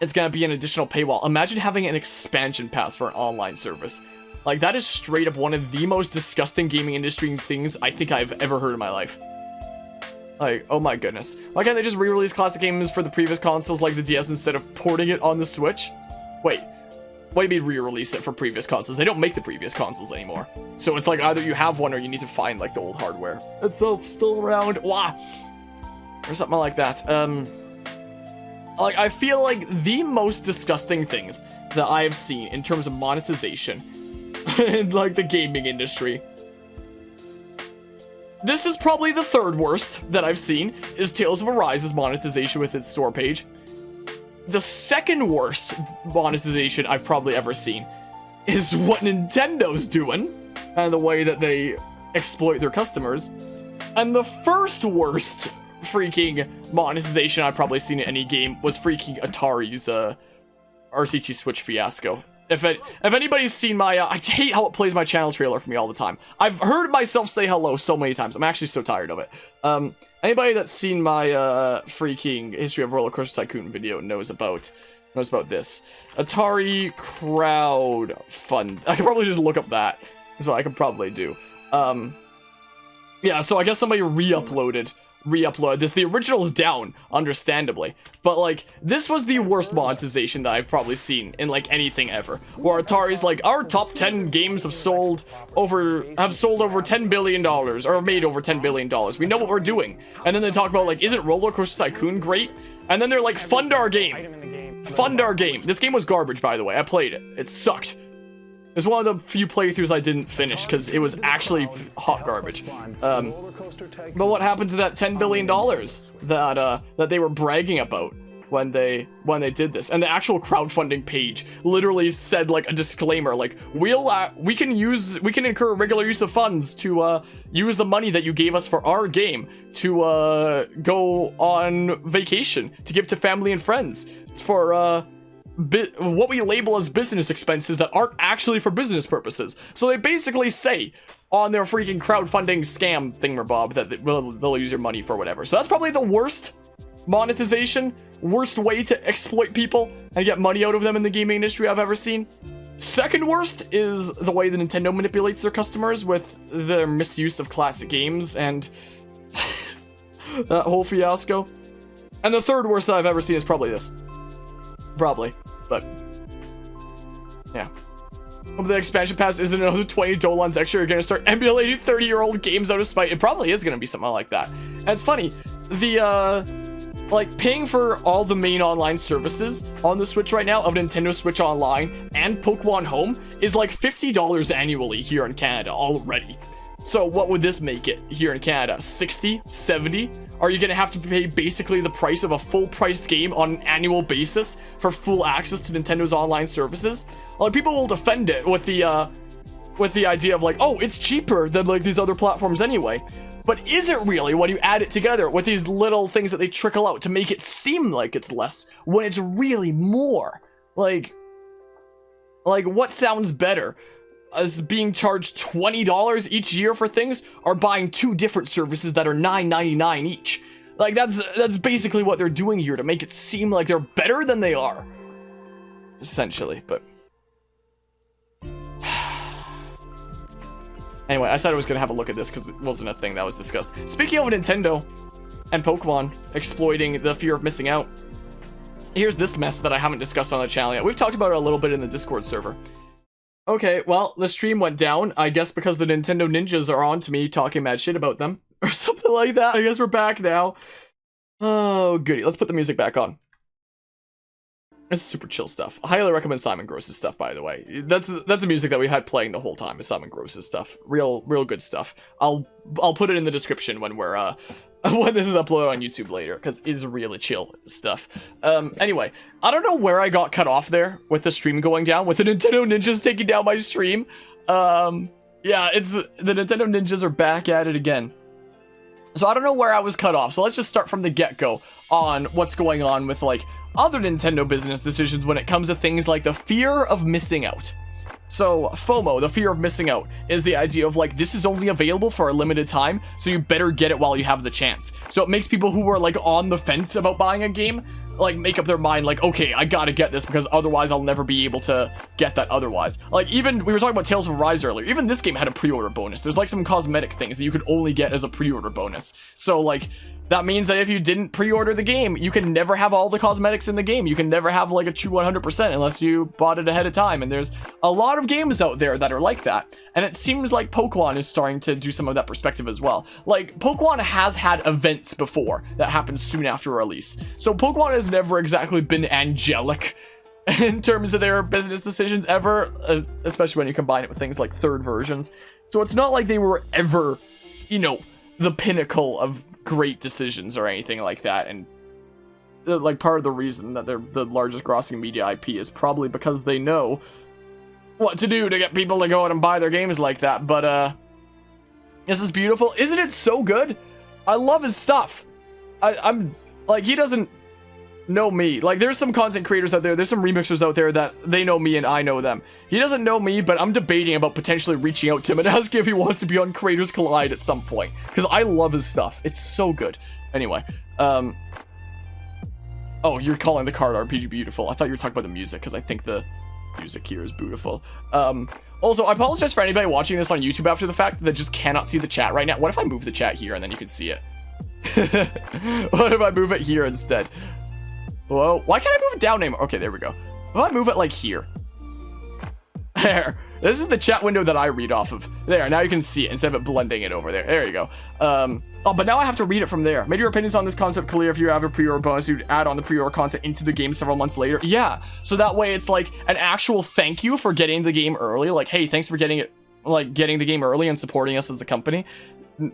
it's going to be an additional paywall. Imagine having an expansion pass for an online service. Like, that is straight up one of the most disgusting gaming industry things I think I've ever heard in my life. Like, oh my goodness. Why can't they just re-release classic games for the previous consoles like the DS instead of porting it on the Switch? Wait, what do you mean re-release it for previous consoles? They don't make the previous consoles anymore. So it's like either you have one or you need to find like the old hardware. It's still around. Wah! Or something like that. Like, I feel like the most disgusting things that I have seen in terms of monetization in like the gaming industry. This is probably the third worst that I've seen, is Tales of Arise's monetization with its store page. The second worst monetization I've probably ever seen is what Nintendo's doing, and the way that they exploit their customers. And the first worst freaking monetization I've probably seen in any game was freaking Atari's RCT Switch fiasco. If anybody's seen my, I hate how it plays my channel trailer for me all the time. I've heard myself say hello so many times. I'm actually so tired of it. Anybody that's seen my freaking History of Roller Coaster Tycoon video knows about this. Atari crowd fund. I could probably just look up that. That's what I could probably do. Yeah, so I guess somebody re-uploaded this. The original's down, understandably, but like this was the worst monetization that I've probably seen in like anything ever, where Atari's like, our top 10 games have sold over $10 billion or made over $10 billion. We know what we're doing. And then they talk about like, isn't Roller Coaster Tycoon great? And then they're like, fund our game. Fund our game. This game was garbage, by the way. I played it. It sucked. It's one of the few playthroughs I didn't finish because it was actually hot garbage. But what happened to that $10 billion that they were bragging about when they did this? And the actual crowdfunding page literally said like a disclaimer, like we can incur regular use of funds to use the money that you gave us for our game to go on vacation, to give to family and friends, for what we label as business expenses that aren't actually for business purposes. So they basically say on their freaking crowdfunding scam thingamabob that they'll use your money for whatever. So that's probably the worst monetization, worst way to exploit people and get money out of them in the gaming industry I've ever seen. Second worst is the way that Nintendo manipulates their customers with their misuse of classic games and that whole fiasco. And the third worst that I've ever seen is probably this. Probably, but yeah. Hope the expansion pass isn't another 20 dolans extra. You're gonna start emulating 30-year-old games out of spite. It probably is gonna be something like that. And it's funny, the like paying for all the main online services on the Switch right now of Nintendo Switch Online and Pokemon Home is like $50 annually here in Canada already. So what would this make it here in Canada? 60, 70? Are you gonna have to pay basically the price of a full-priced game on an annual basis for full access to Nintendo's online services? Like, people will defend it with the idea of like, oh, it's cheaper than like these other platforms anyway. But is it really when you add it together with these little things that they trickle out to make it seem like it's less when it's really more? Like what sounds better? As being charged $20 each year for things, or buying two different services that are $9.99 each. Like, that's basically what they're doing here to make it seem like they're better than they are. Essentially, but... Anyway, I said I was going to have a look at this because it wasn't a thing that was discussed. Speaking of Nintendo and Pokemon exploiting the fear of missing out, here's this mess that I haven't discussed on the channel yet. We've talked about it a little bit in the Discord server. Okay, well, the stream went down, I guess because the Nintendo ninjas are on to me talking mad shit about them, or something like that. I guess we're back now. Oh, goody. Let's put the music back on. This is super chill stuff. I highly recommend Simon Gross's stuff, by the way. That's the music that we had playing the whole time, is Simon Gross's stuff. Real good stuff. I'll put it in the description when we're, when this is uploaded on YouTube later, because it's really chill stuff. Anyway, I don't know where I got cut off there with the stream going down, with the Nintendo ninjas taking down my stream. Yeah, it's the Nintendo ninjas are back at it again. So I don't know where I was cut off, so let's just start from the get-go on what's going on with, like, other Nintendo business decisions when it comes to things like the fear of missing out. So, FOMO, the fear of missing out, is the idea of, like, this is only available for a limited time, so you better get it while you have the chance. So it makes people who are, like, on the fence about buying a game, like, make up their mind, like, okay, I gotta get this, because otherwise I'll never be able to get that otherwise. Like, even, we were talking about Tales of Arise earlier, even this game had a pre-order bonus. There's, like, some cosmetic things that you could only get as a pre-order bonus. So, like, that means that if you didn't pre-order the game, you can never have all the cosmetics in the game. You can never have, like, a true 100% unless you bought it ahead of time. And there's a lot of games out there that are like that. And it seems like Pokemon is starting to do some of that perspective as well. Like, Pokemon has had events before that happened soon after release. So Pokemon has never exactly been angelic in terms of their business decisions ever, especially when you combine it with things like third versions. So it's not like they were ever, you know, the pinnacle of great decisions or anything like that. And like, part of the reason that they're the largest grossing media IP is probably because they know what to do to get people to go out and buy their games like that. But this is beautiful. Isn't it so good? I love his stuff. I'm like, he doesn't know me. Like, there's some content creators out there, there's some remixers out there that they know me and I know them. He doesn't know me, but I'm debating about potentially reaching out to him and asking if he wants to be on Creators Collide at some point, because I love his stuff. It's so good. Anyway, oh, you're calling the card RPG beautiful. I thought you were talking about the music, because I think the music here is beautiful. Also, I apologize for anybody watching this on YouTube after the fact that just cannot see the chat right now. What if I move the chat here and then you can see it? What if I move it here instead? Whoa, why can't I move it down anymore? Okay, there we go. Well, I move it like here. There. This is the chat window that I read off of. There, now you can see it instead of it blending it over there. There you go. Oh, but now I have to read it from there. Made your opinions on this concept clear. If you have a pre-order bonus, you'd add on the pre-order content into the game several months later. Yeah, so that way it's like an actual thank you for getting the game early. Like, hey, thanks for getting it, like, getting the game early and supporting us as a company.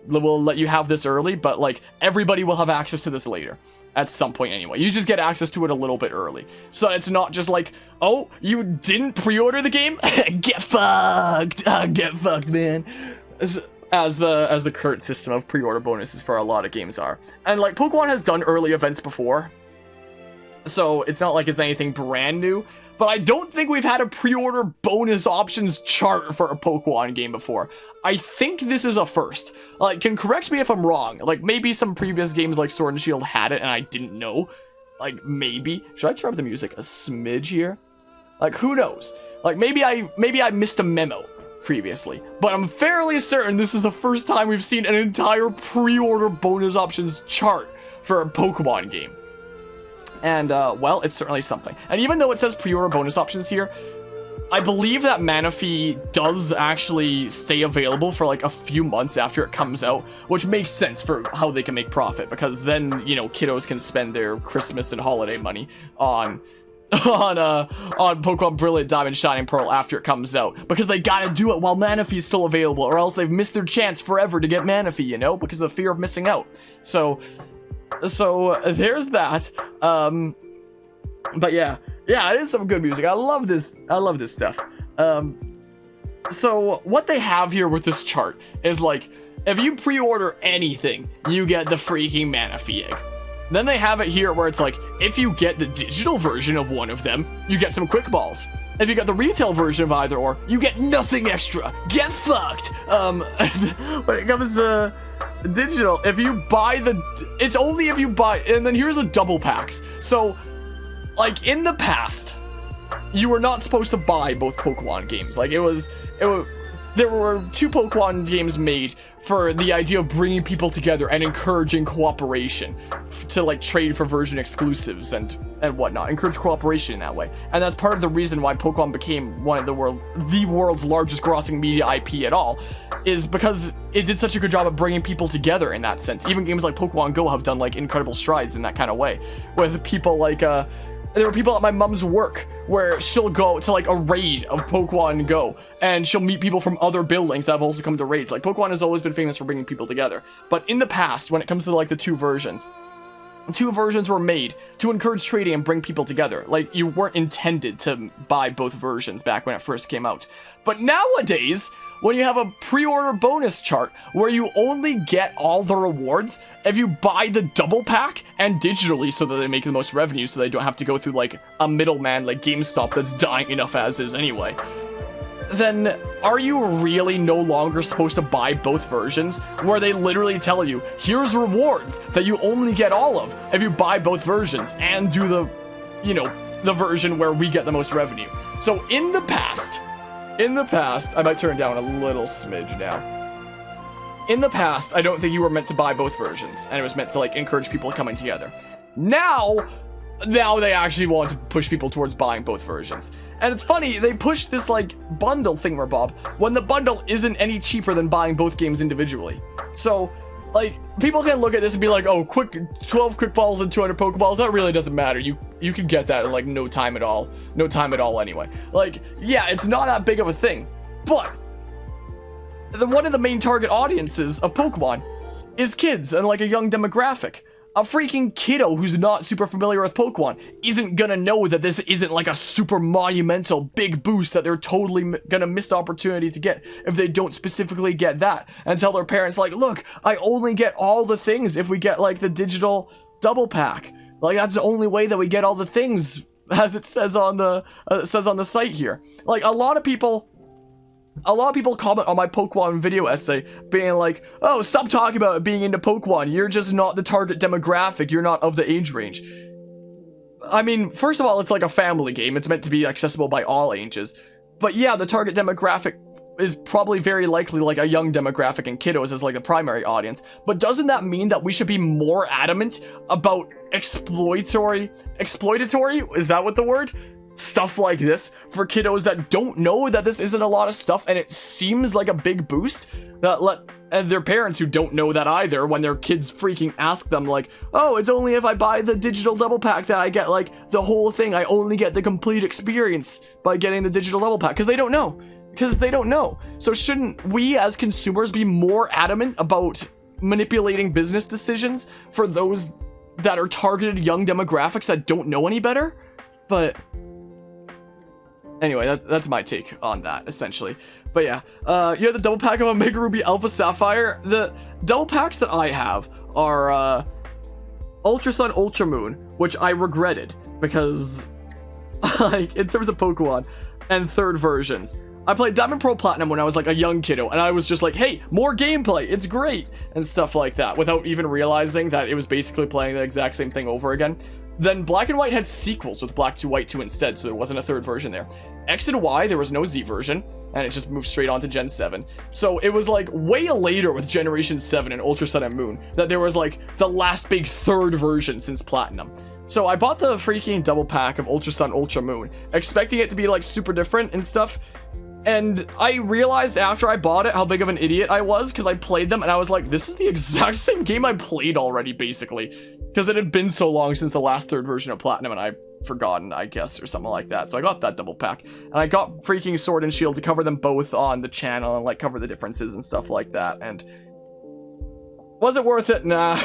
We'll let you have this early, but, like, everybody will have access to this later. At some point anyway. You just get access to it a little bit early. So it's not just like, oh, you didn't pre-order the game? Get fucked! Get fucked, man. As the current system of pre-order bonuses for a lot of games are. And, like, Pokemon has done early events before. So it's not like it's anything brand new, but I don't think we've had a pre-order bonus options chart for a Pokemon game before. I think this is a first. Like, can correct me if I'm wrong. Like, maybe some previous games like Sword and Shield had it and I didn't know. Like, maybe. Should I turn up the music a smidge here? Like, who knows? Like, maybe I missed a memo previously, but I'm fairly certain this is the first time we've seen an entire pre-order bonus options chart for a Pokemon game. And, well, it's certainly something. And even though it says pre-order bonus options here, I believe that Manaphy does actually stay available for like a few months after it comes out, which makes sense for how they can make profit, because then, you know, kiddos can spend their Christmas and holiday money on Pokemon Brilliant Diamond Shining Pearl after it comes out, because they gotta do it while Manaphy is still available, or else they've missed their chance forever to get Manaphy, you know, because of the fear of missing out. So there's that. But yeah, it is some good music. I love this stuff. So what they have here with this chart is like, if you pre-order anything, you get the freaking Manaphy egg. Then they have it here where it's like, if you get the digital version of one of them, you get some quick balls. If you got the retail version of either or, you get nothing extra. Get fucked. When it comes to digital, if you buy it's only if you buy, and then here's the double packs. So, like, in the past, you were not supposed to buy both Pokemon games. Like, there were 2 Pokemon games made for the idea of bringing people together and encouraging cooperation to, like, trade for version exclusives and whatnot. Encourage cooperation in that way. And that's part of the reason why Pokemon became one of the world's largest grossing media IP at all, is because it did such a good job of bringing people together in that sense. Even games like Pokemon Go have done, like, incredible strides in that kind of way. With people like, there were people at my mom's work where she'll go to, like, a raid of Pokemon Go, and she'll meet people from other buildings that have also come to raids. Like, Pokemon has always been famous for bringing people together. But in the past, when it comes to, like, the 2 versions were made to encourage trading and bring people together. Like, you weren't intended to buy both versions back when it first came out. But nowadays, when you have a pre-order bonus chart where you only get all the rewards if you buy the double pack and digitally, so that they make the most revenue, so they don't have to go through, like, a middleman like GameStop that's dying enough as is anyway, then are you really no longer supposed to buy both versions, where they literally tell you, here's rewards that you only get all of if you buy both versions and do the, you know, the version where we get the most revenue. So in the past, I might turn it down a little smidge now. In the past, I don't think you were meant to buy both versions, and it was meant to, like, encourage people coming together. Now they actually want to push people towards buying both versions. And it's funny, they push this, like, bundle thingamabob when the bundle isn't any cheaper than buying both games individually. So, like, people can look at this and be like, oh, 12 quick balls and 200 Pokeballs, that really doesn't matter. You can get that in, like, no time at all anyway. Like, yeah, it's not that big of a thing, but one of the main target audiences of Pokemon is kids and, like, a young demographic. A freaking kiddo who's not super familiar with Pokemon isn't gonna know that this isn't, like, a super monumental big boost that they're totally gonna miss the opportunity to get if they don't specifically get that, and tell their parents, like, look, I only get all the things if we get, like, the digital double pack. Like, that's the only way that we get all the things, as it says on the site here. Like, a lot of people comment on my Pokemon video essay being like, oh, stop talking about it being into Pokemon. You're just not the target demographic. You're not of the age range. I mean, first of all, it's like a family game. It's meant to be accessible by all ages. But yeah, the target demographic is probably very likely like a young demographic and kiddos as like the primary audience. But doesn't that mean that we should be more adamant about exploitatory, is that what the word? Stuff like this for kiddos that don't know that this isn't a lot of stuff and it seems like a big boost, and their parents who don't know that either, when their kids freaking ask them like, oh, it's only if I buy the digital double pack that I get, like, the whole thing. I only get the complete experience by getting the digital double pack, because they don't know. So shouldn't we as consumers be more adamant about manipulating business decisions for those that are targeted young demographics that don't know any better? But anyway, that's my take on that, essentially. But yeah, you have the double pack of Omega Ruby Alpha Sapphire. The double packs that I have are, Ultra Sun, Ultra Moon, which I regretted because, like, in terms of Pokemon and third versions, I played Diamond, Pearl, Platinum when I was like a young kiddo, and I was just like, hey, more gameplay, it's great, and stuff like that, without even realizing that it was basically playing the exact same thing over again. Then Black and White had sequels with Black 2, White 2 instead, so there wasn't a third version there. X and Y, there was no Z version, and it just moved straight on to Gen 7. So it was like way later with Generation 7 and Ultra Sun and Moon that there was like the last big third version since Platinum. So I bought the freaking double pack of Ultra Sun, Ultra Moon, expecting it to be like super different and stuff. And I realized after I bought it how big of an idiot I was, because I played them and I was like, this is the exact same game I played already, basically. Because it had been so long since the last third version of Platinum and I'd forgotten, I guess, or something like that. So I got that double pack. And I got freaking Sword and Shield to cover them both on the channel and like cover the differences and stuff like that. And was it worth it? Nah.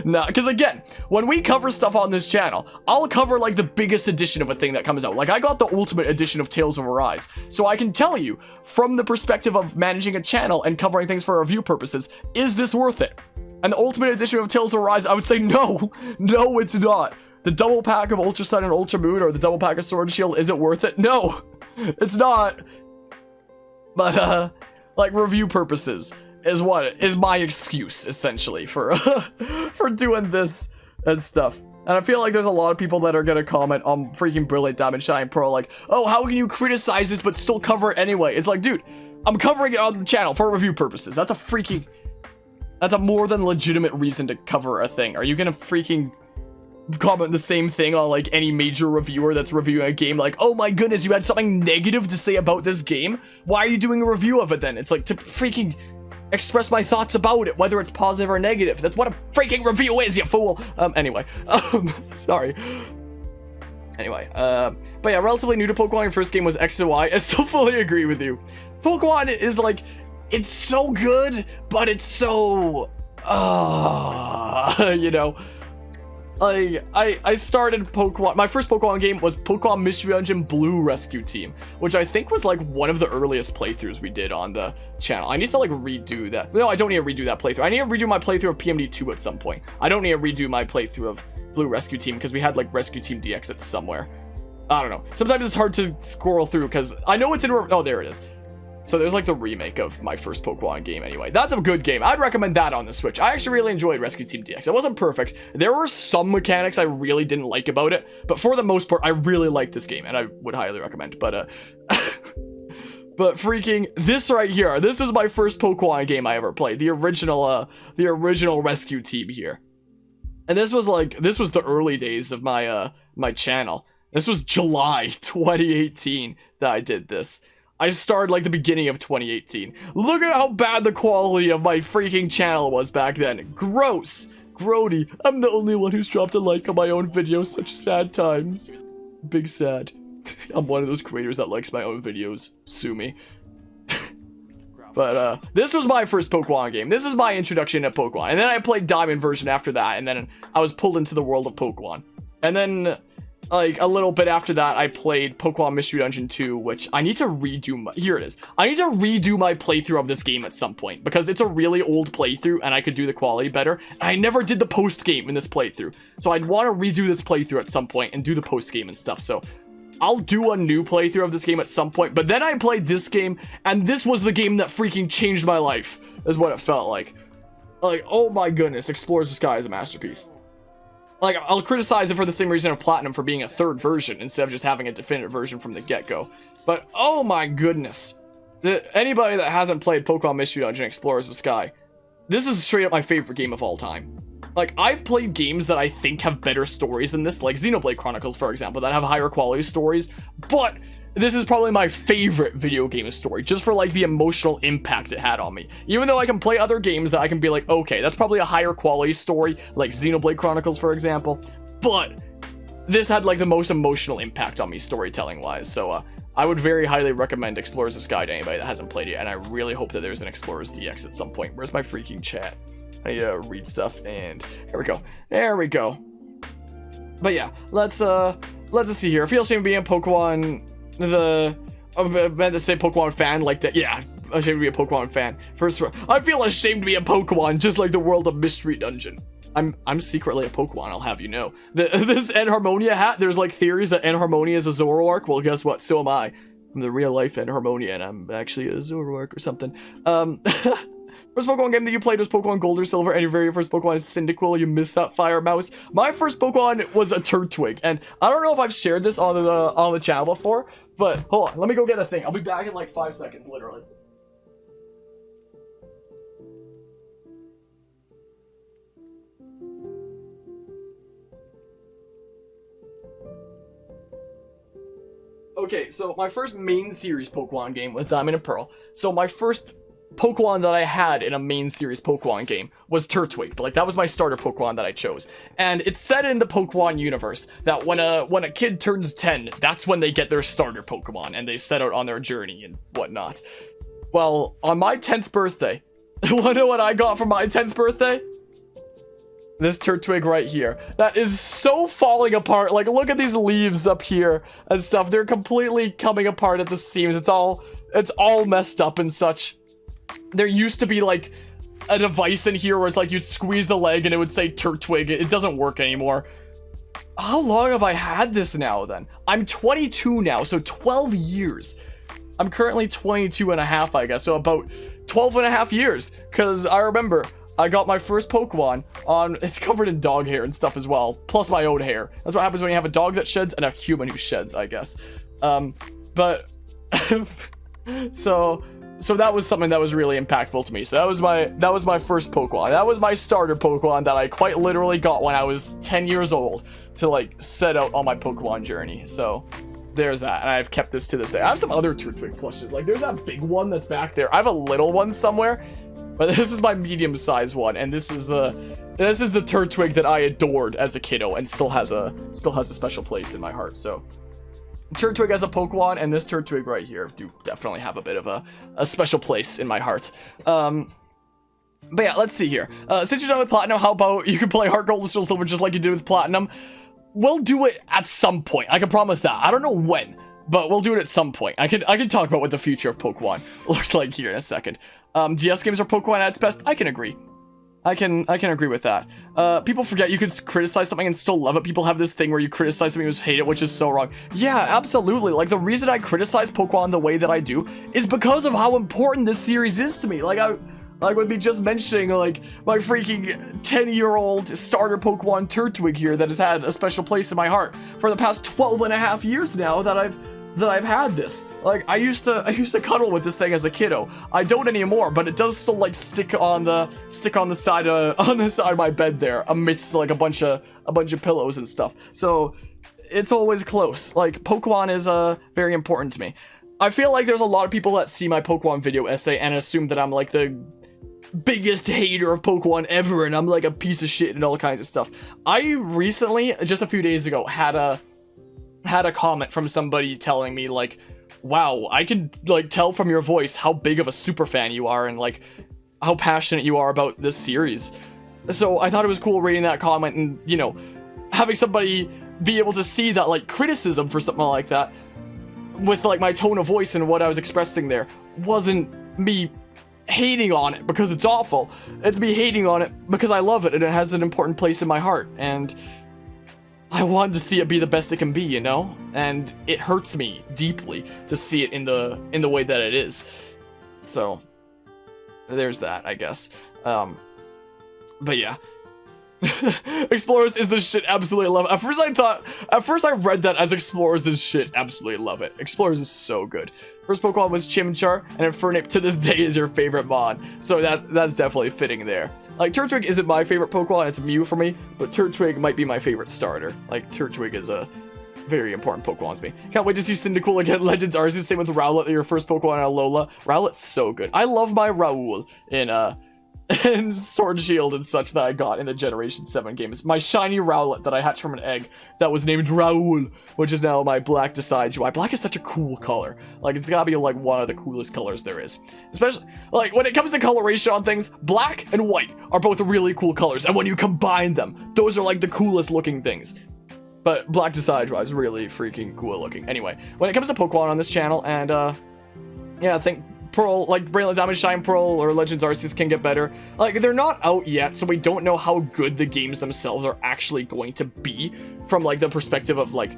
Nah, because again, when we cover stuff on this channel, I'll cover like the biggest edition of a thing that comes out. Like I got the ultimate edition of Tales of Arise, so I can tell you from the perspective of managing a channel and covering things for review purposes, is this worth it? And the ultimate edition of Tales of Arise, I would say no, it's not. The double pack of Ultra Sun and Ultra Moon, or the double pack of Sword and Shield, is it worth it? No, it's not. But like review purposes is what is my excuse essentially for for doing this and stuff. And I feel like there's a lot of people that are gonna comment on freaking Brilliant Diamond Shine Pearl like, oh, how can you criticize this but still cover it anyway? It's like, dude, I'm covering it on the channel for review purposes. That's a more than legitimate reason to cover a thing. Are you gonna freaking comment the same thing on like any major reviewer that's reviewing a game like, oh my goodness, you had something negative to say about this game? Why are you doing a review of it then? It's like to freaking express my thoughts about it, whether it's positive or negative. That's what a freaking review is, you fool. Anyway, sorry. Anyway, but yeah, relatively new to Pokemon. Your first game was X and Y. I still fully agree with you. Pokemon is like, it's so good, but it's so, you know, I started Pokemon, my first Pokemon game was Pokemon Mystery Dungeon Blue Rescue Team, which I think was like one of the earliest playthroughs we did on the channel. I need to like redo that. No, I don't need to redo that playthrough. I need to redo my playthrough of PMD2 at some point. I don't need to redo my playthrough of Blue Rescue Team because we had like Rescue Team DX at somewhere. I don't know. Sometimes it's hard to scroll through because I know it's in, oh, there it is. So there's like the remake of my first Pokemon game anyway. That's a good game. I'd recommend that on the Switch. I actually really enjoyed Rescue Team DX. It wasn't perfect. There were some mechanics I really didn't like about it, but for the most part, I really liked this game and I would highly recommend. But but freaking this right here, this is my first Pokemon game I ever played. The original Rescue Team here. And this was the early days of my my channel. This was July 2018 that I did this. I started like the beginning of 2018. Look at how bad the quality of my freaking channel was back then. Gross. Grody. I'm the only one who's dropped a like on my own videos. Such sad times. Big sad. I'm one of those creators that likes my own videos. Sue me. But this was my first Pokemon game. This is my introduction to Pokemon. And then I played Diamond version after that. And then I was pulled into the world of Pokemon. And then like a little bit after that, I played Pokemon Mystery Dungeon 2, which I need to redo. Here it is. I need to redo my playthrough of this game at some point because it's a really old playthrough and I could do the quality better. And I never did the post game in this playthrough, so I'd want to redo this playthrough at some point and do the post game and stuff. So I'll do a new playthrough of this game at some point. But then I played this game, and this was the game that freaking changed my life. Is what it felt like. Like, oh my goodness, Explorers of Sky is a masterpiece. Like, I'll criticize it for the same reason of Platinum for being a third version instead of just having a definitive version from the get-go. But, oh my goodness. Anybody that hasn't played Pokemon Mystery Dungeon Explorers of Sky, this is straight up my favorite game of all time. Like, I've played games that I think have better stories than this, like Xenoblade Chronicles, for example, that have higher quality stories, but this is probably my favorite video game story, just for, like, the emotional impact it had on me. Even though I can play other games that I can be like, okay, that's probably a higher quality story, like Xenoblade Chronicles, for example, but this had, like, the most emotional impact on me storytelling-wise, so, I would very highly recommend Explorers of Sky to anybody that hasn't played it, and I really hope that there's an Explorers DX at some point. Where's my freaking chat? I need to read stuff, and here we go. There we go. But yeah, let's see here. I feel ashamed of being a Pokemon, I meant to say Pokemon fan, like that. Yeah, ashamed to be a Pokemon fan. First, I feel ashamed to be a Pokemon, just like the world of Mystery Dungeon. I'm secretly a Pokemon, I'll have you know. This Enharmonia hat, there's like theories that Enharmonia is a Zoroark. Well, guess what? So am I. I'm the real life Enharmonia, and I'm actually a Zoroark or something. First Pokemon game that you played was Pokemon Gold or Silver, and your very first Pokemon is Cyndaquil. You missed that, Fire Mouse. My first Pokemon was a Turtwig, and I don't know if I've shared this on the channel before, but hold on, let me go get a thing. I'll be back in like 5 seconds, literally. Okay, so my first main series Pokemon game was Diamond and Pearl. So my first Pokemon that I had in a main series Pokemon game was Turtwig. Like, that was my starter Pokemon that I chose. And it's said in the Pokemon universe that when a kid turns 10, that's when they get their starter Pokemon and they set out on their journey and whatnot. Well, on my 10th birthday, you know what I got for my 10th birthday? This Turtwig right here. That is so falling apart. Like, look at these leaves up here and stuff. They're completely coming apart at the seams. It's all messed up and such. There used to be like a device in here where it's like you'd squeeze the leg and it would say Turtwig. It doesn't work anymore. How long have I had this now then? I'm 22 now, so 12 years. I'm currently 22 and a half, I guess, so about 12 and a half years. Because I remember I got my first Pokemon on, it's covered in dog hair and stuff as well, plus my own hair. That's what happens when you have a dog that sheds and a human who sheds, I guess. But so that was something that was really impactful to me. So that was my first Pokemon. That was my starter Pokemon that I quite literally got when I was 10 years old to like set out on my Pokemon journey. So there's that, and I've kept this to this day. I have some other Turtwig plushes. Like, there's that big one that's back there. I have a little one somewhere, but this is my medium-sized one, and this is the Turtwig that I adored as a kiddo, and still has a special place in my heart. So Turtwig as a Pokemon, and this Turtwig right here do definitely have a bit of a special place in my heart. But yeah, let's see here. Since you're done with Platinum, how about you can play Heart Gold, Steel, Silver just like you did with Platinum? We'll do it at some point. I can promise that. I don't know when, but we'll do it at some point. I can talk about what the future of Pokemon looks like here in a second. DS games are Pokemon at its best. I can agree. I can agree with that. People forget you could criticize something and still love it. People have this thing where you criticize something and just hate it, which is so wrong. Yeah, absolutely. Like, the reason I criticize Pokemon the way that I do is because of how important this series is to me. Like with me just mentioning, like, my freaking 10-year-old starter Pokemon Turtwig here that has had a special place in my heart for the past 12 and a half years now that I've had this. Like, I used to cuddle with this thing as a kiddo. I don't anymore, but it does still like stick on the side of my bed there amidst like a bunch of pillows and stuff. So it's always close. Like, Pokemon is very important to me. I feel like there's a lot of people that see my Pokemon video essay and assume that I'm like the biggest hater of Pokemon ever and I'm like a piece of shit and all kinds of stuff. I recently, just a few days ago, had a comment from somebody telling me like, wow, I can like tell from your voice how big of a super fan you are and like how passionate you are about this series. So I thought it was cool reading that comment and, you know, having somebody be able to see that like criticism for something like that with like my tone of voice and what I was expressing there wasn't me hating on it because it's awful. It's me hating on it because I love it and it has an important place in my heart, and I wanted to see it be the best it can be, you know? And it hurts me deeply to see it in the way that it is. So there's that, I guess. But yeah. Explorers is the shit, absolutely love it. At first I read that as Explorers is shit, absolutely love it. Explorers is so good. First Pokemon was Chimchar, and Infernape to this day is your favorite mod. So that's definitely fitting there. Like, Turtwig isn't my favorite Pokemon, it's Mew for me, but Turtwig might be my favorite starter. Like, Turtwig is a very important Pokemon to me. Can't wait to see Cyndaquil again. Legends Arceus, same with Rowlet, your first Pokemon in Alola. Rowlet's so good. I love my Raoul in Sword and Shield and such that I got in the Generation 7 games. My shiny Rowlet that I hatched from an egg that was named Raoul, which is now my Black Decidueye. Black is such a cool color. Like, it's gotta be like one of the coolest colors there is. Especially, like, when it comes to coloration on things, black and white are both really cool colors. And when you combine them, those are like the coolest looking things. But Black Decidueye is really freaking cool looking. Anyway, when it comes to Pokemon on this channel, and yeah, Pearl, like Brilliant Diamond Shine Pearl or Legends Arceus can get better. Like, they're not out yet, so we don't know how good the games themselves are actually going to be from, like, the perspective of, like,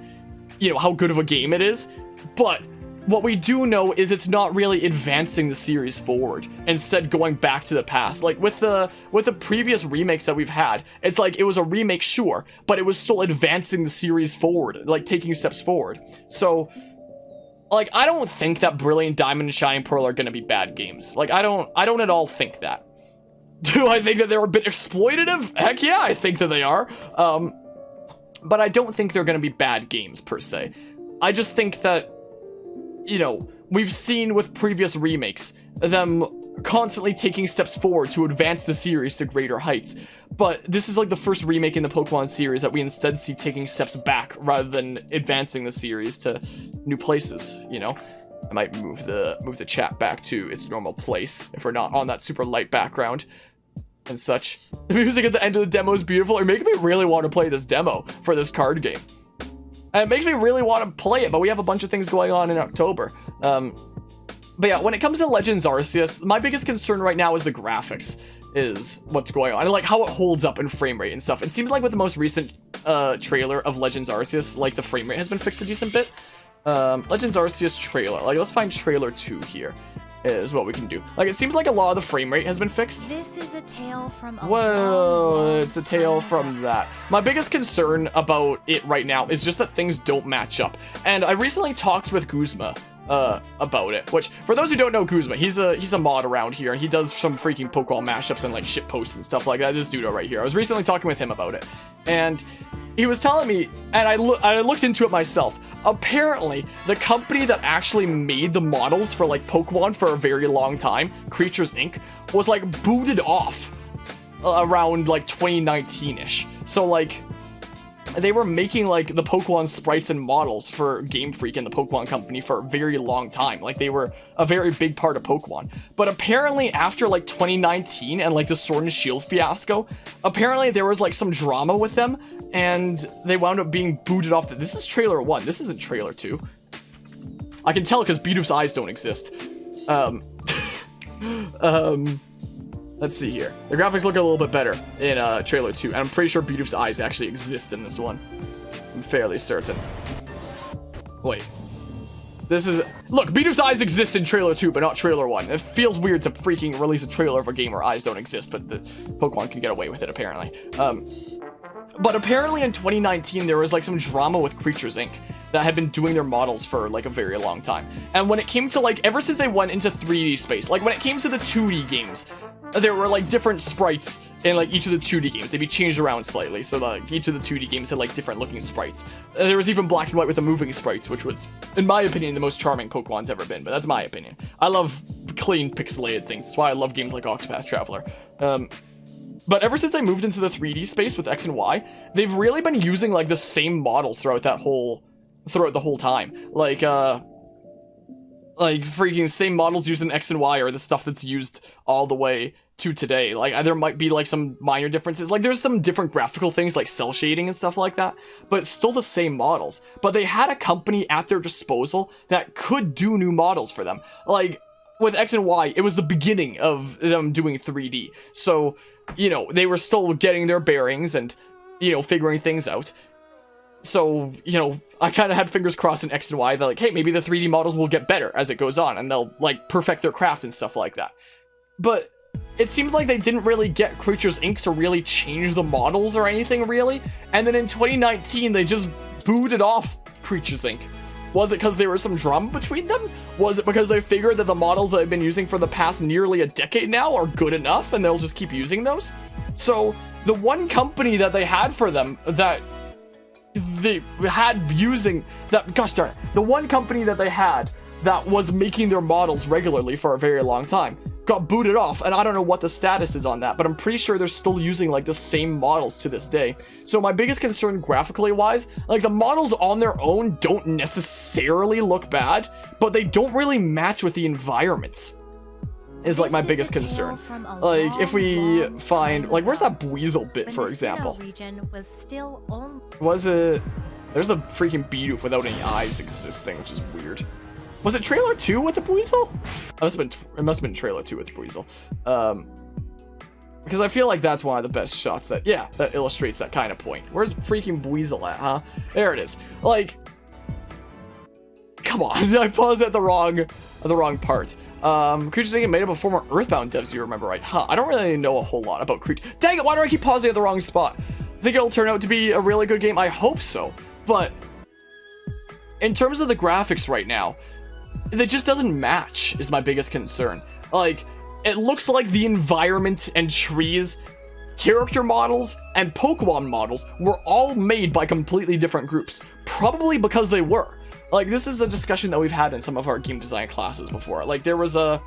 you know, how good of a game it is. But what we do know is it's not really advancing the series forward, instead going back to the past. Like, with the previous remakes that we've had, it's like, it was a remake, sure, but it was still advancing the series forward, like, taking steps forward. So, like, I don't think that Brilliant Diamond and Shining Pearl are gonna be bad games. Like, I don't at all think that. Do I think that they're a bit exploitative? Heck yeah, I think that they are. But I don't think they're gonna be bad games, per se. I just think that, you know, we've seen with previous remakes, them constantly taking steps forward to advance the series to greater heights. But this is like the first remake in the Pokemon series that we instead see taking steps back rather than advancing the series to new places, you know? I might move the chat back to its normal place if we're not on that super light background and such. The music at the end of the demo is beautiful. You're making me really want to play this demo for this card game. And it makes me really want to play it, but we have a bunch of things going on in October. But yeah, when it comes to Legends Arceus, my biggest concern right now is the graphics, is what's going on, and like how it holds up in frame rate and stuff. It seems like with the most recent trailer of Legends Arceus, like the frame rate has been fixed a decent bit. Legends Arceus trailer, like let's find trailer 2 here, is what we can do. Like, it seems like a lot of the frame rate has been fixed. This is a tale from a Well, it's a tale from that. My biggest concern about it right now is just that things don't match up. And I recently talked with Guzma about it, which, for those who don't know Guzma, he's a mod around here, and he does some freaking Pokemon mashups and like shit posts and stuff like that. This dude right here. I was recently talking with him about it, and he was telling me, and I looked into it myself. Apparently, the company that actually made the models for, like, Pokemon for a very long time, Creatures Inc., was, like, booted off around, like, 2019-ish. So, like, they were making, like, the Pokemon sprites and models for Game Freak and the Pokemon Company for a very long time. Like, they were a very big part of Pokemon. But apparently, after, like, 2019 and, like, the Sword and Shield fiasco, apparently there was, like, some drama with them, and they wound up being booted off. This is trailer 1. This isn't trailer 2. I can tell because Bidooff's eyes don't exist. Let's see here. The graphics look a little bit better in trailer 2, and I'm pretty sure Bidooff's eyes actually exist in this one. I'm fairly certain. Wait. This is... Look, Bidooff's eyes exist in trailer 2, but not trailer 1. It feels weird to freaking release a trailer of a game where eyes don't exist, but the Pokemon can get away with it, apparently. But apparently in 2019, there was like some drama with Creatures Inc. that had been doing their models for like a very long time. And when it came to like, ever since they went into 3D space, like when it came to the 2D games, there were like different sprites in like each of the 2D games. They'd be changed around slightly, so like each of the 2D games had like different looking sprites. There was even black and white with the moving sprites, which was, in my opinion, the most charming Pokemon's ever been, but that's my opinion. I love clean pixelated things. That's why I love games like Octopath Traveler. But ever since they moved into the 3D space with X and Y, they've really been using like the same models throughout the whole time. Like freaking same models used in X and Y are the stuff that's used all the way to today. Like there might be like some minor differences. Like there's some different graphical things like cell shading and stuff like that, but still the same models. But they had a company at their disposal that could do new models for them. Like with X and Y, it was the beginning of them doing 3D. So, you know, they were still getting their bearings and, you know, figuring things out. So, you know, I kind of had fingers crossed in X and Y that, like, hey, maybe the 3D models will get better as it goes on, and they'll, like, perfect their craft and stuff like that. But it seems like they didn't really get Creatures Inc. to really change the models or anything, really. And then in 2019, they just booted off Creatures Inc. Was it because there was some drama between them? Was it because they figured that the models that they've been using for the past nearly a decade now are good enough and they'll just keep using those? So the one company that they had for them that they had using that, gosh darn it, the one company that they had that was making their models regularly for a very long time got booted off, and I don't know what the status is on that, but I'm pretty sure they're still using like the same models to this day. So my biggest concern graphically wise, like the models on their own don't necessarily look bad, but they don't really match with the environments is like my biggest concern. Like if we find, like where's that Buizel bit, for example? Was it, there's the freaking Bidoof without any eyes existing, which is weird. Was it trailer 2 with the Buizel? It must have been trailer 2with the Buizel. Because I feel like that's one of the best shots that illustrates that kind of point. Where's freaking Buizel at, huh? There it is. Like, come on, I paused at the wrong part. Creatures Inc. made up of former Earthbound devs, you remember, right? Huh, I don't really know a whole lot about Creatures. Dang it, why do I keep pausing at the wrong spot? I think it'll turn out to be a really good game. I hope so. But in terms of the graphics right now, it just doesn't match, is my biggest concern. Like, it looks like the environment and trees, character models, and Pokemon models were all made by completely different groups. Probably because they were. Like, this is a discussion that we've had in some of our game design classes before. Like, there was a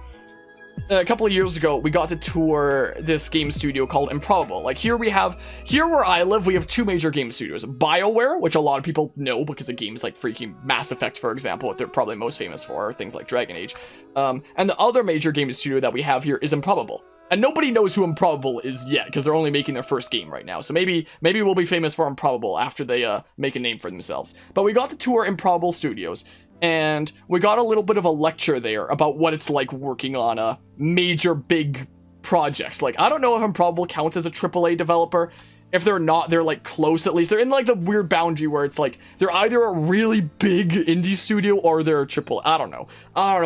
couple of years ago, we got to tour this game studio called Improbable. Like, here where I live, we have 2 major game studios. BioWare, which a lot of people know because of games like freaking Mass Effect, for example, what they're probably most famous for, or things like Dragon Age. And the other major game studio that we have here is Improbable. And nobody knows who Improbable is yet, because they're only making their first game right now. So maybe we'll be famous for Improbable after they make a name for themselves. But we got to tour Improbable Studios, and we got a little bit of a lecture there about what it's like working on a major big projects. Like, I don't know if Improbable counts as a AAA developer. If they're not, they're like close at least. They're in like the weird boundary where it's like they're either a really big indie studio or they're a AAA. I don't know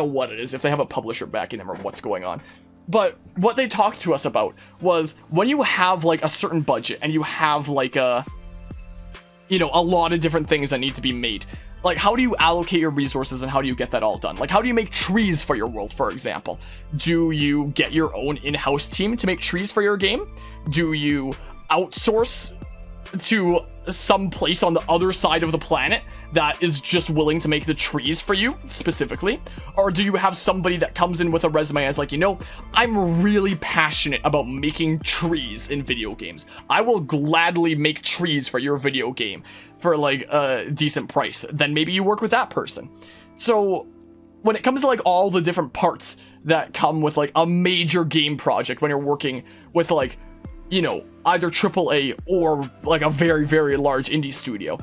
what it is, if they have a publisher backing them or what's going on. But what they talked to us about was when you have like a certain budget and you have like a lot of different things that need to be made. Like, how do you allocate your resources and how do you get that all done? Like, how do you make trees for your world, for example? Do you get your own in-house team to make trees for your game? Do you outsource to some place on the other side of the planet that is just willing to make the trees for you specifically? Or do you have somebody that comes in with a resume as like, I'm really passionate about making trees in video games. I will gladly make trees for your video game for like a decent price. Then maybe you work with that person. So when it comes to like all the different parts that come with like a major game project, when you're working with like, either AAA or like a very, very large indie studio,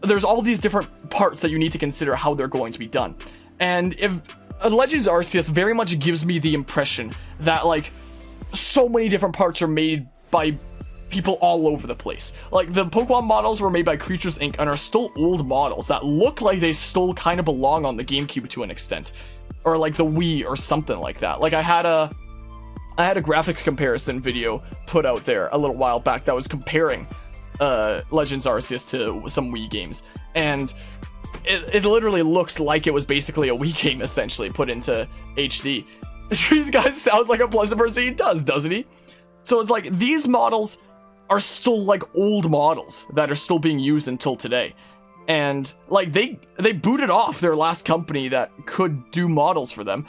there's all these different parts that you need to consider how they're going to be done. And if Legends Arceus very much gives me the impression that like so many different parts are made by people all over the place. Like, the Pokemon models were made by Creatures Inc. and are still old models that look like they still kind of belong on the GameCube to an extent, or like the Wii or something like that. Like, I had a graphics comparison video put out there a little while back that was comparing Legends Arceus to some Wii games, and it literally looks like it was basically a Wii game essentially put into HD. These guys sounds like a pleasant person. He does, doesn't he? So it's like these models are still like old models that are still being used until today. And like they booted off their last company that could do models for them.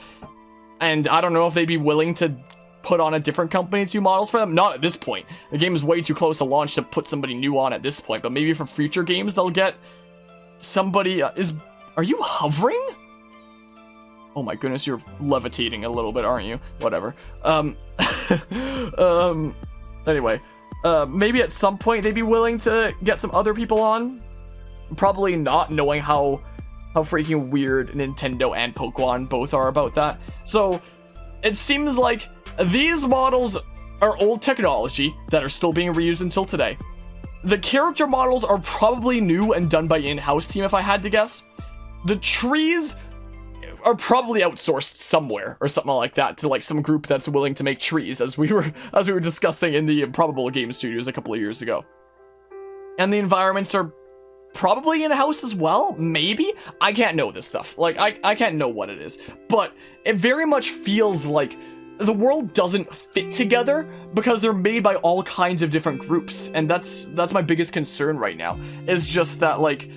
And I don't know if they'd be willing to put on a different company to do models for them. Not at this point. The game is way too close to launch to put somebody new on at this point. But maybe for future games, they'll get somebody. Are you hovering? Oh my goodness, you're levitating a little bit, aren't you? Whatever. Anyway, maybe at some point they'd be willing to get some other people on. Probably not, knowing how freaking weird Nintendo and Pokemon both are about that. So it seems like these models are old technology that are still being reused until today. The character models are probably new and done by in-house team, if I had to guess. The trees are probably outsourced somewhere or something like that to like some group that's willing to make trees, as we were discussing in the Improbable Game Studios a couple of years ago. And the environments are probably in-house as well, maybe? I can't know this stuff. Like, I can't know what it is. But it very much feels like the world doesn't fit together because they're made by all kinds of different groups. And that's my biggest concern right now, is just that, like,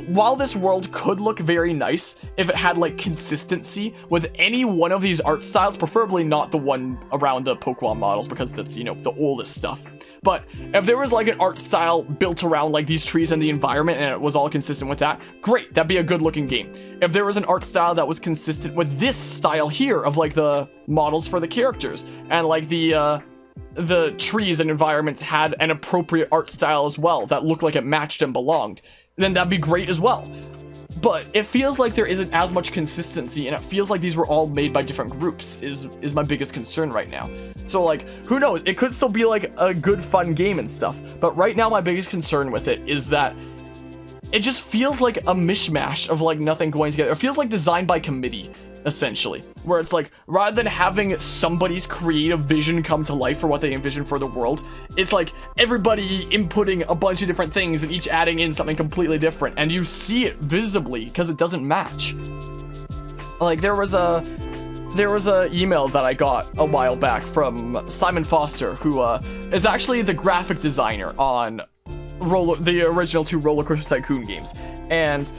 while this world could look very nice if it had like consistency with any one of these art styles, preferably not the one around the Pokemon models because that's, the oldest stuff. But if there was like an art style built around like these trees and the environment and it was all consistent with that, great, that'd be a good looking game. If there was an art style that was consistent with this style here of like the models for the characters and like the trees and environments had an appropriate art style as well that looked like it matched and belonged, then that'd be great as well. but it feels like there isn't as much consistency, and it feels like these were all made by different groups is my biggest concern right now. So like, who knows, it could still be like a good fun game and stuff, but right now my biggest concern with it is that it just feels like a mishmash of like nothing going together. It feels like designed by committee, essentially, where it's like, rather than having somebody's creative vision come to life for what they envision for the world, it's like everybody inputting a bunch of different things and each adding in something completely different, and you see it visibly because it doesn't match. Like, there was a email that I got a while back from Simon Foster, who is actually the graphic designer on the original 2 Roller Coaster Tycoon games, and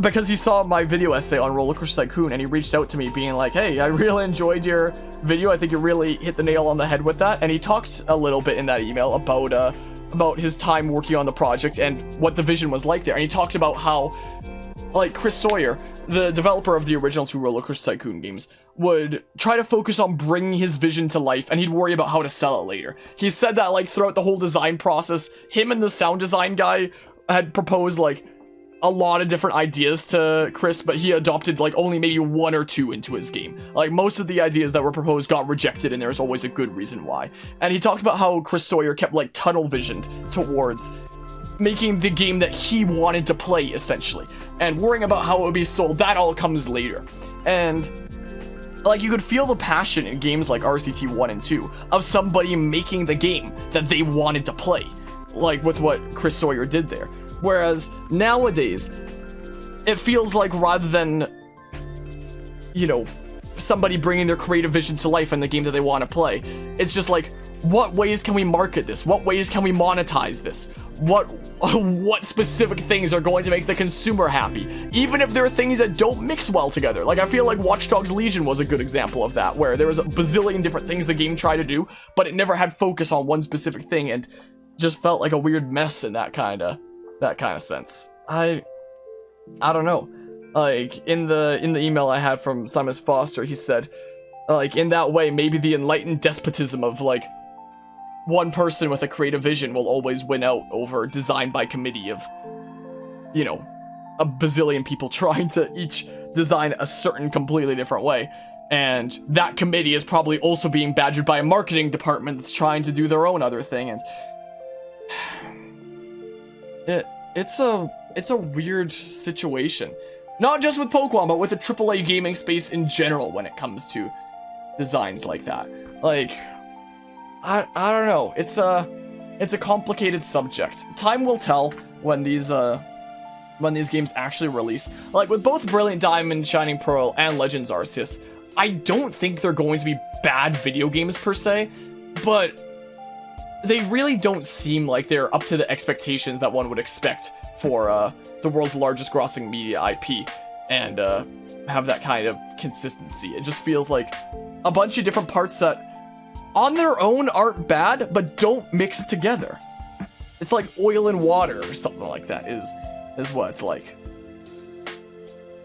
because he saw my video essay on Roller Coaster Tycoon, and he reached out to me being like, hey, I really enjoyed your video, I think you really hit the nail on the head with that. And he talked a little bit in that email about his time working on the project and what the vision was like there, and he talked about how, like, Chris Sawyer, the developer of the original 2 Roller Coaster Tycoon games, would try to focus on bringing his vision to life, and he'd worry about how to sell it later. He said that, like, throughout the whole design process, him and the sound design guy had proposed, like, a lot of different ideas to Chris, but he adopted, like, only maybe 1 or 2 into his game. Like, most of the ideas that were proposed got rejected, and there's always a good reason why. And he talked about how Chris Sawyer kept, like, tunnel visioned towards making the game that he wanted to play, essentially, and worrying about how it would be sold. That all comes later. And like, you could feel the passion in games like RCT 1 and 2 of somebody making the game that they wanted to play, like with what Chris Sawyer did there. Whereas nowadays, it feels like rather than, you know, somebody bringing their creative vision to life in the game that they want to play, it's just like, what ways can we market this? What ways can we monetize this? What specific things are going to make the consumer happy, even if there are things that don't mix well together? Like, I feel like Watch Dogs Legion was a good example of that, where there was a bazillion different things the game tried to do, but it never had focus on one specific thing, and just felt like a weird mess in that kind of sense. I don't know. Like, in the email I had from Simon Foster, he said, like, in that way, maybe the enlightened despotism of, like, one person with a creative vision will always win out over design by committee of, you know, a bazillion people trying to each design a certain completely different way. And that committee is probably also being badgered by a marketing department that's trying to do their own other thing. And it's a weird situation. Not just with Pokemon, but with the AAA gaming space in general when it comes to designs like that. Like, I don't know. It's a complicated subject. Time will tell when these games actually release. Like, with both Brilliant Diamond, Shining Pearl, and Legends Arceus, I don't think they're going to be bad video games per se, but they really don't seem like they're up to the expectations that one would expect for the world's largest grossing media IP, and have that kind of consistency. It just feels like a bunch of different parts that on their own aren't bad, but don't mix together. It's like oil and water or something like that is what it's like.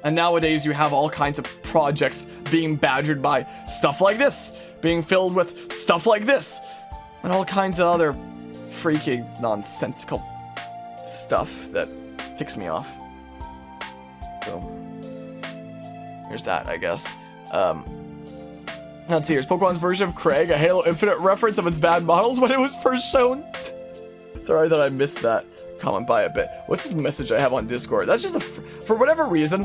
And nowadays you have all kinds of projects being badgered by stuff like this, being filled with stuff like this, and all kinds of other freaking nonsensical stuff that ticks me off. So, here's that, I guess. Let's see, here's Pokemon's version of Craig, a Halo Infinite reference of its bad models when it was first shown. Sorry that I missed that comment by a bit. What's this message I have on Discord? That's just for whatever reason,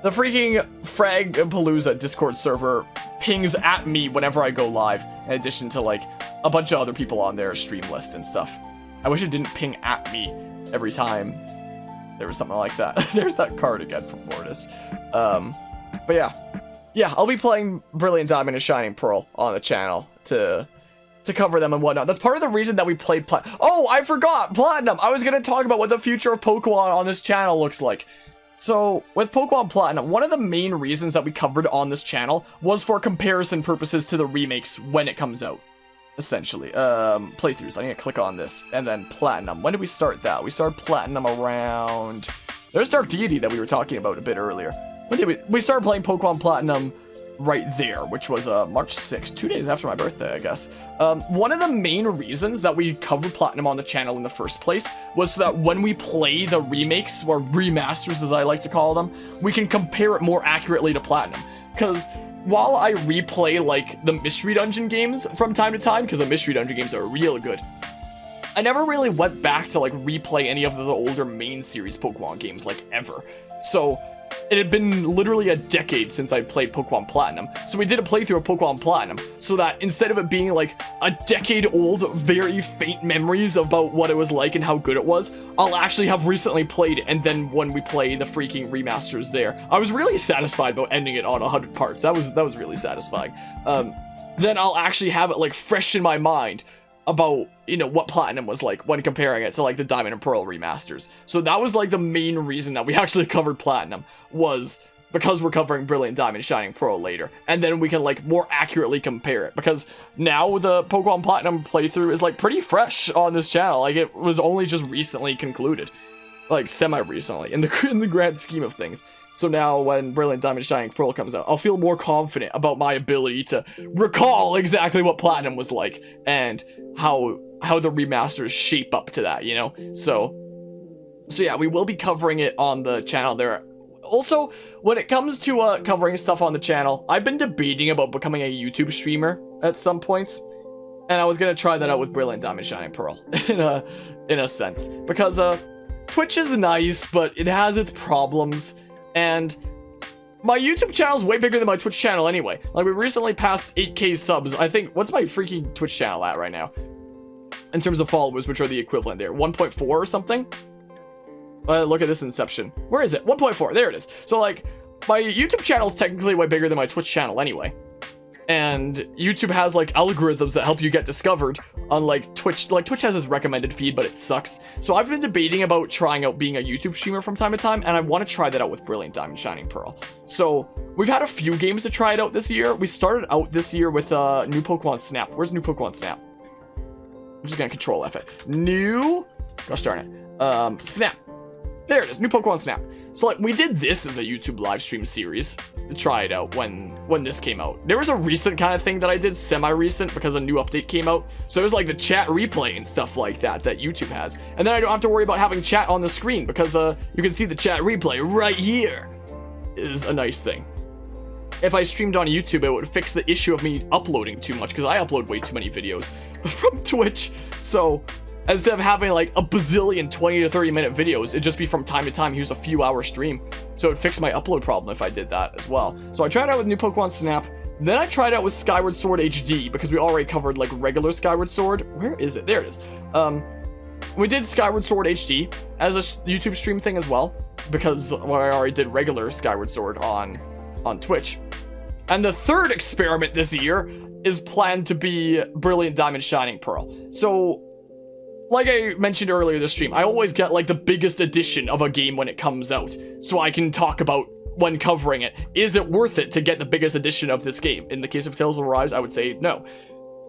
the freaking Fragpalooza Discord server pings at me whenever I go live, in addition to, like, a bunch of other people on their stream list and stuff. I wish it didn't ping at me every time there was something like that. There's that card again from Mortis. But yeah, I'll be playing Brilliant Diamond and Shining Pearl on the channel to cover them and whatnot. That's part of the reason that we played Oh, I forgot! Platinum! I was gonna talk about what the future of Pokemon on this channel looks like. So, with Pokemon Platinum, one of the main reasons that we covered on this channel was for comparison purposes to the remakes when it comes out. Essentially. Playthroughs. I need to click on this. And then Platinum. When did we start that? We started Platinum around... There's Dark Deity that we were talking about a bit earlier. When did we started playing Pokemon Platinum right there, which was March 6th, 2 days after my birthday, I guess. One of the main reasons that we covered Platinum on the channel in the first place was so that when we play the remakes, or remasters as I like to call them, we can compare it more accurately to Platinum. Because while I replay, like, the Mystery Dungeon games from time to time, because the Mystery Dungeon games are real good, I never really went back to, like, replay any of the older main series Pokemon games, like, ever. So it had been literally a decade since I played Pokemon Platinum. So we did a playthrough of Pokemon Platinum, so that instead of it being like a decade old, very faint memories about what it was like and how good it was, I'll actually have recently played it, and then when we play the freaking remasters there, I was really satisfied about ending it on 100 parts. That was really satisfying. Then I'll actually have it like fresh in my mind about, you know, what Platinum was like when comparing it to like the Diamond and Pearl remasters. So that was like the main reason that we actually covered Platinum, was because we're covering Brilliant Diamond Shining Pearl later, and then we can like more accurately compare it, because now the Pokemon Platinum playthrough is like pretty fresh on this channel. Like, it was only just recently concluded, like semi-recently in the grand scheme of things. So now when Brilliant Diamond Shining Pearl comes out, I'll feel more confident about my ability to recall exactly what Platinum was like and how the remasters shape up to that, you know? So yeah, we will be covering it on the channel there. Also, when it comes to covering stuff on the channel, I've been debating about becoming a YouTube streamer at some points, and I was gonna try that out with Brilliant Diamond Shining Pearl in a sense, because Twitch is nice, but it has its problems. And my YouTube channel is way bigger than my Twitch channel anyway. Like, we recently passed 8K subs. I think, what's my freaking Twitch channel at right now? In terms of followers, which are the equivalent there. 1.4 or something? Look at this inception. Where is it? 1.4, there it is. So, like, my YouTube channel is technically way bigger than my Twitch channel anyway. And YouTube has, like, algorithms that help you get discovered, unlike Twitch. Like, Twitch has this recommended feed, but it sucks. So I've been debating about trying out being a YouTube streamer from time to time, and I want to try that out with Brilliant Diamond Shining Pearl. So we've had a few games to try it out this year. We started out this year with new Pokemon Snap. Where's new Pokemon Snap? I'm just gonna Control F it. New, gosh darn it, Snap. There it is, new Pokemon Snap. So, like, we did this as a YouTube live stream series to try it out when this came out. There was a recent kind of thing that I did, semi-recent, because a new update came out. So it was like the chat replay and stuff like that YouTube has. And then I don't have to worry about having chat on the screen, because you can see the chat replay right here. Is a nice thing. If I streamed on YouTube, it would fix the issue of me uploading too much, because I upload way too many videos from Twitch. So instead of having like a bazillion 20 to 30 minute videos, it'd just be from time to time, here's a few hour stream. So it'd fix my upload problem if I did that as well. So I tried out with new Pokemon Snap. Then I tried out with Skyward Sword HD, because we already covered like regular Skyward Sword. Where is it? There it is. We did Skyward Sword HD as a YouTube stream thing as well, because I already did regular Skyward Sword on Twitch. And the third experiment this year is planned to be Brilliant Diamond Shining Pearl. So, like I mentioned earlier this stream, I always get like the biggest edition of a game when it comes out, so I can talk about when covering it, is it worth it to get the biggest edition of this game? In the case of Tales of Arise, I would say no.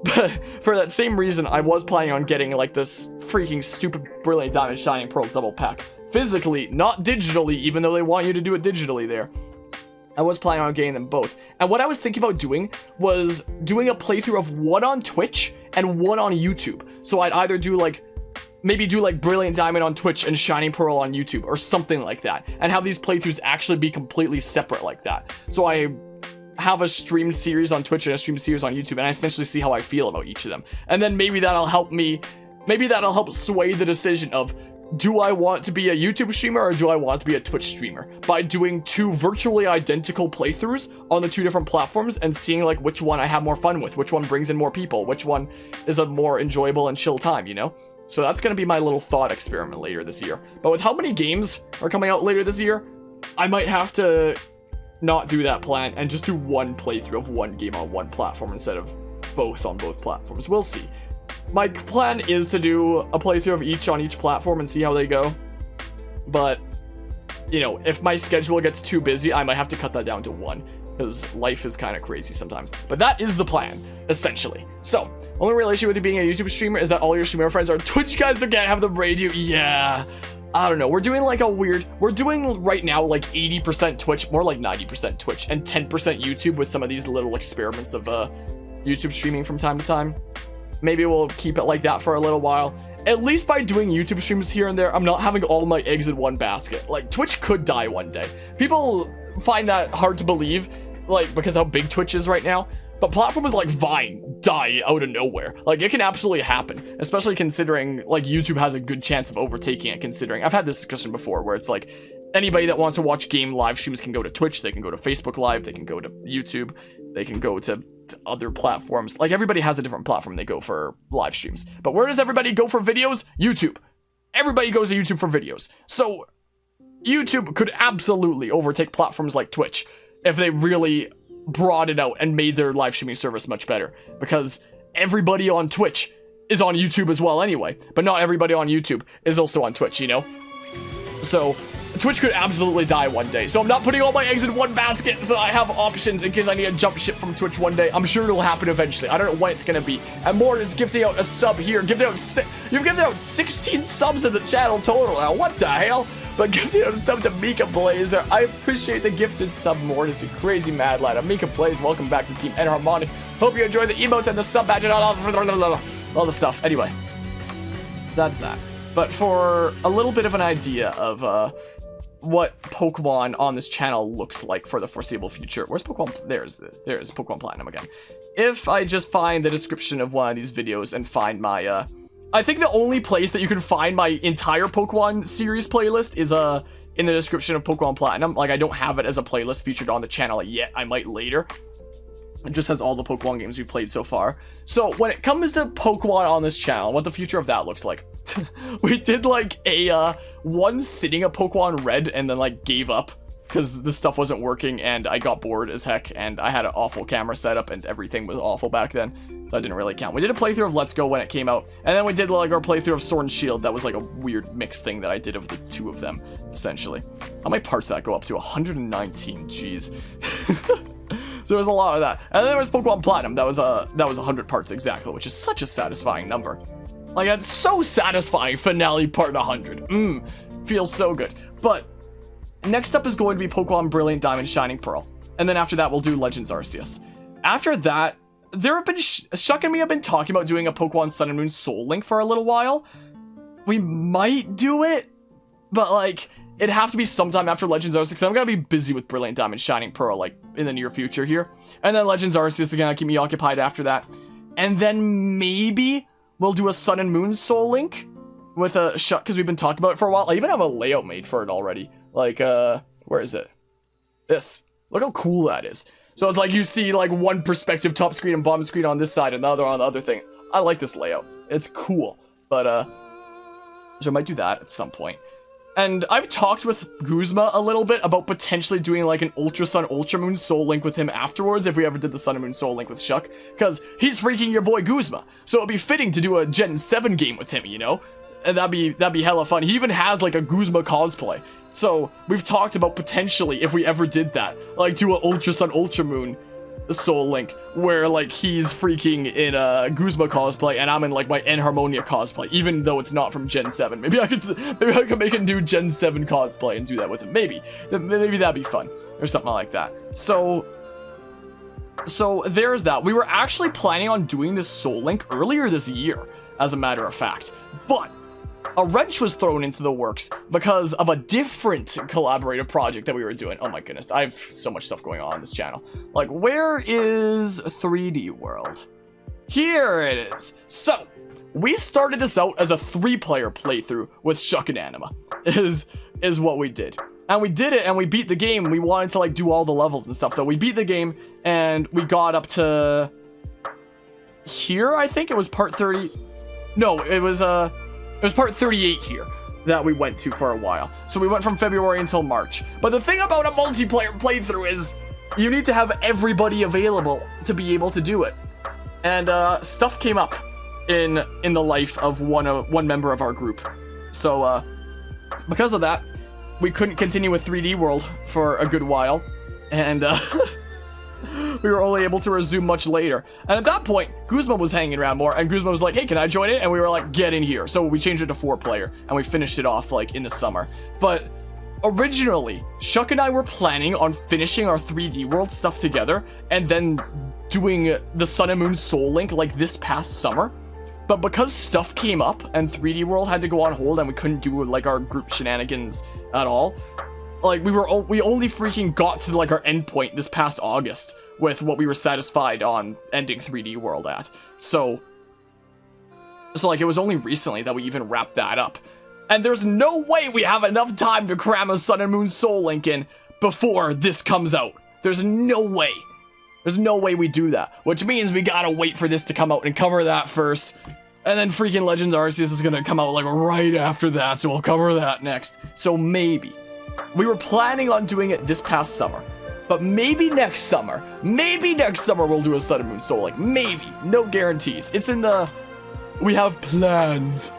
But for that same reason, I was planning on getting like this freaking stupid Brilliant Diamond Shining Pearl double pack. Physically, not digitally, even though they want you to do it digitally there. I was planning on getting them both. And what I was thinking about doing was doing a playthrough of one on Twitch and one on YouTube. So I'd either do like, maybe do like Brilliant Diamond on Twitch and Shining Pearl on YouTube or something like that. And have these playthroughs actually be completely separate like that. So I have a streamed series on Twitch and a streamed series on YouTube, and I essentially see how I feel about each of them. And then maybe that'll help me, maybe that'll help sway the decision of, do I want to be a YouTube streamer or do I want to be a Twitch streamer? By doing two virtually identical playthroughs on the two different platforms and seeing like which one I have more fun with, which one brings in more people, which one is a more enjoyable and chill time, you know? So that's going to be my little thought experiment later this year. But with how many games are coming out later this year, I might have to not do that plan and just do one playthrough of one game on one platform instead of both on both platforms. We'll see. My plan is to do a playthrough of each on each platform and see how they go. But, you know, if my schedule gets too busy, I might have to cut that down to one, because life is kind of crazy sometimes. But that is the plan, essentially. So, only relation with you being a YouTube streamer is that all your streamer friends are Twitch guys who can't have the radio. Yeah, I don't know. We're doing like we're doing right now like 80% Twitch, more like 90% Twitch, and 10% YouTube with some of these little experiments of YouTube streaming from time to time. Maybe we'll keep it like that for a little while. At least by doing YouTube streams here and there, I'm not having all my eggs in one basket. Like, Twitch could die one day. People find that hard to believe, like, because how big Twitch is right now. But platforms like Vine die out of nowhere. Like, it can absolutely happen, especially considering, like, YouTube has a good chance of overtaking it, considering. I've had this discussion before where it's like, anybody that wants to watch game live streams can go to Twitch, they can go to Facebook Live, they can go to YouTube, they can go to other platforms. Like, everybody has a different platform they go for live streams. But where does everybody go for videos? YouTube. Everybody goes to YouTube for videos. So, YouTube could absolutely overtake platforms like Twitch if they really brought it out and made their live streaming service much better. Because everybody on Twitch is on YouTube as well anyway. But not everybody on YouTube is also on Twitch, you know? So, Twitch could absolutely die one day. So I'm not putting all my eggs in one basket, so I have options in case I need to jump ship from Twitch one day. I'm sure it'll happen eventually. I don't know when it's gonna be. And more is gifting out a sub here. You've gifted out 16 subs in the channel total now. What the hell? But gifting out a sub to Mika Blaze there. I appreciate the gifted sub more. It's a crazy mad lad. Mika Blaze, welcome back to Team Enharmonic. Hope you enjoy the emotes and the sub badge and all the stuff. Anyway, that's that. But for a little bit of an idea of what Pokemon on this channel looks like for the foreseeable future. Where's Pokemon? There's Pokemon Platinum again. If I just find the description of one of these videos and find my, I think the only place that you can find my entire Pokemon series playlist is, in the description of Pokemon Platinum. Like, I don't have it as a playlist featured on the channel yet. I might later. It just has all the Pokemon games we've played so far. So, when it comes to Pokemon on this channel, what the future of that looks like. We did like a one sitting of Pokemon Red and then like gave up because the stuff wasn't working and I got bored as heck and I had an awful camera setup and everything was awful back then, so I didn't really count. We did a playthrough of Let's Go when it came out, and then we did like our playthrough of Sword and Shield. That was like a weird mix thing that I did of the two of them, essentially. How many parts did that go up to? 119, jeez. So there was a lot of that. And then there was Pokemon Platinum. That was 100 parts exactly, which is such a satisfying number. Like, it's so satisfying, finale part 100. Feels so good. But next up is going to be Pokemon Brilliant Diamond Shining Pearl. And then after that, we'll do Legends Arceus. After that, there have been, Shuck and me have been talking about doing a Pokemon Sun and Moon Soul Link for a little while. We might do it, but like, it'd have to be sometime after Legends Arceus, because I'm going to be busy with Brilliant Diamond Shining Pearl, like, in the near future here. And then Legends Arceus again, keep me occupied after that. And then maybe we'll do a Sun and Moon Soul Link with a Shuck, because we've been talking about it for a while. I even have a layout made for it already. Like, where is it? This. Look how cool that is. So it's like you see like one perspective, top screen and bottom screen on this side and the other on the other thing. I like this layout. It's cool. But, so I might do that at some point. And I've talked with Guzma a little bit about potentially doing like an Ultra Sun, Ultra Moon Soul Link with him afterwards if we ever did the Sun and Moon Soul Link with Shuck. Because he's freaking your boy Guzma. So it'd be fitting to do a Gen 7 game with him, you know? And that'd be hella fun. He even has like a Guzma cosplay. So we've talked about potentially, if we ever did that, like do a Ultra Sun, Ultra Moon Soul Link, where like he's freaking in a Guzma cosplay and I'm in like my Enharmonia cosplay, even though it's not from Gen 7. Maybe I could make a new Gen 7 cosplay and do that with him. Maybe that'd be fun or something like that. So there's that. We were actually planning on doing this Soul Link earlier this year, as a matter of fact, but a wrench was thrown into the works because of a different collaborative project that we were doing. Oh my goodness, I have so much stuff going on this channel. Like, where is 3D World? Here it is. So, we started this out as a 3-player playthrough with Shuck and Anima, is what we did. And we did it, and we beat the game. We wanted to, like, do all the levels and stuff. So we beat the game, and we got up to here, I think. It was part 30. No, it was part 38 here that we went to for a while. So we went from February until March. But the thing about a multiplayer playthrough is you need to have everybody available to be able to do it. And stuff came up in the life of one member of our group. So because of that, we couldn't continue with 3D World for a good while. And we were only able to resume much later. And at that point, Guzma was hanging around more, and Guzma was like, hey, can I join it? And we were like, get in here. So we changed it to 4-player, and we finished it off like in the summer. But originally, Shuck and I were planning on finishing our 3D World stuff together, and then doing the Sun and Moon Soul Link like this past summer. But because stuff came up and 3D World had to go on hold and we couldn't do like our group shenanigans at all, like we only freaking got to like our end point this past August with what we were satisfied on ending 3D World at. So like it was only recently that we even wrapped that up. And there's no way we have enough time to cram a Sun and Moon Soul Link in before this comes out. There's no way. There's no way we do that, which means we gotta wait for this to come out and cover that first, and then freaking Legends Arceus is gonna come out like right after that, so we'll cover that next. So maybe. We were planning on doing it this past summer, but maybe next summer we'll do a Sun and Moon Soul Link. Maybe. No guarantees. It's in the... We have plans.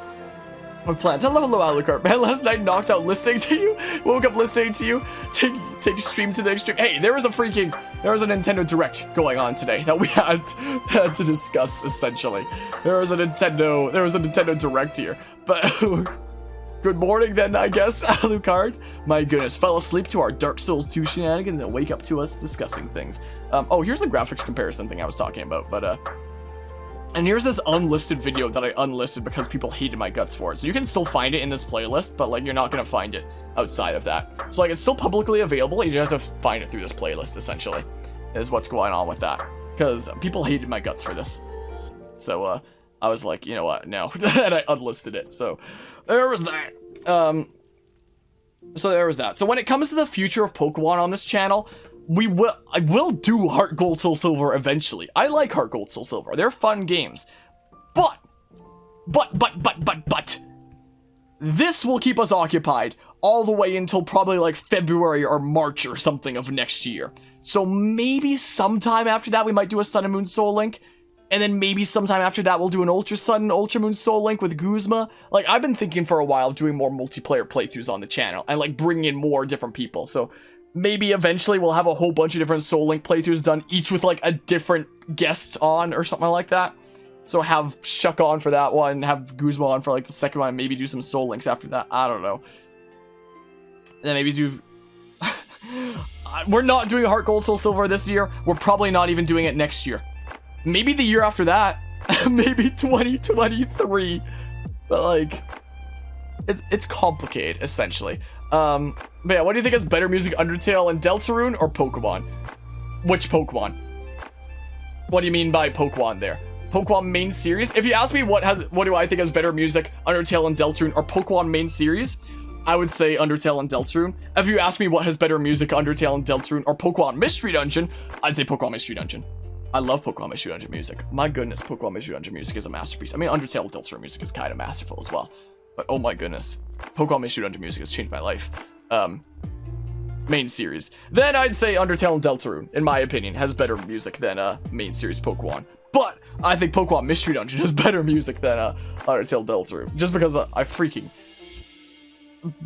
Plans. Hello, Alucard. Man, last night knocked out listening to you. Woke up listening to you. Take stream to the extreme. Hey, there was a Nintendo Direct going on today that we had to discuss. Essentially, there was a Nintendo Direct here. But good morning, then, I guess, Alucard. My goodness, fell asleep to our Dark Souls 2 shenanigans and wake up to us discussing things. Oh, here's the graphics comparison thing I was talking about. But and here's this unlisted video that I unlisted because people hated my guts for it. So you can still find it in this playlist, but like you're not gonna find it outside of that. So like it's still publicly available. You just have to find it through this playlist. Essentially, is what's going on with that. Because people hated my guts for this. So I was like, you know what? No, and I unlisted it. So there was that. So there was that. So when it comes to the future of Pokemon on this channel, I will do Heart Gold Soul Silver eventually. I like Heart Gold Soul Silver. They're fun games. But this will keep us occupied all the way until probably like February or March or something of next year. So maybe sometime after that we might do a Sun and Moon Soul Link. And then maybe sometime after that we'll do an Ultra Sun and Ultra Moon Soul Link with Guzma. Like I've been thinking for a while of doing more multiplayer playthroughs on the channel and like bringing in more different people. So maybe eventually we'll have a whole bunch of different Soul Link playthroughs done, each with like a different guest on or something like that. So have Shuck on for that one, have Guzma on for like the second one, and maybe do some Soul Links after that. I don't know. And then maybe do... We're not doing Heart Gold Soul Silver this year. We're probably not even doing it next year. Maybe the year after that. Maybe 2023. But like... It's complicated, essentially. But yeah, what do you think is better music, Undertale and Deltarune or Pokemon? Which Pokemon? What do you mean by Pokemon there? Pokemon main series? If you ask me what do I think has better music, Undertale and Deltarune or Pokemon main series, I would say Undertale and Deltarune. If you ask me what has better music, Undertale and Deltarune or Pokemon Mystery Dungeon, I'd say Pokemon Mystery Dungeon. I love Pokemon Mystery Dungeon music. My goodness, Pokemon Mystery Dungeon music is a masterpiece. I mean, Undertale and Deltarune music is kind of masterful as well. But oh my goodness, Pokemon Mystery Dungeon music has changed my life. Main series. Then I'd say Undertale and Deltarune, in my opinion, has better music than main series Pokemon. But I think Pokemon Mystery Dungeon has better music than Undertale and Deltarune. Just because I freaking...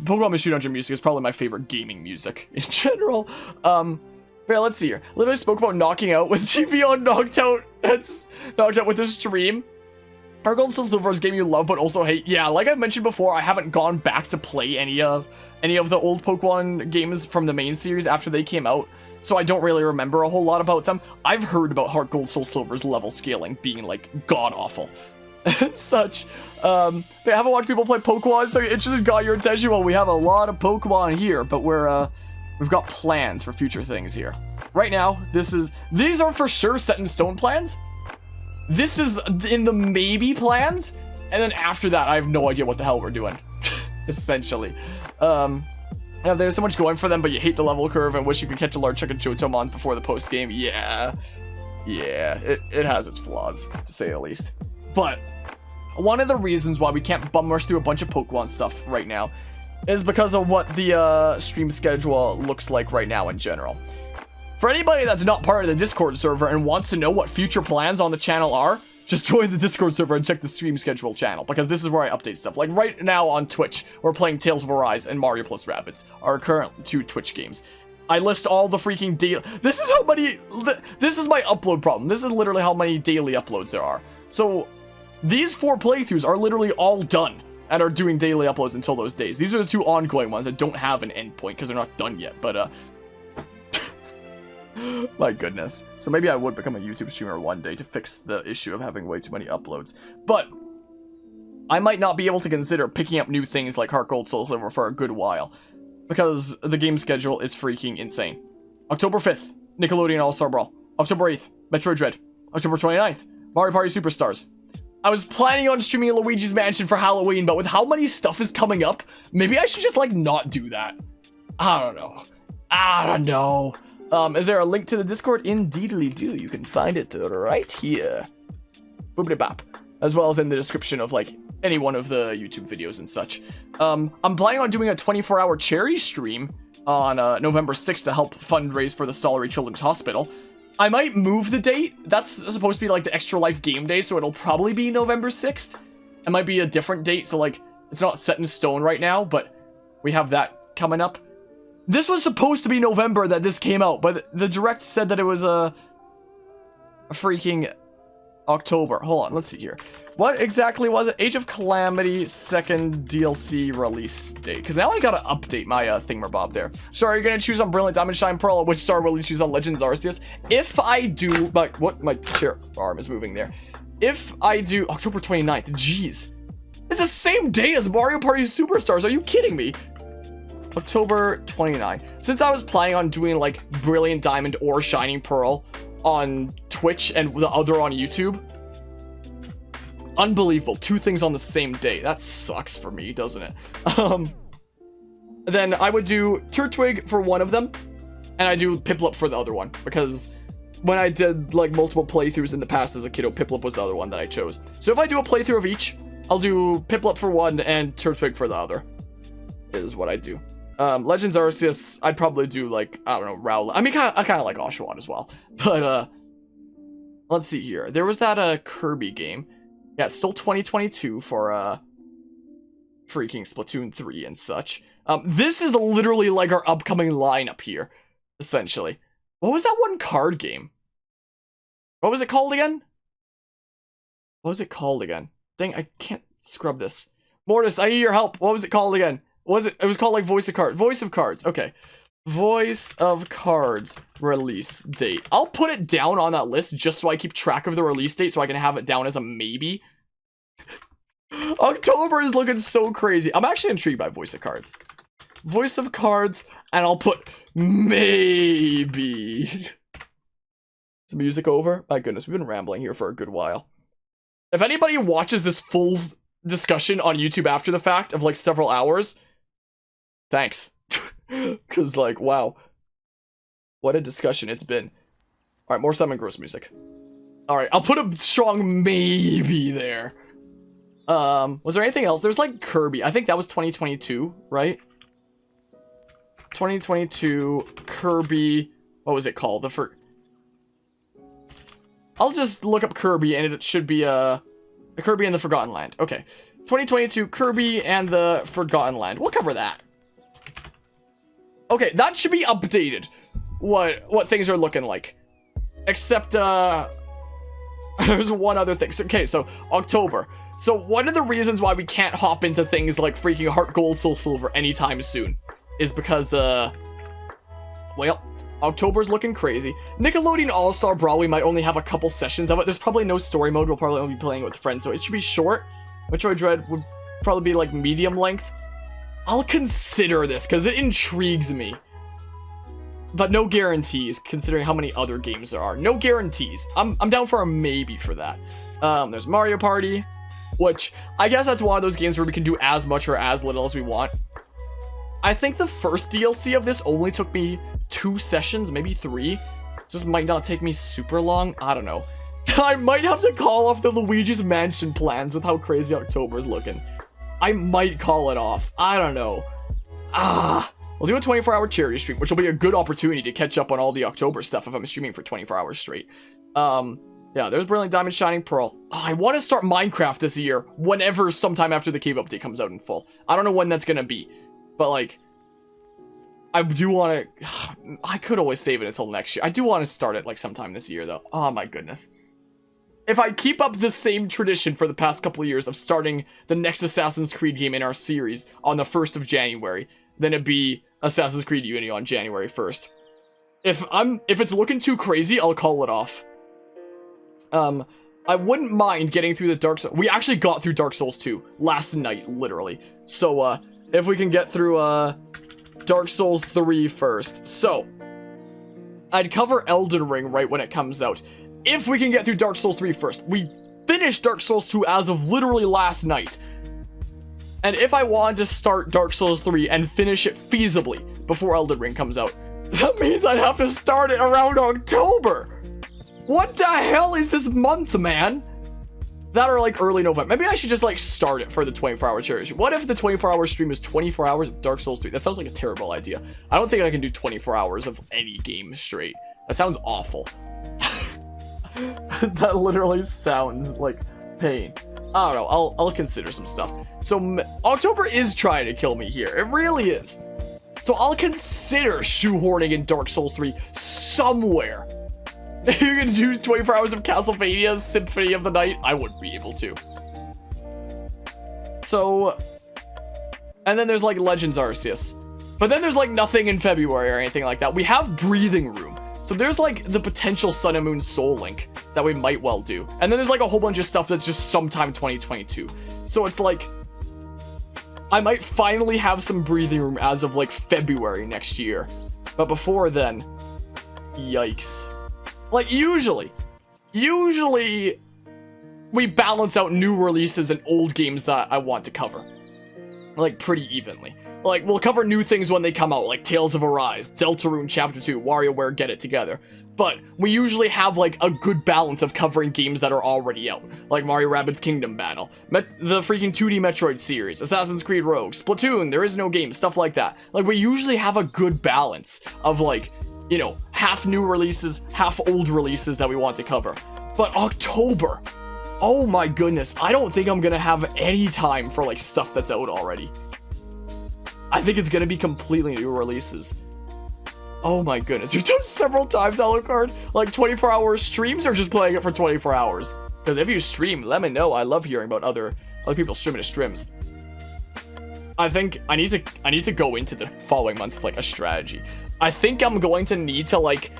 Pokemon Mystery Dungeon music is probably my favorite gaming music in general. Yeah, let's see here. Literally spoke about knocking out with TV on knocked out with a stream. Heart Gold Soul Silver is a game you love but also hate. Yeah, like I've mentioned before, I haven't gone back to play any of the old Pokemon games from the main series after they came out, so I don't really remember a whole lot about them. I've heard about Heart Gold Soul Silver's level scaling being like god-awful and such. I haven't watched people play Pokemon, so it just got your attention. Well, we have a lot of Pokemon here, but we've got plans for future things here. Right now, these are for sure set in stone plans. This is in the maybe plans, and then after that, I have no idea what the hell we're doing, essentially. Yeah, there's so much going for them, but you hate the level curve and wish you could catch a large chunk of Johtomons before the post-game. Yeah, it has its flaws, to say the least. But one of the reasons why we can't bum rush through a bunch of Pokemon stuff right now is because of what the stream schedule looks like right now in general. For anybody that's not part of the Discord server and wants to know what future plans on the channel are, just join the Discord server and check the stream schedule channel, because this is where I update stuff. Like right now on Twitch, we're playing Tales of Arise and Mario plus Rabbids, our current 2 Twitch games. I list all the freaking daily. This is how many. This is my upload problem. This is literally how many daily uploads there are. So these 4 playthroughs are literally all done and are doing daily uploads until those days. These are the 2 ongoing ones that don't have an endpoint because they're not done yet. But my goodness. So maybe I would become a YouTube streamer one day to fix the issue of having way too many uploads. But I might not be able to consider picking up new things like Heart Gold Soul Silver for a good while, because the game schedule is freaking insane. October 5th, Nickelodeon All-Star Brawl. October 8th, Metroid Dread. October 29th, Mario Party Superstars. I was planning on streaming Luigi's Mansion for Halloween, but with how many stuff is coming up, maybe I should just, like, not do that. I don't know. Is there a link to the Discord? Indeedly do. You can find it right here. Boopity bop. As well as in the description of, like, any one of the YouTube videos and such. I'm planning on doing a 24-hour charity stream on November 6th to help fundraise for the Stollery Children's Hospital. I might move the date. That's supposed to be like the Extra Life game day, so it'll probably be November 6th. It might be a different date, so like, it's not set in stone right now, but we have that coming up. This was supposed to be November that this came out, but the Direct said that it was a freaking October. Hold on, let's see here. What exactly was it? Age of Calamity 2nd DLC release date. Because now I gotta update my thingamabob there. So are you gonna choose on Brilliant Diamond Shine Pearl, or which star will you choose on Legends Arceus? If I do, my chair arm is moving there. If I do October 29th, jeez. It's the same day as Mario Party Superstars, are you kidding me? October 29th. Since I was planning on doing like Brilliant Diamond or Shining Pearl on Twitch and the other on YouTube, unbelievable. 2 things on the same day. That sucks for me, doesn't it? Then I would do Turtwig for one of them, and I do Piplup for the other one, because when I did like multiple playthroughs in the past as a kiddo, Piplup was the other one that I chose. So if I do a playthrough of each, I'll do Piplup for one and Turtwig for the other, is what I do. Legends Arceus, I'd probably do like, I don't know, Rowlet. I mean, I kind of like Oshawott as well. But, let's see here. There was that Kirby game. Yeah, it's still 2022 for freaking Splatoon 3 and such. This is literally like our upcoming lineup here, essentially. What was that one card game? What was it called again? Dang, I can't scrub this. Mortis, I need your help. What was it called again? It was called like Voice of Cards. Okay. Voice of Cards release date. I'll put it down on that list just so I keep track of the release date so I can have it down as a maybe. October is looking so crazy. I'm actually intrigued by Voice of Cards. Voice of Cards, and I'll put maybe. Is the music over? My goodness, we've been rambling here for a good while. If anybody watches this full discussion on YouTube after the fact of like several hours, thanks. Because, like, wow. What a discussion it's been. Alright, more Simon Gross music. Alright, I'll put a strong maybe there. Was there anything else? There's, like, Kirby. I think that was 2022, right? 2022 Kirby. What was it called? I'll just look up Kirby, and it should be, Kirby and the Forgotten Land. Okay. 2022 Kirby and the Forgotten Land. We'll cover that. Okay, that should be updated, what things are looking like. Except, there's one other thing. So October. So one of the reasons why we can't hop into things like freaking Heart Gold Soul Silver anytime soon is because, well, October's looking crazy. Nickelodeon All-Star Brawl, we might only have a couple sessions of it. There's probably no story mode. We'll probably only be playing with friends, so it should be short. Metroid Dread would probably be, like, medium length. I'll consider this, because it intrigues me. But no guarantees, considering how many other games there are. No guarantees. I'm down for a maybe for that. There's Mario Party, which I guess that's one of those games where we can do as much or as little as we want. I think the first DLC of this only took me 2 sessions, maybe 3. Just might not take me super long. I don't know. I might have to call off the Luigi's Mansion plans with how crazy October is looking. I might call it off. I don't know. We'll do a 24-hour charity stream, which will be a good opportunity to catch up on all the October stuff if I'm streaming for 24 hours straight. Yeah, there's Brilliant Diamond Shining Pearl. Oh, I want to start Minecraft this year, whenever sometime after the cave update comes out in full. I don't know when that's going to be, but like, I do want to... I could always save it until next year. I do want to start it like sometime this year, though. Oh my goodness. If I keep up the same tradition for the past couple of years of starting the next Assassin's Creed game in our series on the 1st of January, then it'd be Assassin's Creed Unity on January 1st. If it's looking too crazy, I'll call it off. I wouldn't mind getting through the Dark Souls. We actually got through Dark Souls 2 last night, literally. So, if we can get through, Dark Souls 3 first. So, I'd cover Elden Ring right when it comes out. If we can get through Dark Souls 3 first. We finished Dark Souls 2 as of literally last night. And if I wanted to start Dark Souls 3 and finish it feasibly before Elden Ring comes out, that means I'd have to start it around October. What the hell is this month, man? That or like early November. Maybe I should just like start it for the 24-hour challenge. What if the 24-hour stream is 24 hours of Dark Souls 3? That sounds like a terrible idea. I don't think I can do 24 hours of any game straight. That sounds awful. That literally sounds like pain. I don't know. I'll consider some stuff. So October is trying to kill me here. It really is. So I'll consider shoehorning in Dark Souls 3 somewhere. You're gonna do 24 hours of Castlevania's Symphony of the Night? I wouldn't be able to. So, and then there's like Legends Arceus. But then there's like nothing in February or anything like that. We have Breathing Room. So there's like the potential Sun and Moon Soul Link that we might well do. And then there's like a whole bunch of stuff that's just sometime 2022. So it's like, I might finally have some Breathing Room as of like February next year. But before then, yikes. Like, usually, we balance out new releases and old games that I want to cover. Like, pretty evenly. Like, we'll cover new things when they come out, like Tales of Arise, Deltarune Chapter 2, WarioWare Get It Together. But we usually have, like, a good balance of covering games that are already out. Like Mario Rabbids Kingdom Battle, the freaking 2D Metroid series, Assassin's Creed Rogue, Splatoon, There Is No Game, stuff like that. Like, we usually have a good balance of, like, you know, half new releases, half old releases that we want to cover. But October, oh my goodness, I don't think I'm gonna have any time for like stuff that's out already. I think it's gonna be completely new releases. Oh my goodness, you've done several times, Alucard? Like 24-hour streams or just playing it for 24 hours? Because if you stream, let me know. I love hearing about other people streaming to streams. I think I need to go into the following month with like a strategy. I think I'm going to need to like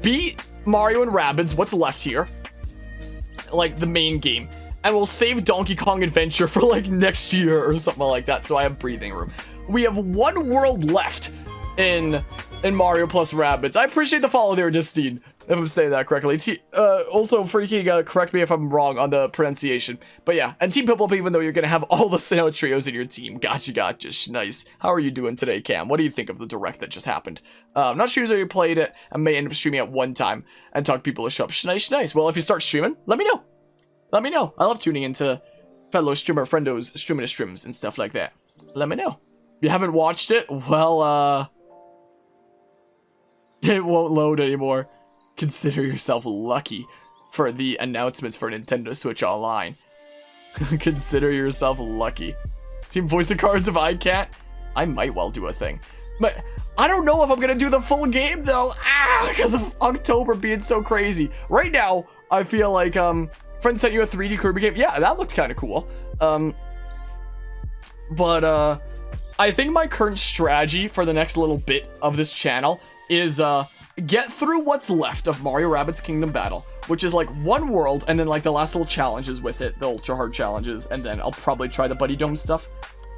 beat Mario and Rabbids, what's left here, like the main game, and we'll save Donkey Kong Adventure for like next year or something like that, so I have breathing room. We have one world left in Mario plus Rabbids. I appreciate the follow there, Justine, if I'm saying that correctly. Also, freaking correct me if I'm wrong on the pronunciation. But yeah, and Team Piplup, even though you're gonna have all the Sinnoh trios in your team. Gotcha. Nice. How are you doing today, Cam? What do you think of the direct that just happened? I'm not sure if you played it. I may end up streaming at one time and talk to people to Eshop. Nice. Well, if you start streaming, let me know. I love tuning into fellow streamer friendos streaming to streams and stuff like that. Let me know. If you haven't watched it, well, it won't load anymore. Consider yourself lucky for the announcements for Nintendo Switch Online. Consider yourself lucky. Team Voice Cards, if I can't, I might well do a thing. But I don't know if I'm gonna do the full game though, because of October being so crazy. Right now, I feel like, friend sent you a 3D Kirby game. Yeah, that looked kind of cool. But I think my current strategy for the next little bit of this channel is, get through what's left of Mario Rabbids Kingdom Battle, which is like one world, and then like the last little challenges with it, the ultra hard challenges, and then I'll probably try the Buddy Dome stuff.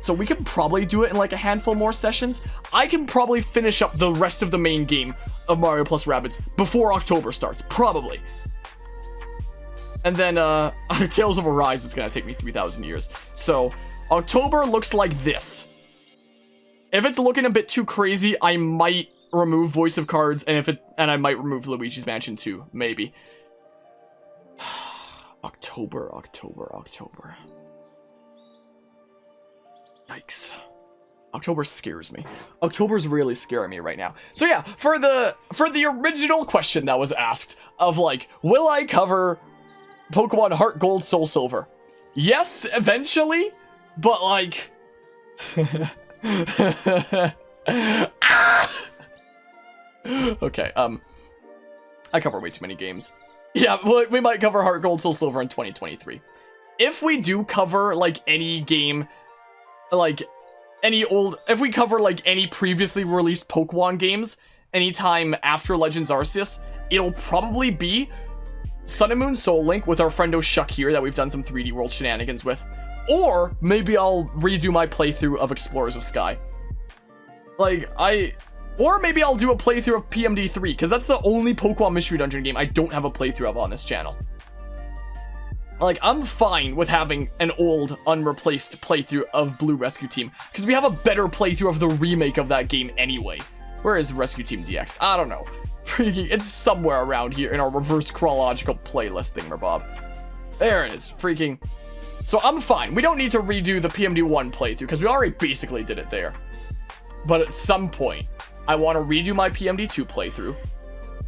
So we can probably do it in like a handful more sessions. I can probably finish up the rest of the main game of Mario plus Rabbids before October starts, probably. And then Tales of Arise is gonna take me 3,000 years. So October looks like this. If it's looking a bit too crazy, I might remove Voice of Cards, and I might remove Luigi's Mansion 2, maybe. October. Yikes. October scares me. October's really scaring me right now. So yeah, for the original question that was asked of like, will I cover Pokemon Heart Gold, Soul Silver? Yes, eventually, but like Okay, I cover way too many games. Yeah, we might cover Heart Gold, Soul Silver in 2023. If we do cover, like, any game, like, if we cover, like, any previously released Pokemon games, anytime after Legends Arceus, it'll probably be Sun and Moon Soul Link with our friend Eshop here that we've done some 3D World shenanigans with. Or maybe I'll redo my playthrough of Explorers of Sky. Like, or maybe I'll do a playthrough of PMD3, because that's the only Pokemon Mystery Dungeon game I don't have a playthrough of on this channel. Like, I'm fine with having an old, unreplaced playthrough of Blue Rescue Team, because we have a better playthrough of the remake of that game anyway. Where is Rescue Team DX? I don't know. Freaking, it's somewhere around here in our reverse chronological playlist thingamabob. There it is. Freaking. So I'm fine. We don't need to redo the PMD1 playthrough, because we already basically did it there. But at some point, I want to redo my PMD2 playthrough,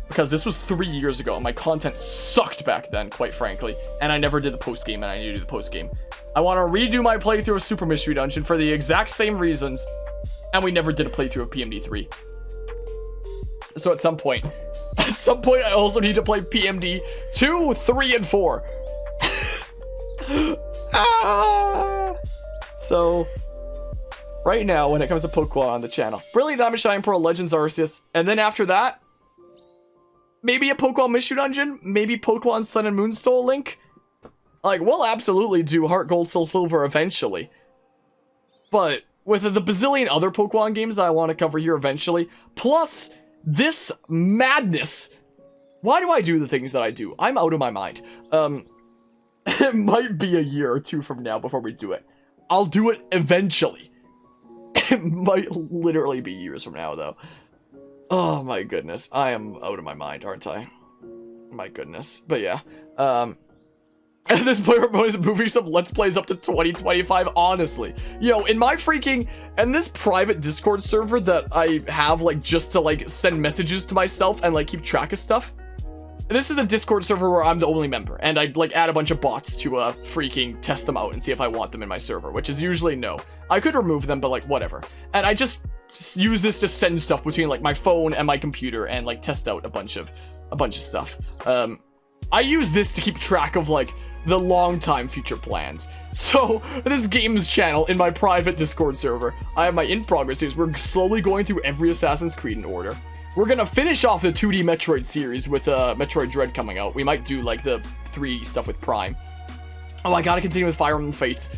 because this was 3 years ago, and my content sucked back then, quite frankly, and I never did the post-game, and I need to do the post-game. I want to redo my playthrough of Super Mystery Dungeon for the exact same reasons, and we never did a playthrough of PMD3. So at some point, I also need to play PMD 2, 3, and 4. So, right now, when it comes to Pokemon on the channel, Brilliant Diamond Shine Pearl, Legends Arceus, and then after that, maybe a Pokemon Mystery Dungeon, maybe Pokemon Sun and Moon Soul Link. Like, we'll absolutely do Heart Gold, Soul Silver eventually. But with the bazillion other Pokemon games that I want to cover here eventually, plus this madness, why do I do the things that I do? I'm out of my mind. It might be a year or two from now before we do it. I'll do it eventually. It might literally be years from now, though. Oh my goodness. I am out of my mind, aren't I? My goodness. But yeah. At this point, we're moving some Let's Plays up to 2025, honestly. Yo, in my freaking... And this private Discord server that I have, like, just to, like, send messages to myself and, like, keep track of stuff. This is a Discord server where I'm the only member, and I, like, add a bunch of bots to, freaking test them out and see if I want them in my server, which is usually no. I could remove them, but, like, whatever. And I just use this to send stuff between, like, my phone and my computer and, like, test out a bunch of stuff. I use this to keep track of, like, the long-time future plans. So, this games channel in my private Discord server, I have my in-progress series. We're slowly going through every Assassin's Creed in order. We're gonna finish off the 2D Metroid series with Metroid Dread coming out. We might do, like, the 3D stuff with Prime. Oh, I gotta continue with Fire Emblem Fates.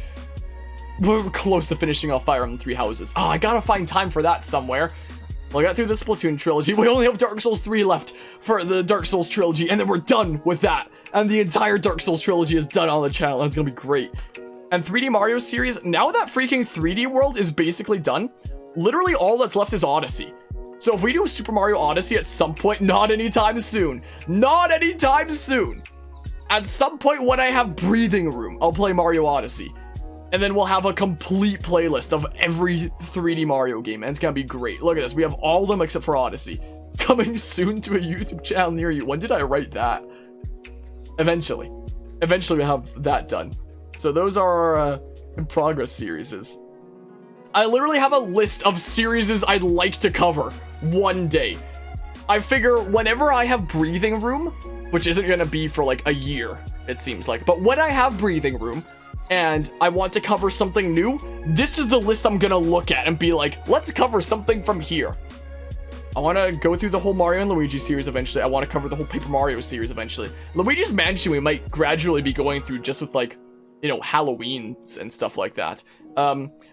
We're close to finishing off Fire Emblem Three Houses. Oh, I gotta find time for that somewhere. Well, I got through the Splatoon trilogy. We only have Dark Souls 3 left for the Dark Souls trilogy, and then we're done with that. And the entire Dark Souls trilogy is done on the channel, and it's gonna be great. And 3D Mario series, now that freaking 3D World is basically done, literally all that's left is Odyssey. So if we do a Super Mario Odyssey at some point, not anytime soon, not anytime soon, at some point when I have breathing room, I'll play Mario Odyssey. And then we'll have a complete playlist of every 3D Mario game, and it's gonna be great. Look at this, we have all of them except for Odyssey. Coming soon to a YouTube channel near you. When did I write that? Eventually. Eventually we'll have that done. So those are our in progress series. I literally have a list of series I'd like to cover one day. I figure whenever I have breathing room, which isn't gonna be for like a year, it seems like, but when I have breathing room and I want to cover something new, this is the list I'm gonna look at and be like, let's cover something from here. I want to go through the whole Mario and Luigi series eventually. I want to cover the whole Paper Mario series eventually. Luigi's Mansion we might gradually be going through just with, like, you know, Halloweens and stuff like that.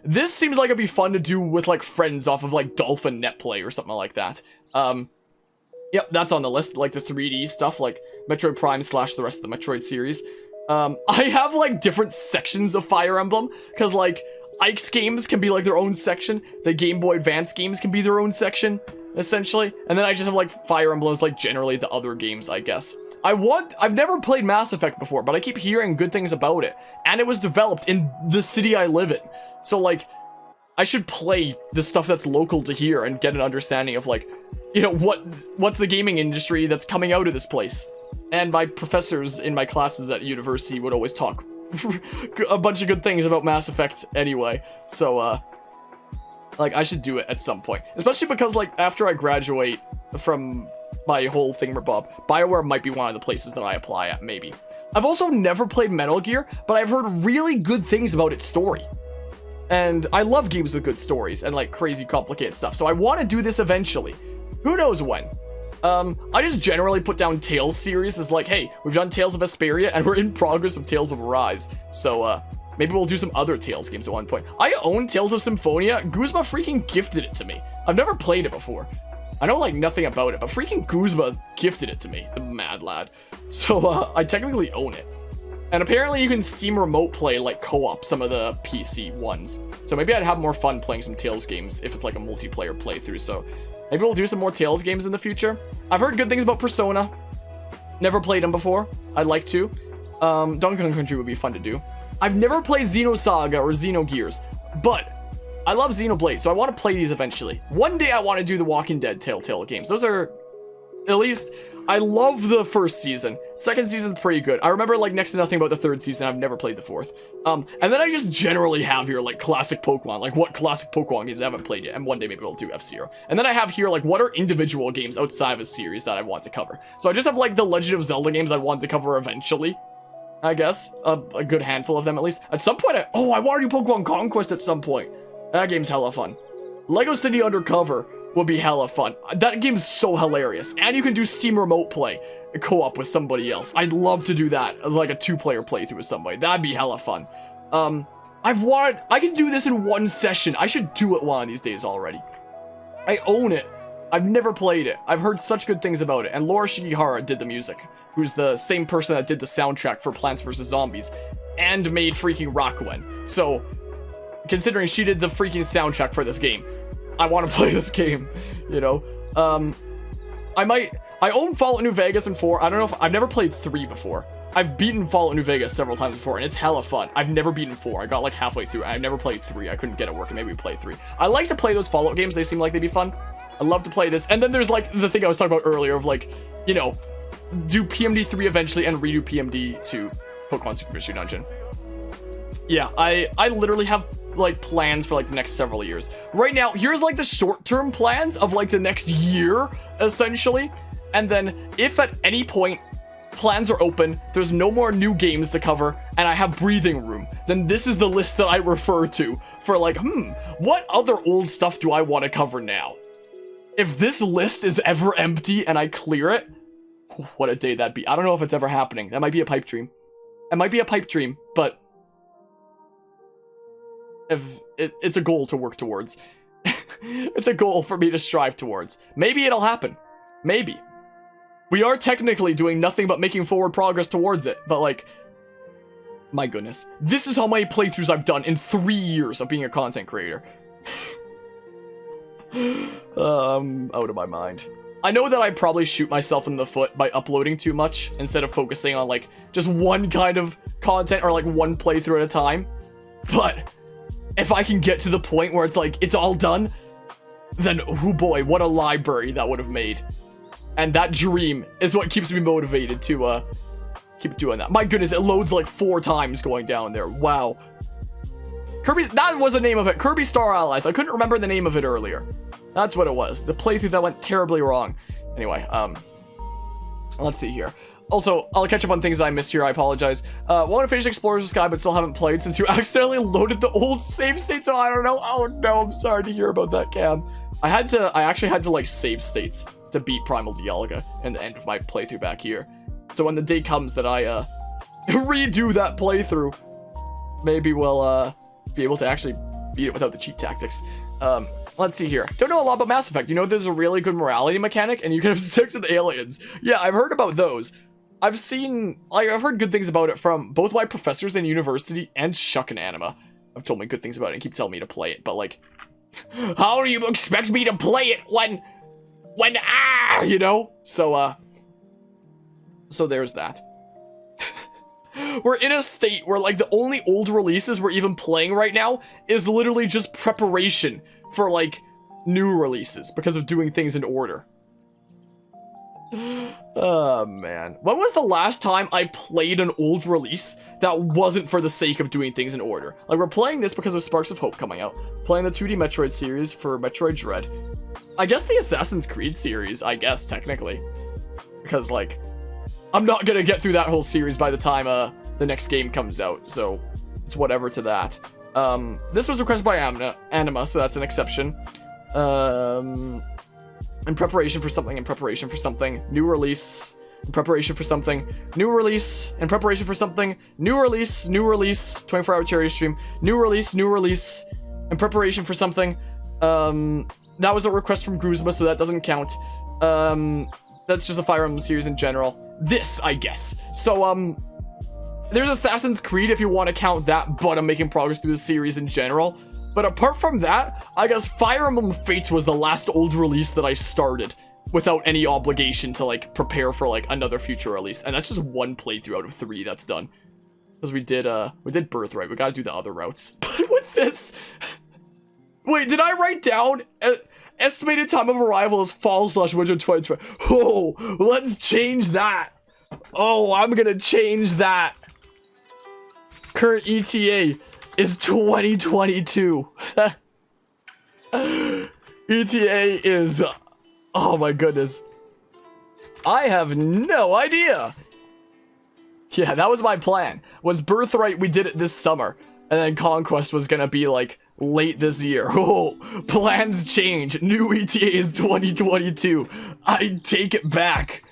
This seems like it'd be fun to do with, like, friends off of, like, Dolphin Netplay or something like that. Yep, that's on the list, like the 3D stuff, like Metroid Prime / the rest of the Metroid series. I have, like, different sections of Fire Emblem, because, like, Ike's games can be, like, their own section. The Game Boy Advance games can be their own section, essentially. And then I just have, like, Fire Emblems, like, generally the other games, I guess. I've never played Mass Effect before, but I keep hearing good things about it. And it was developed in the city I live in. So, like, I should play the stuff that's local to here and get an understanding of, like, you know, what's the gaming industry that's coming out of this place. And my professors in my classes at university would always talk a bunch of good things about Mass Effect anyway. So, like, I should do it at some point. Especially because, like, after I graduate from my whole thingamabob. BioWare might be one of the places that I apply at, maybe. I've also never played Metal Gear, but I've heard really good things about its story. And I love games with good stories and like crazy complicated stuff. So I want to do this eventually. Who knows when? I just generally put down Tales series as like, hey, we've done Tales of Vesperia and we're in progress of Tales of Arise. So, maybe we'll do some other Tales games at one point. I own Tales of Symphonia. Guzma freaking gifted it to me. I've never played it before. I know like nothing about it, but freaking Guzma gifted it to me, the mad lad. So, I technically own it. And apparently you can Steam Remote Play like co-op some of the PC ones. So maybe I'd have more fun playing some Tales games if it's like a multiplayer playthrough. So maybe we'll do some more Tales games in the future. I've heard good things about Persona. Never played them before. I'd like to. Donkey Kong Country would be fun to do. I've never played Xenosaga or Xenogears, but I love Xenoblade, so I want to play these eventually. One day I want to do the Walking Dead Telltale games. Those are, at least, I love the first season. Second season's pretty good. I remember like next to nothing about the third season. I've never played the fourth. And then I just generally have here like classic Pokemon, like what classic Pokemon games I haven't played yet. And one day maybe we'll do F-Zero. And then I have here like what are individual games outside of a series that I want to cover. So I just have like the Legend of Zelda games I want to cover eventually. I guess a good handful of them at least. At some point, I want to do Pokemon Conquest at some point. That game's hella fun. Lego City Undercover would be hella fun. That game's so hilarious. And you can do Steam Remote Play, co-op with somebody else. I'd love to do that as like a 2-player playthrough with somebody. That'd be hella fun. I can do this in one session. I should do it one of these days already. I own it. I've never played it. I've heard such good things about it. And Laura Shigihara did the music, who's the same person that did the soundtrack for Plants vs. Zombies and made freaking Rakuen. So, considering she did the freaking soundtrack for this game, I want to play this game, you know? I own Fallout New Vegas and 4. I don't know if, I've never played 3 before. I've beaten Fallout New Vegas several times before, and it's hella fun. I've never beaten 4. I got like halfway through. I've never played 3. I couldn't get it working. Maybe we play 3. I like to play those Fallout games. They seem like they'd be fun. I love to play this. And then there's like the thing I was talking about earlier of like, you know, do PMD 3 eventually and redo PMD 2, Pokemon Super Mystery Dungeon. Yeah, I literally have like plans for like the next several years. Right now, here's like the short-term plans of like the next year, essentially. And then if at any point plans are open, there's no more new games to cover, and I have breathing room, then this is the list that I refer to for like, what other old stuff do I want to cover now? If this list is ever empty and I clear it, what a day that'd be. I don't know if it's ever happening. That might be a pipe dream. It might be a pipe dream, but if it's a goal to work towards. It's a goal for me to strive towards. Maybe it'll happen. Maybe. We are technically doing nothing but making forward progress towards it, but like, my goodness. This is how many playthroughs I've done in 3 years of being a content creator. Out of my mind. I know that I probably shoot myself in the foot by uploading too much instead of focusing on like just one kind of content or like one playthrough at a time. But if I can get to the point where it's like, it's all done, then oh boy, what a library that would have made. And that dream is what keeps me motivated to keep doing that. My goodness, it loads like 4 times going down there. Wow. Kirby's, that was the name of it. Kirby Star Allies. I couldn't remember the name of it earlier. That's what it was. The playthrough that went terribly wrong. Anyway, let's see here. Also, I'll catch up on things I missed here. I apologize. Want to finish Explorers of Sky, but still haven't played since you accidentally loaded the old save state, so I don't know. Oh no, I'm sorry to hear about that, Cam. I actually had to like save states to beat Primal Dialga in the end of my playthrough back here. So when the day comes that I redo that playthrough, maybe we'll be able to actually beat it without the cheat tactics. Let's see here. Don't know a lot about Mass Effect. You know there's a really good morality mechanic and you can have sex with aliens. Yeah, I've heard about those. I've heard good things about it from both my professors in university and Shuck and Anima. Have told me good things about it and keep telling me to play it, but like, how do you expect me to play it when you know? So there's that. We're in a state where like the only old releases we're even playing right now is literally just preparation for like new releases because of doing things in order. Oh man. When was the last time I played an old release that wasn't for the sake of doing things in order? Like we're playing this because of Sparks of Hope coming out. Playing the 2D Metroid series for Metroid Dread. I guess the Assassin's Creed series, I guess, technically. Because, like, I'm not gonna get through that whole series by the time the next game comes out, so it's whatever to that. This was requested by Anima, so that's an exception. In preparation for something, new release, in preparation for something, new release, in preparation for something, new release, 24-hour charity stream, new release, in preparation for something. That was a request from Gruzma, so that doesn't count. That's just the Fire Emblem series in general. This, I guess. So, there's Assassin's Creed if you want to count that, but I'm making progress through the series in general. But apart from that, I guess Fire Emblem Fates was the last old release that I started without any obligation to, like, prepare for, like, another future release. And that's just one playthrough out of 3 that's done. Because we did Birthright. We gotta do the other routes. But with this... Wait, did I write down... estimated time of arrival is fall/winter 2020. Oh, let's change that. Oh, I'm gonna change that. Current ETA is 2022. ETA is... Oh my goodness. I have no idea. Yeah, that was my plan. Was Birthright, we did it this summer. And then Conquest was gonna be like late this year. Oh, plans change. New ETA is 2022. I take it back.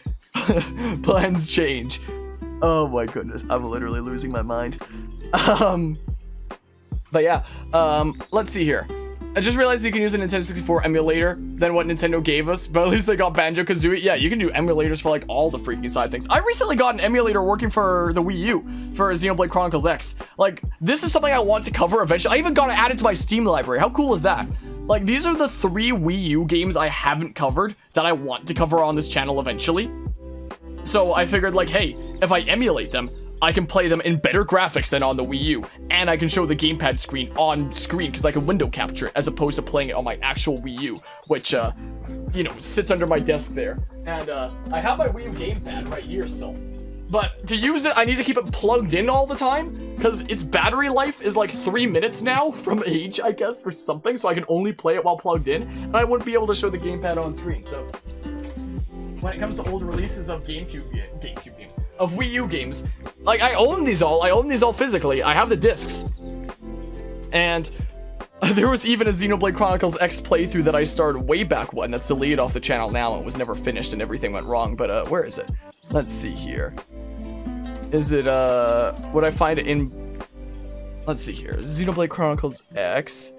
Plans change. Oh my goodness, I'm literally losing my mind. But yeah, let's see here. I just realized you can use a Nintendo 64 emulator than what Nintendo gave us, but at least they got Banjo-Kazooie. Yeah, you can do emulators for like all the freaking side things. I recently got an emulator working for the Wii U for Xenoblade Chronicles X. Like, this is something I want to cover eventually. I even got it added to my Steam library. How cool is that? Like, these are the 3 Wii U games I haven't covered that I want to cover on this channel eventually. So I figured, like, hey, if I emulate them, I can play them in better graphics than on the Wii U, and I can show the gamepad screen on screen because I can window capture it as opposed to playing it on my actual Wii U, which, you know, sits under my desk there. And I have my Wii U gamepad right here still. But to use it, I need to keep it plugged in all the time because its battery life is like 3 minutes now from age, I guess, or something, so I can only play it while plugged in, and I wouldn't be able to show the gamepad on screen, so... When it comes to old releases of GameCube games, of Wii U games, like, I own these all physically. I have the discs. And there was even a Xenoblade Chronicles X playthrough that I started way back when that's deleted off the channel now and was never finished and everything went wrong, but where is it? Let's see here. Is it, would I find it in, let's see here, Xenoblade Chronicles X.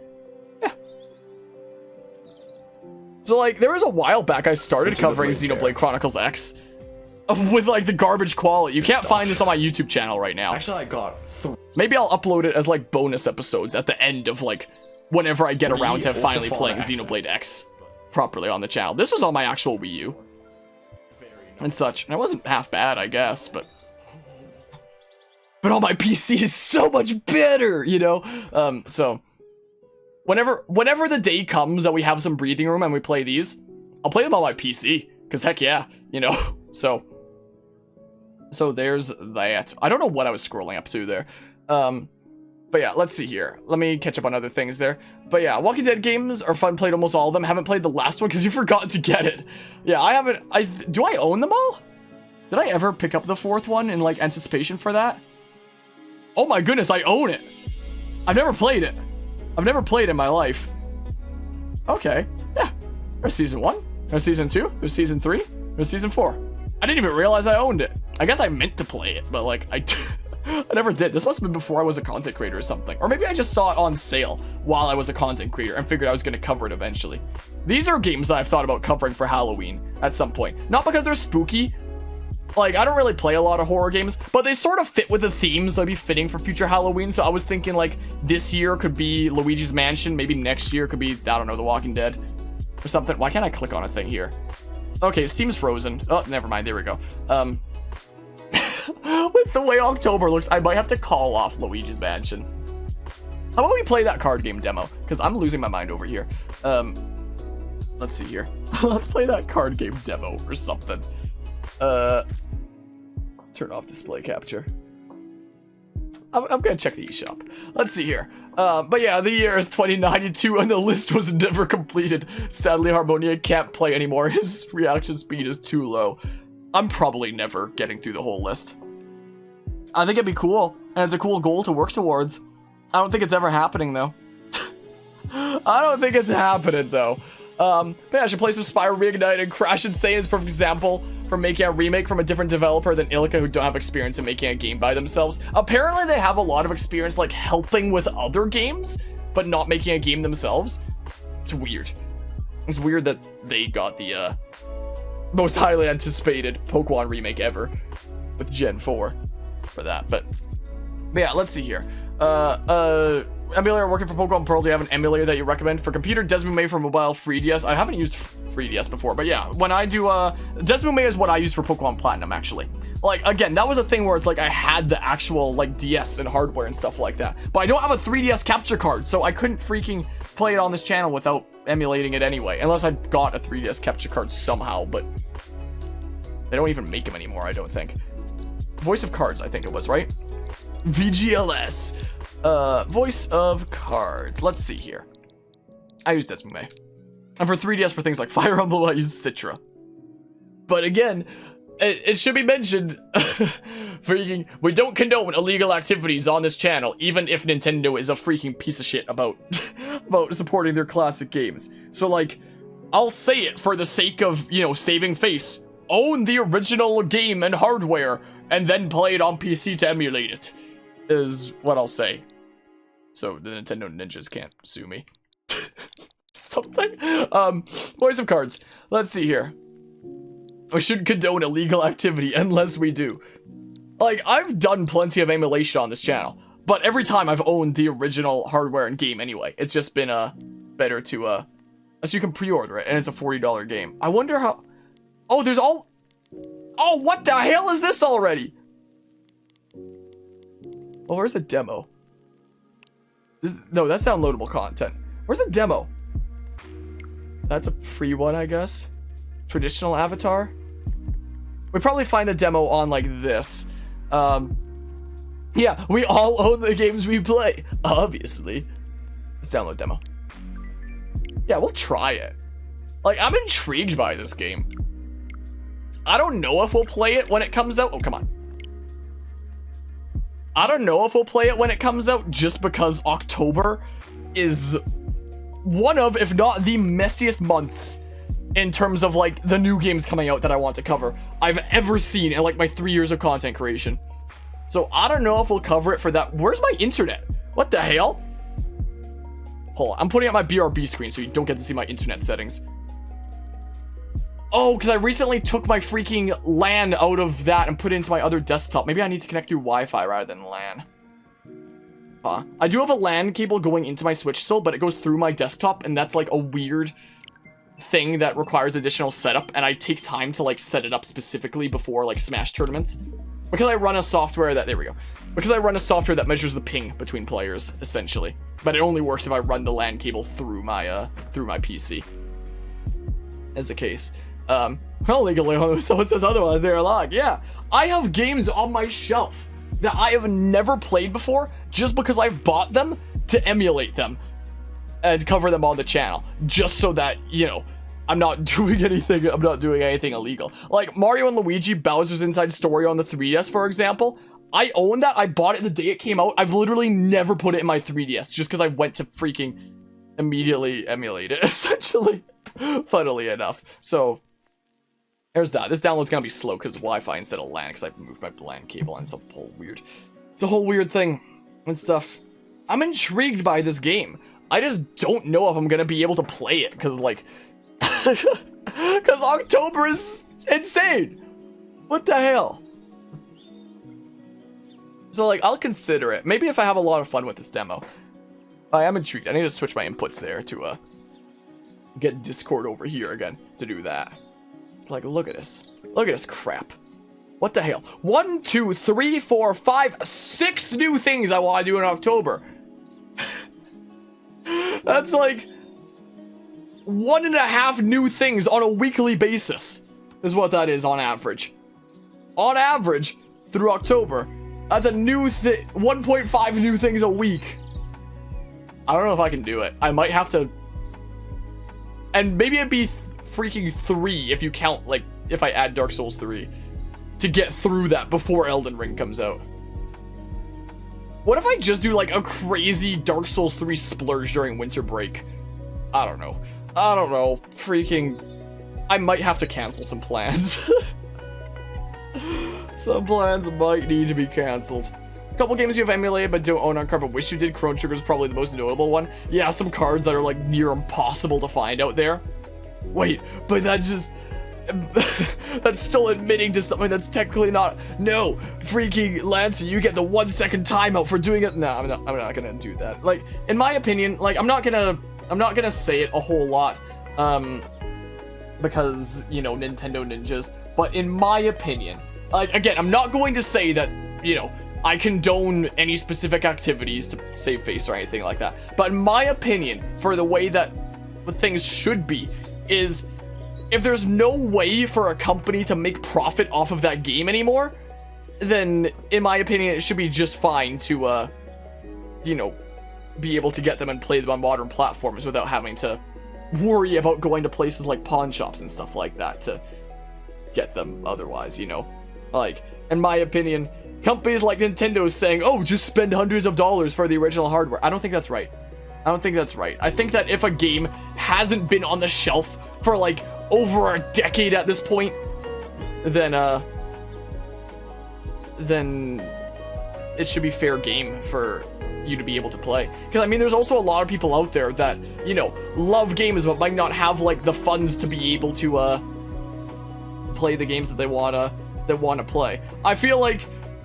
So, like, there was a while back I started covering Xenoblade Chronicles X with, like, the garbage quality. You can't find this on my YouTube channel right now. Actually, I got 3. Maybe I'll upload it as, like, bonus episodes at the end of, like, whenever I get around to finally playing Xenoblade X properly on the channel. This was on my actual Wii U and such. And it wasn't half bad, I guess, but on my PC is so much better, you know? So... Whenever the day comes that we have some breathing room and we play these, I'll play them on my PC, because heck yeah, you know, so there's that. I don't know what I was scrolling up to there, but yeah, let's see here. Let me catch up on other things there, but yeah, Walking Dead games are fun, played almost all of them, haven't played the last one because you forgot to get it. Yeah, I haven't, do I own them all? Did I ever pick up the 4th one in, like, anticipation for that? Oh my goodness, I own it! I've never played it. I've never played in my life. Okay, yeah. There's season 1, there's season 2, there's season 3, there's season 4. I didn't even realize I owned it. I guess I meant to play it, but like, I never did. This must have been before I was a content creator or something. Or maybe I just saw it on sale while I was a content creator and figured I was gonna cover it eventually. These are games that I've thought about covering for Halloween at some point. Not because they're spooky. Like, I don't really play a lot of horror games, but they sort of fit with the themes that'd be fitting for future Halloween, so I was thinking, like, this year could be Luigi's Mansion, maybe next year could be, I don't know, The Walking Dead, or something. Why can't I click on a thing here? Okay, Steam's frozen. Oh, never mind, there we go. With the way October looks, I might have to call off Luigi's Mansion. How about we play that card game demo? Because I'm losing my mind over here. Let's see here. Let's play that card game demo or something. Turn off display capture. I'm gonna check the eShop. Let's see here. But yeah, the year is 2092 and the list was never completed. Sadly, Harmonia can't play anymore. His reaction speed is too low. I'm probably never getting through the whole list. I think it'd be cool, and it's a cool goal to work towards. I don't think it's ever happening, though. I don't think it's happening, though. But yeah, I should play some Spyro Reignited. Crash Insane is a perfect example for making a remake from a different developer than Illica, who don't have experience in making a game by themselves. Apparently, they have a lot of experience, like, helping with other games, but not making a game themselves. It's weird. It's weird that they got the, most highly anticipated Pokemon remake ever with Gen 4 for that. But yeah, let's see here. Emulator working for Pokemon Pearl. Do you have an emulator that you recommend for computer? Desmume for mobile, 3DS. I haven't used 3DS before, but yeah, when I do Desmume is what I use for Pokemon Platinum, actually. Like, again, that was a thing where it's like I had the actual like DS and hardware and stuff like that, but I don't have a 3DS capture card, so I couldn't freaking play it on this channel without emulating it anyway, unless I got a 3DS capture card somehow. But they don't even make them anymore, I don't think. Voice of Cards, I think it was, right? VGLS. Voice of Cards. Let's see here. I use Desmume. And for 3DS, for things like Fire Emblem, I use Citra. But again, it should be mentioned, freaking, we don't condone illegal activities on this channel, even if Nintendo is a freaking piece of shit about, about supporting their classic games. So, like, I'll say it for the sake of, you know, saving face. Own the original game and hardware, and then play it on PC to emulate it, is what I'll say. So the Nintendo ninjas can't sue me. Something. Voice of Cards. Let's see here. We shouldn't condone illegal activity unless we do. Like, I've done plenty of emulation on this channel, but every time I've owned the original hardware and game anyway. It's just been better to so you can pre-order it, and it's a $40 game. I wonder how. Oh, there's all. Oh, what the hell is this already? Oh, where's the demo? No, that's downloadable content. Where's the demo? That's a free one, I guess. Traditional avatar. We probably find the demo on like this. Yeah, we all own the games we play, obviously. Let's download demo. Yeah, we'll try it. Like, I'm intrigued by this game. I don't know if we'll play it when it comes out. Oh, come on. I don't know if we'll play it when it comes out, just because October is one of, if not the messiest months in terms of like the new games coming out that I want to cover I've ever seen in like my 3 years of content creation. So I don't know if we'll cover it for that. Where's my internet? What the hell? Hold on, I'm putting up my BRB screen so you don't get to see my internet settings. Oh, because I recently took my freaking LAN out of that and put it into my other desktop. Maybe I need to connect through Wi-Fi rather than LAN. Huh. I do have a LAN cable going into my Switch still, but it goes through my desktop, and that's like a weird thing that requires additional setup, and I take time to like set it up specifically before like Smash tournaments. Because I run a software that, there we go. Because I run a software that measures the ping between players, essentially. But it only works if I run the LAN cable through my PC. As the case. Well, legally, if someone says otherwise, they're locked. Yeah, I have games on my shelf that I have never played before just because I bought them to emulate them and cover them on the channel, just so that, you know, I'm not doing anything illegal. Like Mario and Luigi Bowser's Inside Story on the 3DS, for example. I own that. I bought it the day it came out. I've literally never put it in my 3DS just because I went to freaking immediately emulate it, essentially, funnily enough. So there's that. This download's gonna be slow because Wi-Fi instead of LAN, because I've moved my LAN cable, and it's a whole weird thing and stuff. I'm intrigued by this game. I just don't know if I'm gonna be able to play it because, like, because October is insane. What the hell? So, like, I'll consider it. Maybe if I have a lot of fun with this demo. I am intrigued. I need to switch my inputs there to get Discord over here again to do that. It's like, look at this. Look at this crap. What the hell? 1, 2, 3, 4, 5, 6 new things I want to do in October. That's like 1.5 new things on a weekly basis is what that is on average. On average, through October, That's a new thing. 1.5 new things a week. I don't know if I can do it. I might have to. And maybe it'd be freaking 3 if you count, like, if I add Dark Souls 3 to get through that before Elden Ring comes out. What if I just do, like, a crazy Dark Souls 3 splurge during winter break? I don't know. Freaking. I might have to cancel some plans. Some plans might need to be canceled. A couple games you have emulated but don't own on card but wish you did. Chrono Trigger is probably the most notable one. Yeah, some cards that are like near impossible to find out there. Wait, but that's just... that's still admitting to something that's technically not... No, freaking Lancer, you get the 1 second timeout for doing it. No, I'm not gonna do that. Like, in my opinion, like, I'm not gonna say it a whole lot, because, you know, Nintendo ninjas. But in my opinion, like, again, I'm not going to say that, you know, I condone any specific activities to save face or anything like that. But in my opinion, for the way that things should be, is if there's no way for a company to make profit off of that game anymore, then in my opinion, it should be just fine to, you know, be able to get them and play them on modern platforms without having to worry about going to places like pawn shops and stuff like that to get them otherwise, you know? Like, in my opinion, companies like Nintendo saying, oh, just spend hundreds of dollars for the original hardware. I don't think that's right. I think that if a game hasn't been on the shelf for like over a decade at this point, then it should be fair game for you to be able to play. Because I mean, there's also a lot of people out there that, you know, love games but might not have like the funds to be able to play the games that they wanna play. I feel like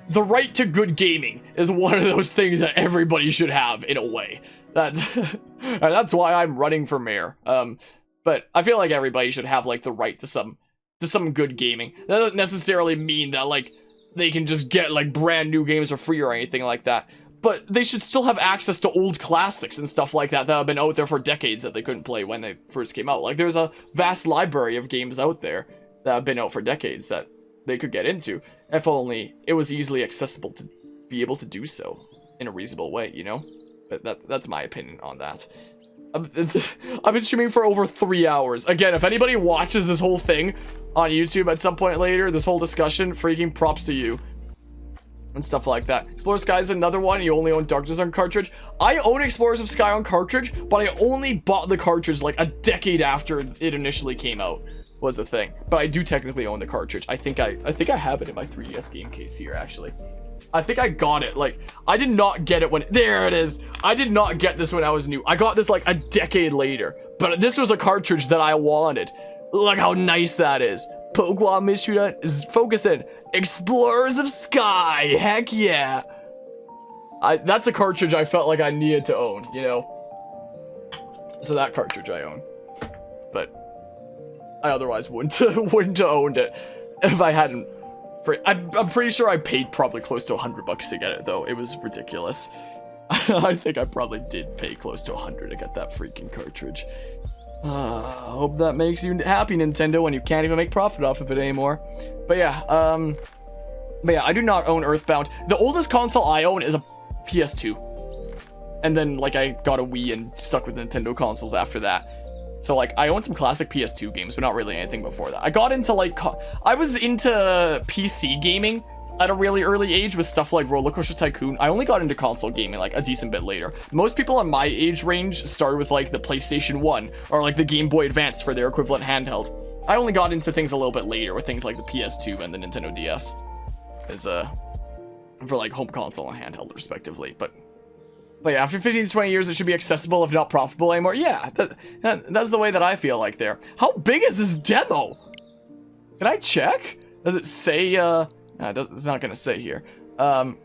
the right to good gaming is one of those things that everybody should have in a way. That's why I'm running for mayor. But I feel like everybody should have like the right to some good gaming. That doesn't necessarily mean that like they can just get like brand new games for free or anything like that. But they should still have access to old classics and stuff like that that have been out there for decades that they couldn't play when they first came out. Like, there's a vast library of games out there that have been out for decades that they could get into, if only it was easily accessible to be able to do so in a reasonable way, you know? But that's my opinion on that. I've been streaming for over 3 hours. Again, if anybody watches this whole thing on YouTube at some point later, this whole discussion, freaking props to you. And stuff like that. Explorers of Sky is another one. You only own Darkness on cartridge. I own Explorers of Sky on cartridge, but I only bought the cartridge like a decade after it initially came out, was the thing. But I do technically own the cartridge. I think I have it in my 3DS game case here, actually. I think I got it, like, I did not get it when, there it is. I did not get this when I was new. I got this like a decade later, but this was a cartridge that I wanted. Look how nice that is. Pokemon Mystery Hunt is focusing. Explorers of Sky, heck yeah. That's a cartridge I felt like I needed to own, you know? So that cartridge I own. But I otherwise wouldn't have owned it if I hadn't. I'm pretty sure I paid probably close to $100 to get it, though. It was ridiculous. I think I probably did pay close to $100 to get that freaking cartridge. Hope that makes you happy, Nintendo, when you can't even make profit off of it anymore. But yeah, I do not own Earthbound. The oldest console I own is a PS2. And then, like, I got a Wii and stuck with Nintendo consoles after that. So, like, I own some classic PS2 games, but not really anything before that. I got into, like, I was into PC gaming at a really early age with stuff like Roller Coaster Tycoon. I only got into console gaming, like, a decent bit later. Most people in my age range started with, like, the PlayStation 1 or, like, the Game Boy Advance for their equivalent handheld. I only got into things a little bit later with things like the PS2 and the Nintendo DS as, for, like, home console and handheld, respectively. But yeah, after 15 to 20 years, it should be accessible, if not profitable anymore. Yeah, that's the way that I feel like there. How big is this demo? Can I check? Does it say, it's not gonna say here. But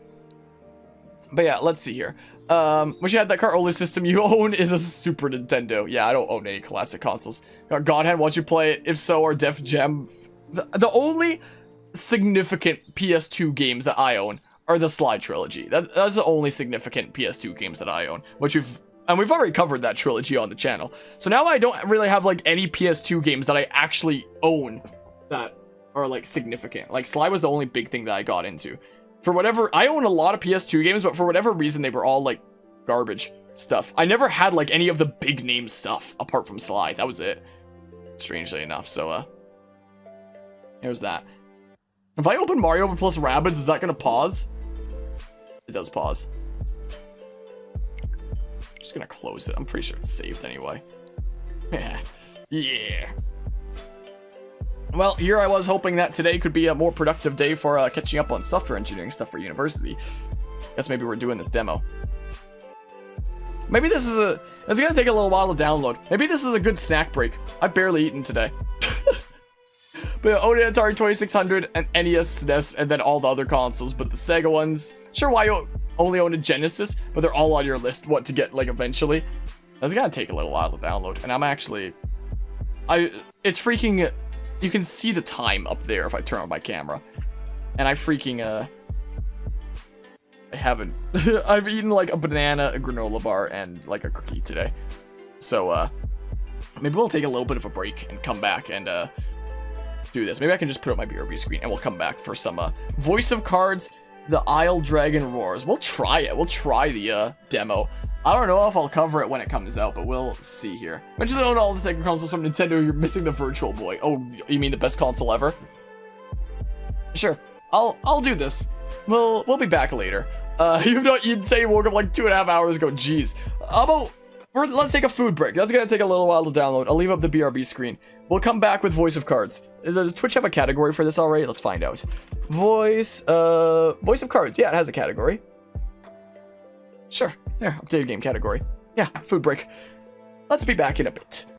yeah, let's see here. Wish you had that car. Only system you own is a Super Nintendo. Yeah, I don't own any classic consoles. Got Godhand, watch you play it. If so, or Def Jam. The only significant PS2 games that I own are the Sly trilogy. That's the only significant PS2 games that I own, which we've already covered that trilogy on the channel. So now I don't really have like any PS2 games that I actually own that are like significant. Like Sly was the only big thing that I got into. For whatever, I own a lot of PS2 games, but for whatever reason, they were all like garbage stuff. I never had like any of the big name stuff apart from Sly. That was it. Strangely enough. So, there's that. If I open Mario plus Rabbids, is that gonna pause? It does pause. I'm just gonna close it. I'm pretty sure it's saved anyway. Yeah. Well, here I was hoping that today could be a more productive day for catching up on software engineering stuff for university. Guess maybe we're doing this demo. Maybe this is it's gonna take a little while to download. Maybe this is a good snack break. I've barely eaten today. But yeah, own an Atari 2600, an NES, SNES, and then all the other consoles. But the Sega ones, sure, why you only own a Genesis, but they're all on your list, what to get, like, eventually. That's gonna take a little while to download. And I'm actually, it's freaking, you can see the time up there if I turn on my camera. And I freaking, I haven't, I've eaten, like, a banana, a granola bar, and, like, a cookie today. So, maybe we'll take a little bit of a break and come back and, do this. Maybe I can just put up my BRB screen and we'll come back for some Voice of Cards, The Isle Dragon Roars. We'll try it. We'll try the demo. I don't know if I'll cover it when it comes out, but we'll see here. Mention own all the Sega consoles from Nintendo. You're missing the Virtual Boy. Oh, you mean the best console ever? Sure. I'll do this. We'll be back later. You'd say you woke up like 2.5 hours ago. Jeez. How about let's take a food break. That's gonna take a little while to download. I'll leave up the BRB screen. We'll come back with Voice of Cards. Does Twitch have a category for this already? Let's find out. Voice of Cards. Yeah, it has a category. Sure. Yeah, updated game category. Yeah, food break. Let's be back in a bit.